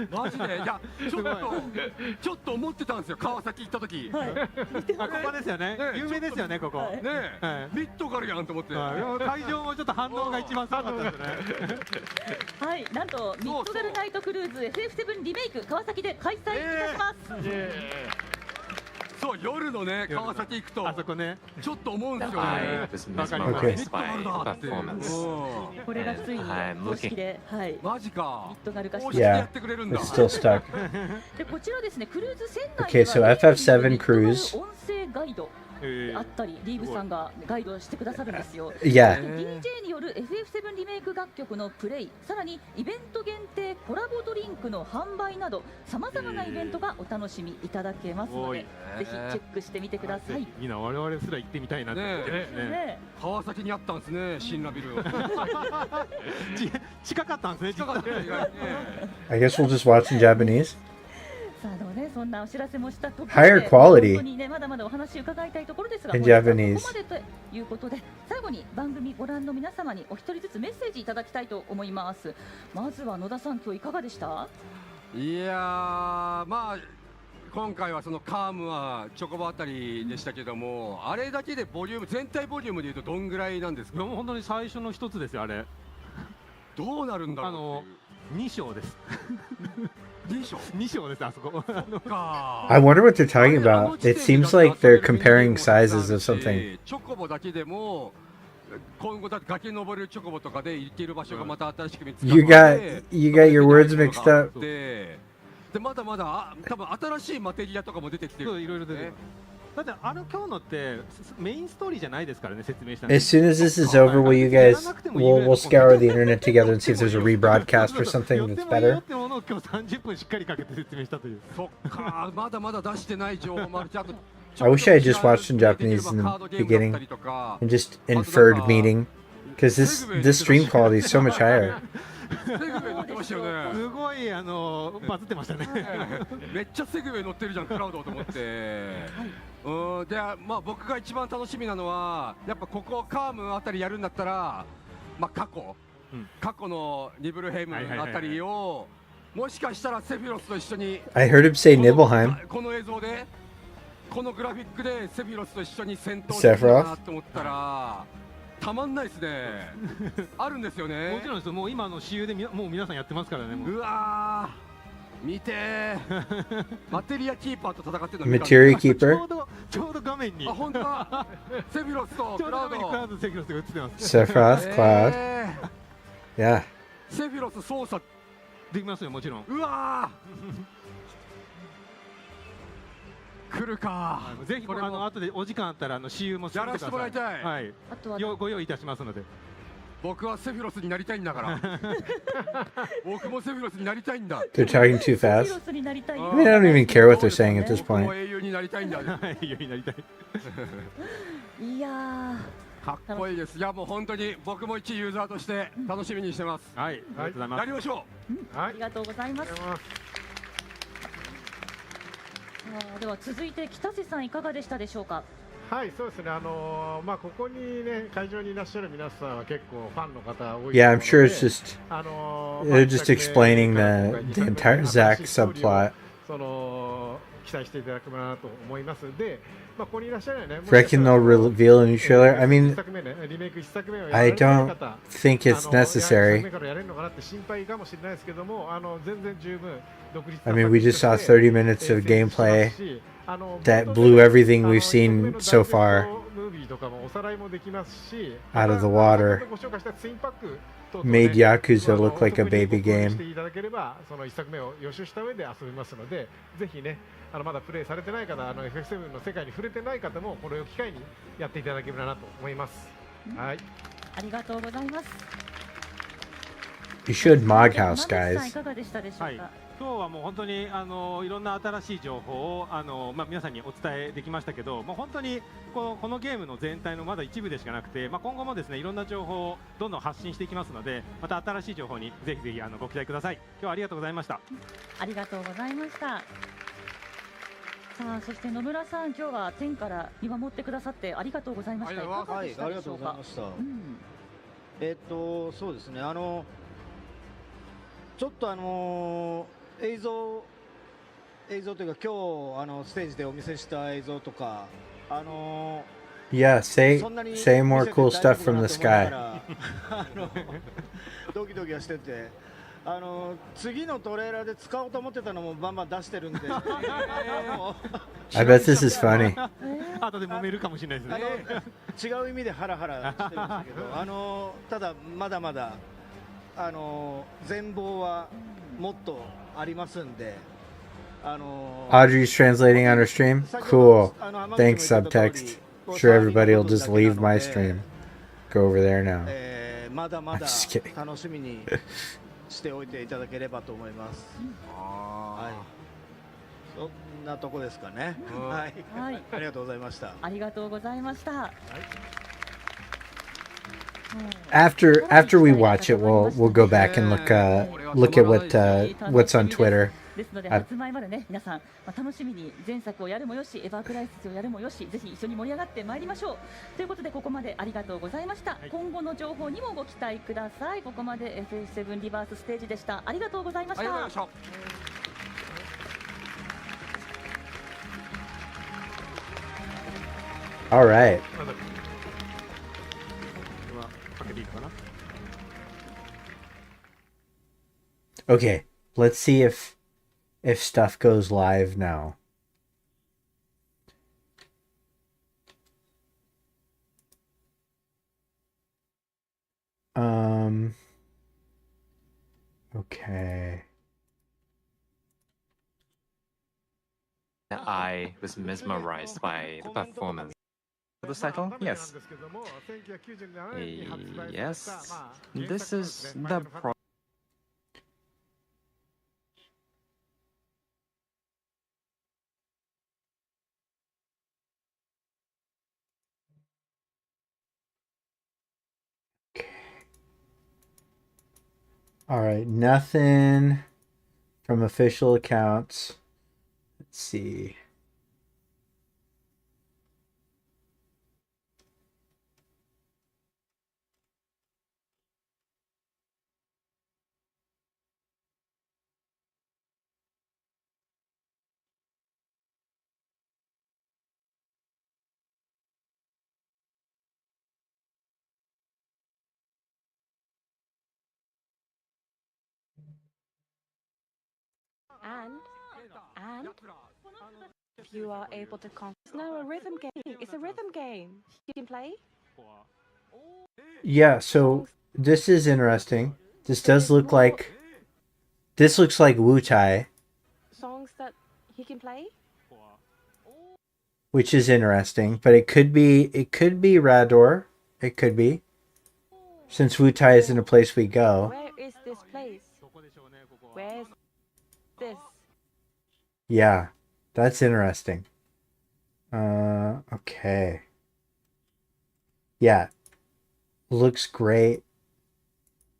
マジでいやちょっと思ってたんですよ川崎行った時。はい。ここですよね。有名ですよねここ。ねえ、ミッドガルやんと思って。会場もちょっと反応が一番すごかったですね。はい、なんとミッドガルナイトクルーズ FF7 リメイク川崎で開催いたします。そう夜のね川崎行くとあそこね。ちょっと思うんですよね。 mesmerized by performance. これがついに公式で、はい、マジか。ミッドガル化して Yeah, ってくれるんだ。 it's still stuck. でこちらですねクルーズ船内 Okay, so FF7 Cruise. 音声ガイドあったりリーブさんがガイドしてくださるんですよ。 Yeah. DJ による FF7 リメイク楽曲のプレイさらにイベント限定コラボドリンクの販売などさまざまなイベントがお楽しみいただけますのでぜひチェックしてみてください。みんな我々すら行ってみたいなって言ってますね。川崎にあったんですね新ラビル。近かったんですね。近かったね意外にね。 I guess we'll just watch in Japanese. さあね、そんなお知らせもしたところで Higher quality 本当にねまだまだお話伺いたいところですが in 本日は Japanese. ここまでということで最後に番組ご覧の皆様にお一人ずつメッセージいただきたいと思います。まずは野田さん今日いかがでした？いやーまあ今回はそのカームはチョコボあたりでしたけども、あれだけでボリューム全体ボリュームでいうとどんぐらいなんですか？もう本当に最初の一つですよあれ。どうなるんだろう。 2章です。2章ですあそこ。 I wonder what they're talking about. It seems like they're comparing sizes of something. チョコボだけでも今後だって崖登るチョコボとかで行ける場所がまた新しく見つかって You got your words mixed up. でまだまだ多分新しいマテリアとかも出てきてる。いろいろ出てる。だって今日のってメインストーリーじゃないですからね説明した。 As soon as this is over, will you guys we'll scour the internet together and see if there's a rebroadcast or something that's better? ってものを今日30分しっかりかけて説明したという。そっかまだまだ出してない情報もあるし、あと I wish I had just watched in Japanese in the beginning and just inferred meaning, because this stream quality is so much higher. セグウェイ乗ってましたよね。すごいバズってましたね。めっちゃセグウェイ乗ってるじゃんクラウドと思って。でまあ僕が一番楽しみなのはやっぱここカームあたりやるんだったら、まあ過去のニブルヘイムあたりをもしかしたらセフィロスと一緒に I heard him say Nibelheim. この映像でこのグラフィックでセフィロスと一緒に戦闘してるなと思ったらたまんないですね。あるんですよね。もちろんです。もう今の私有でもう皆さんやってますからね。うわ見てーマテリアキーパーと戦ってるの Materia ちょ Keeper? うど画面にあ、本当だセフィロスとちょうどクラウド画面にクラウドとセフィロスが映ってます。 Sephiroth, Cloud. ー Yeah. セフィロス操作できますよ、もちろん。うわー来るかぜひこれも後でお時間あったら私有もやらせてもらいたい、はい。あとはご用意いたしますので。僕はセフィロスになりたいんだから僕もセフィロスになりたいんだ They're talking too セフィロ fast. スになりたい I mean, I don't even care what they're saying at this 僕も point. 英雄になりたいんだはい、ようになりたい。いやかっこいいですいやもう本当に僕も一ユーザーとして楽しみにしてますはい、ありがとうございます。やりましょー、ありがとうございます。はいでは続いて北瀬さんいかがでしたでしょうか。はい、そうですね。ここにね、会場にいらっしゃる皆さんは結構ファンの方多い。Yeah, I'm sure it's just they're they're just explaining the entire Zack subplot. 期待していただければなと思います。で、ここにいらっしゃるね。 Reckon they'll reveal a new trailer? I mean, 一作目ね、リメイク一作目をやら I れてない don't 方 think it's 一作 necessary. 目からやれるのかなって心配かもしれないですけども、全然十分独立 I mean, we just saw 30 minutes of gameplay that that blew everything we've seen so far out of the water. Made Yakuza look like a baby game. していただければその一作目を予習した上で遊びますので、ぜひね、まだプレイされてない方、FF7 の世界に触れてない方もこれを機会にやっていただければなと思います。はい。ありがとうございます。 You should Mog 山 House, 口さんい guys. かがでしたでしょうか。はい、今日はもう本当にいろんな新しい情報を皆さんにお伝えできましたけど、もう本当にこのゲームの全体のまだ一部でしかなくて、今後もですねいろんな情報をどんどん発信していきますので、また新しい情報にぜひぜひご期待ください。今日はありがとうございました。ありがとうございました。さあ、そして野村さん、今日は天から見守ってくださってありがとうございました。いかがはい、でしたありがとうでしょうか。ございました。そうですね。ちょっと映像というか今日ステージでお見せした映像とかYeah, そんなに say more 見せて cool 大 stuff 丈夫 from かな the と思いなが sky. らドキドキはしてて、次のトレーラーで使おうと思ってたのもバンバン出してるんで、もう I bet this is funny. 後で揉めるかもしれないですね。違う意味でハラハラしてるんですけど、ただまだまだ全貌はもっとありますんで、Audrey's translating on her stream? Cool. Thanks, subtext. Sure, everybody will just leave my stream. Go over there now. まだまだ I'm just kidding. 楽しみにしておいていただければと思います。はい。そんなとこですかね。はい。はい、ありがとうございました。ありがとうございました。After we watch it, we'll go back and look at what's on Twitter. ですので発売までね、皆さん、楽しみに前作をやるもよし、エヴァークライシスをやるもよし、ぜひ一緒に盛り上がってまいりましょう。ということでここまでありがとうございました。今後の情報にもご期待ください。ここまで FF7 リバースステージでした。ありがとうございました。ありがとうございました。 All right. かけていいのかな。 Okay, let's see if stuff goes live now. Okay. I was mesmerized by the performance. The title? Yes. Yes. This is the All right, nothing from official accounts. Let's see. And if you are able to conquer, it's now a rhythm game. It's a rhythm game. You can play. Yeah, so this is interesting. This does look like... This looks like Wutai. Songs that he can play. Which is interesting, but it could be Rador. It could be. Since Wutai isn't a place we go. Where is this place? Where's this? Yeah, that's interesting. Okay. Yeah. Looks great.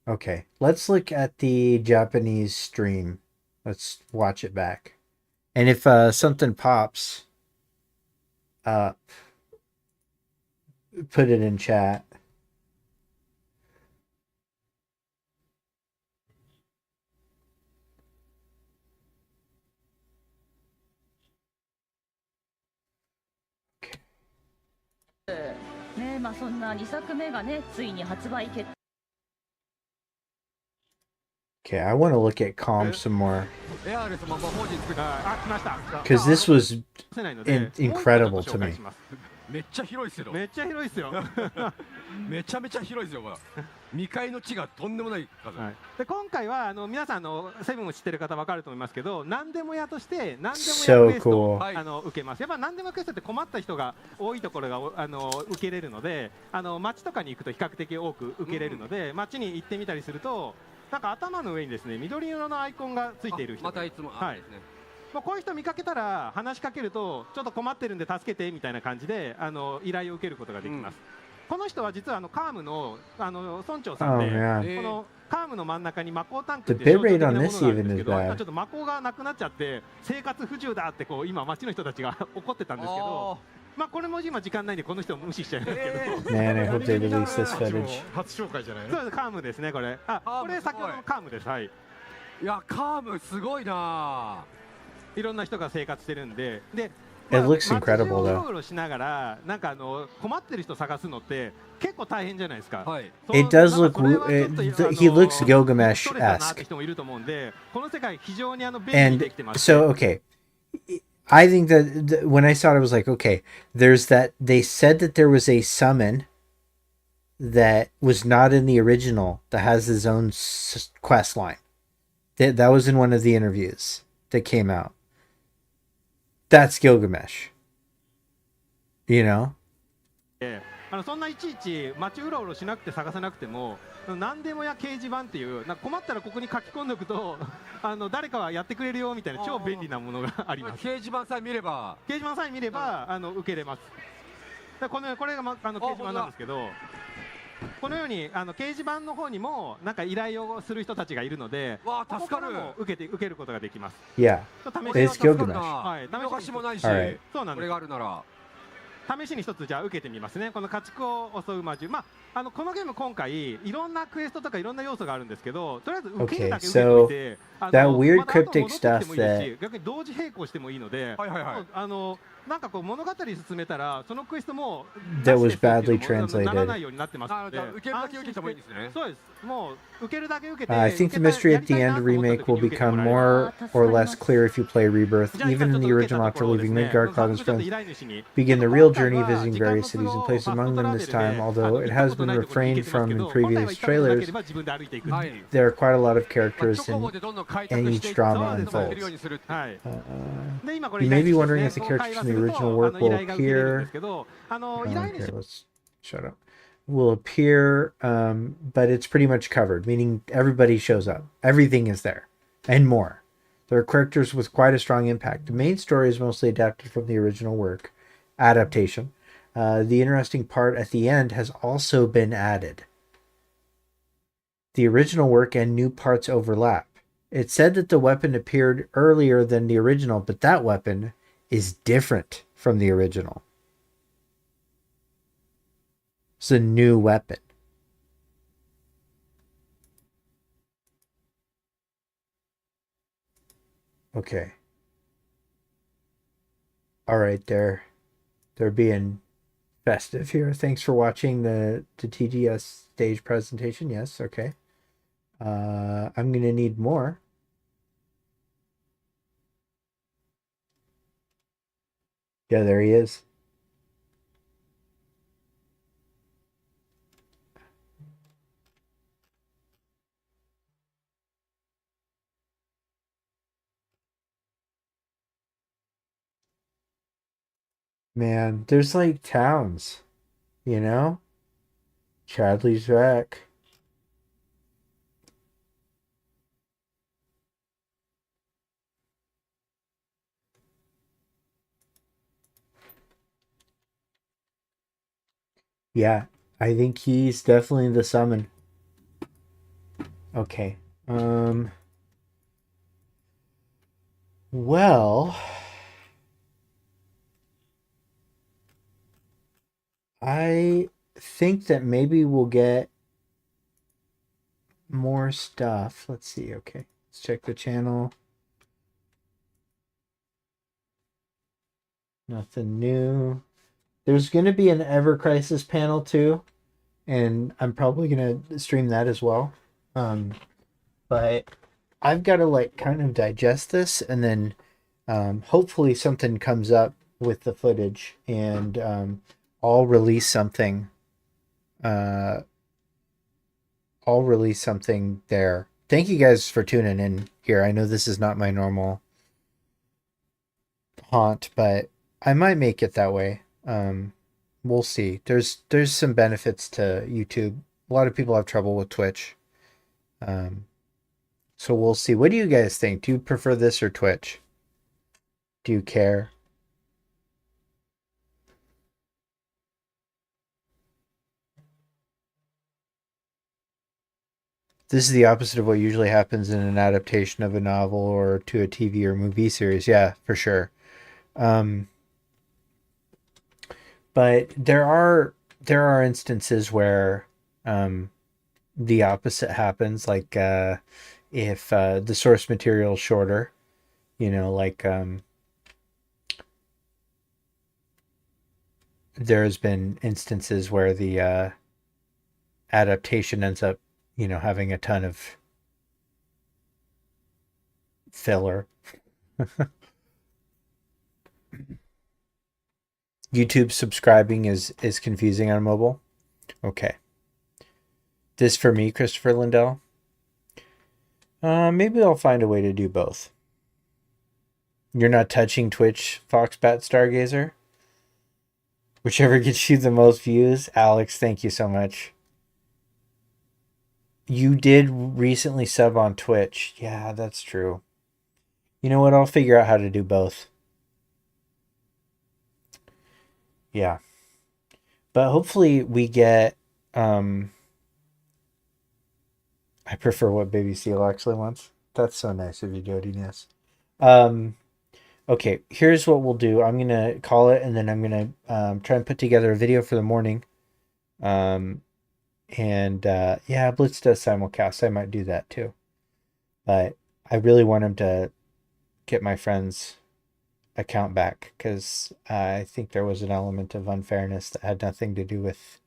Okay, let's look at the Japanese stream. Let's watch it back. And if something pops up, put it in chat. Okay. ね、まあそんな2作目がね、ついに発売決定。 Okay, I want to look at Calm some more. Because this was incredible to me. めっちゃ広いですよ。めっちゃ広いですよ。めちゃめちゃ広いですよ。これ未開の地がとんでもない数。はい、で今回は皆さんセブンを知ってる方分かると思いますけど、何でも屋として何でも屋クエストを、受けます。やっぱ何でもクエストって困った人が多いところが受けれるので、街とかに行くと比較的多く受けれるので、街に行ってみたりすると、なんか頭の上にですね緑色のアイコンがついている人。またいつも。はい。まあこういう人見かけたら話しかけるとちょっと困ってるんで助けてみたいな感じで依頼を受けることができます。この人は実はカームの村長さんで、このカームの真ん中に魔法タンクっていう象徴的なものがあるんですけど、今ちょっと魔法がなくなっちゃって生活不自由だってこう今街の人たちが怒ってたんですけど、まあこれも今時間ないんでこの人を無視しちゃいますけど。Man, I hope they release this footage. 初紹介じゃないの？そうです、カームですねこれ。これ先ほどのカームです。はい。いやカームすごいな。いろんな人が生活してるんで、で。It looks incredible though. うろうろしながらなんか困ってる人探すのって結構大変じゃないですか。It does look. He looks Gilgamesh-esque. 人もいると思うんで、この世界非常に便利にできてます。 And so okay, I think that when I saw it, I was like, okay, there's that. They said that there was a summon that was not in the original that has his own quest line. That was in one of the interviews that came out. That's Gilgamesh. You know? そんないちいち街うろうろしなくて探さなくても何でもや掲示板っていう困ったらここに書き込んでおくと誰かはやってくれるよみたいな超便利なものがあります。掲示板さえ見れば受けれます。これが掲示板なんですけど、このように掲示板の方にもなんか依頼をする人たちがいるので、ここからも受けることができます。Yeah, it's Gilgamesh. はい、見逃しもないし、そうなんです。これがあるなら試しに一つじゃあ受けてみますね。この家畜を襲う魔獣。まあこのゲーム今回いろんなクエストとかいろんな要素があるんですけど、とりあえず受けるだけ受けといて、that weird cryptic stuff that 逆に同時並行してもいいので、なんかこう物語進めたらそのクエストも that was badly translated. ならないようになってますので、受けるだけ受けてもいいんですね。そうです。もう受けるだけ受けて。I think the mystery at the end remake will become more or less clear if you play Rebirth. Even in the original, after leaving Midgard, Cloud and his friends begin the real journey visiting various cities and places among them this time. Although it has been refrained from in previous trailers, there are quite a lot of characters and each drama unfolds. You may be wondering if the characters from the original work will appear. Okay, let's shut up. Will appear, but it's pretty much covered, meaning everybody shows up. Everything is there, and more. There are characters with quite a strong impact. The main story is mostly adapted from the original work, adaptation. The interesting part at the end has also been added. The original work and new parts overlap. It said that the weapon appeared earlier than the original, but that weapon is different from the original. It's a new weapon. Okay. All right, they're being festive here. Thanks for watching the TGS stage presentation. Yes, okay. I'm gonna need more. Yeah, there he is. Man, there's like towns, you know? Chadley's back. Yeah, I think he's definitely the summon. Okay. Well, I think that maybe we'll get more stuff. Let's see. Okay. Let's check the channel. Nothing new. There's going to be an Ever Crisis panel too, and I'm probably going to stream that as well. But I've got to like kind of digest this, and then hopefully something comes up with the footage, and I'll release something. I'll release something there. Thank you guys for tuning in here. I know this is not my normal haunt, but I might make it that way. We'll see. There's some benefits to YouTube. A lot of people have trouble with Twitch. So we'll see. What do you guys think? Do you prefer this or Twitch? Do you care? This is the opposite of what usually happens in an adaptation of a novel or to a TV or movie series. Yeah, for sure. But there are instances where the opposite happens, like if the source material is shorter, you know, like there's been instances where the adaptation ends up, you know, having a ton of filler. YouTube subscribing is confusing on mobile. Okay. This for me, Christopher Lindell. Maybe I'll find a way to do both. You're not touching Twitch, Foxbat Stargazer? Whichever gets you the most views. Alex, thank you so much. You did recently sub on Twitch. Yeah, that's true. You know what? I'll figure out how to do both. Yeah. But hopefully we get... I prefer what Baby Seal actually wants. That's so nice of you, Jody Ness. Okay, here's what we'll do. I'm going to call it, and then I'm going to try and put together a video for the morning. Yeah, Blitz does simulcast. I might do that too. But I really want him to get my friend's account back, because I think there was an element of unfairness that had nothing to do with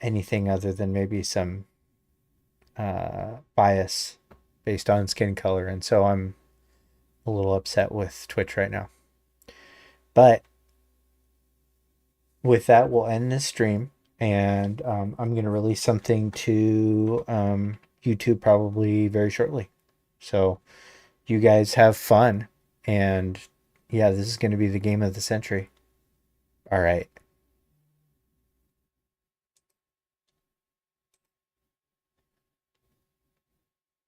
anything other than maybe some bias based on skin color. And so I'm a little upset with Twitch right now. But with that, we'll end this stream, and I'm going to release something to YouTube probably very shortly. So you guys have fun, and yeah, this is going to be the game of the century. All right.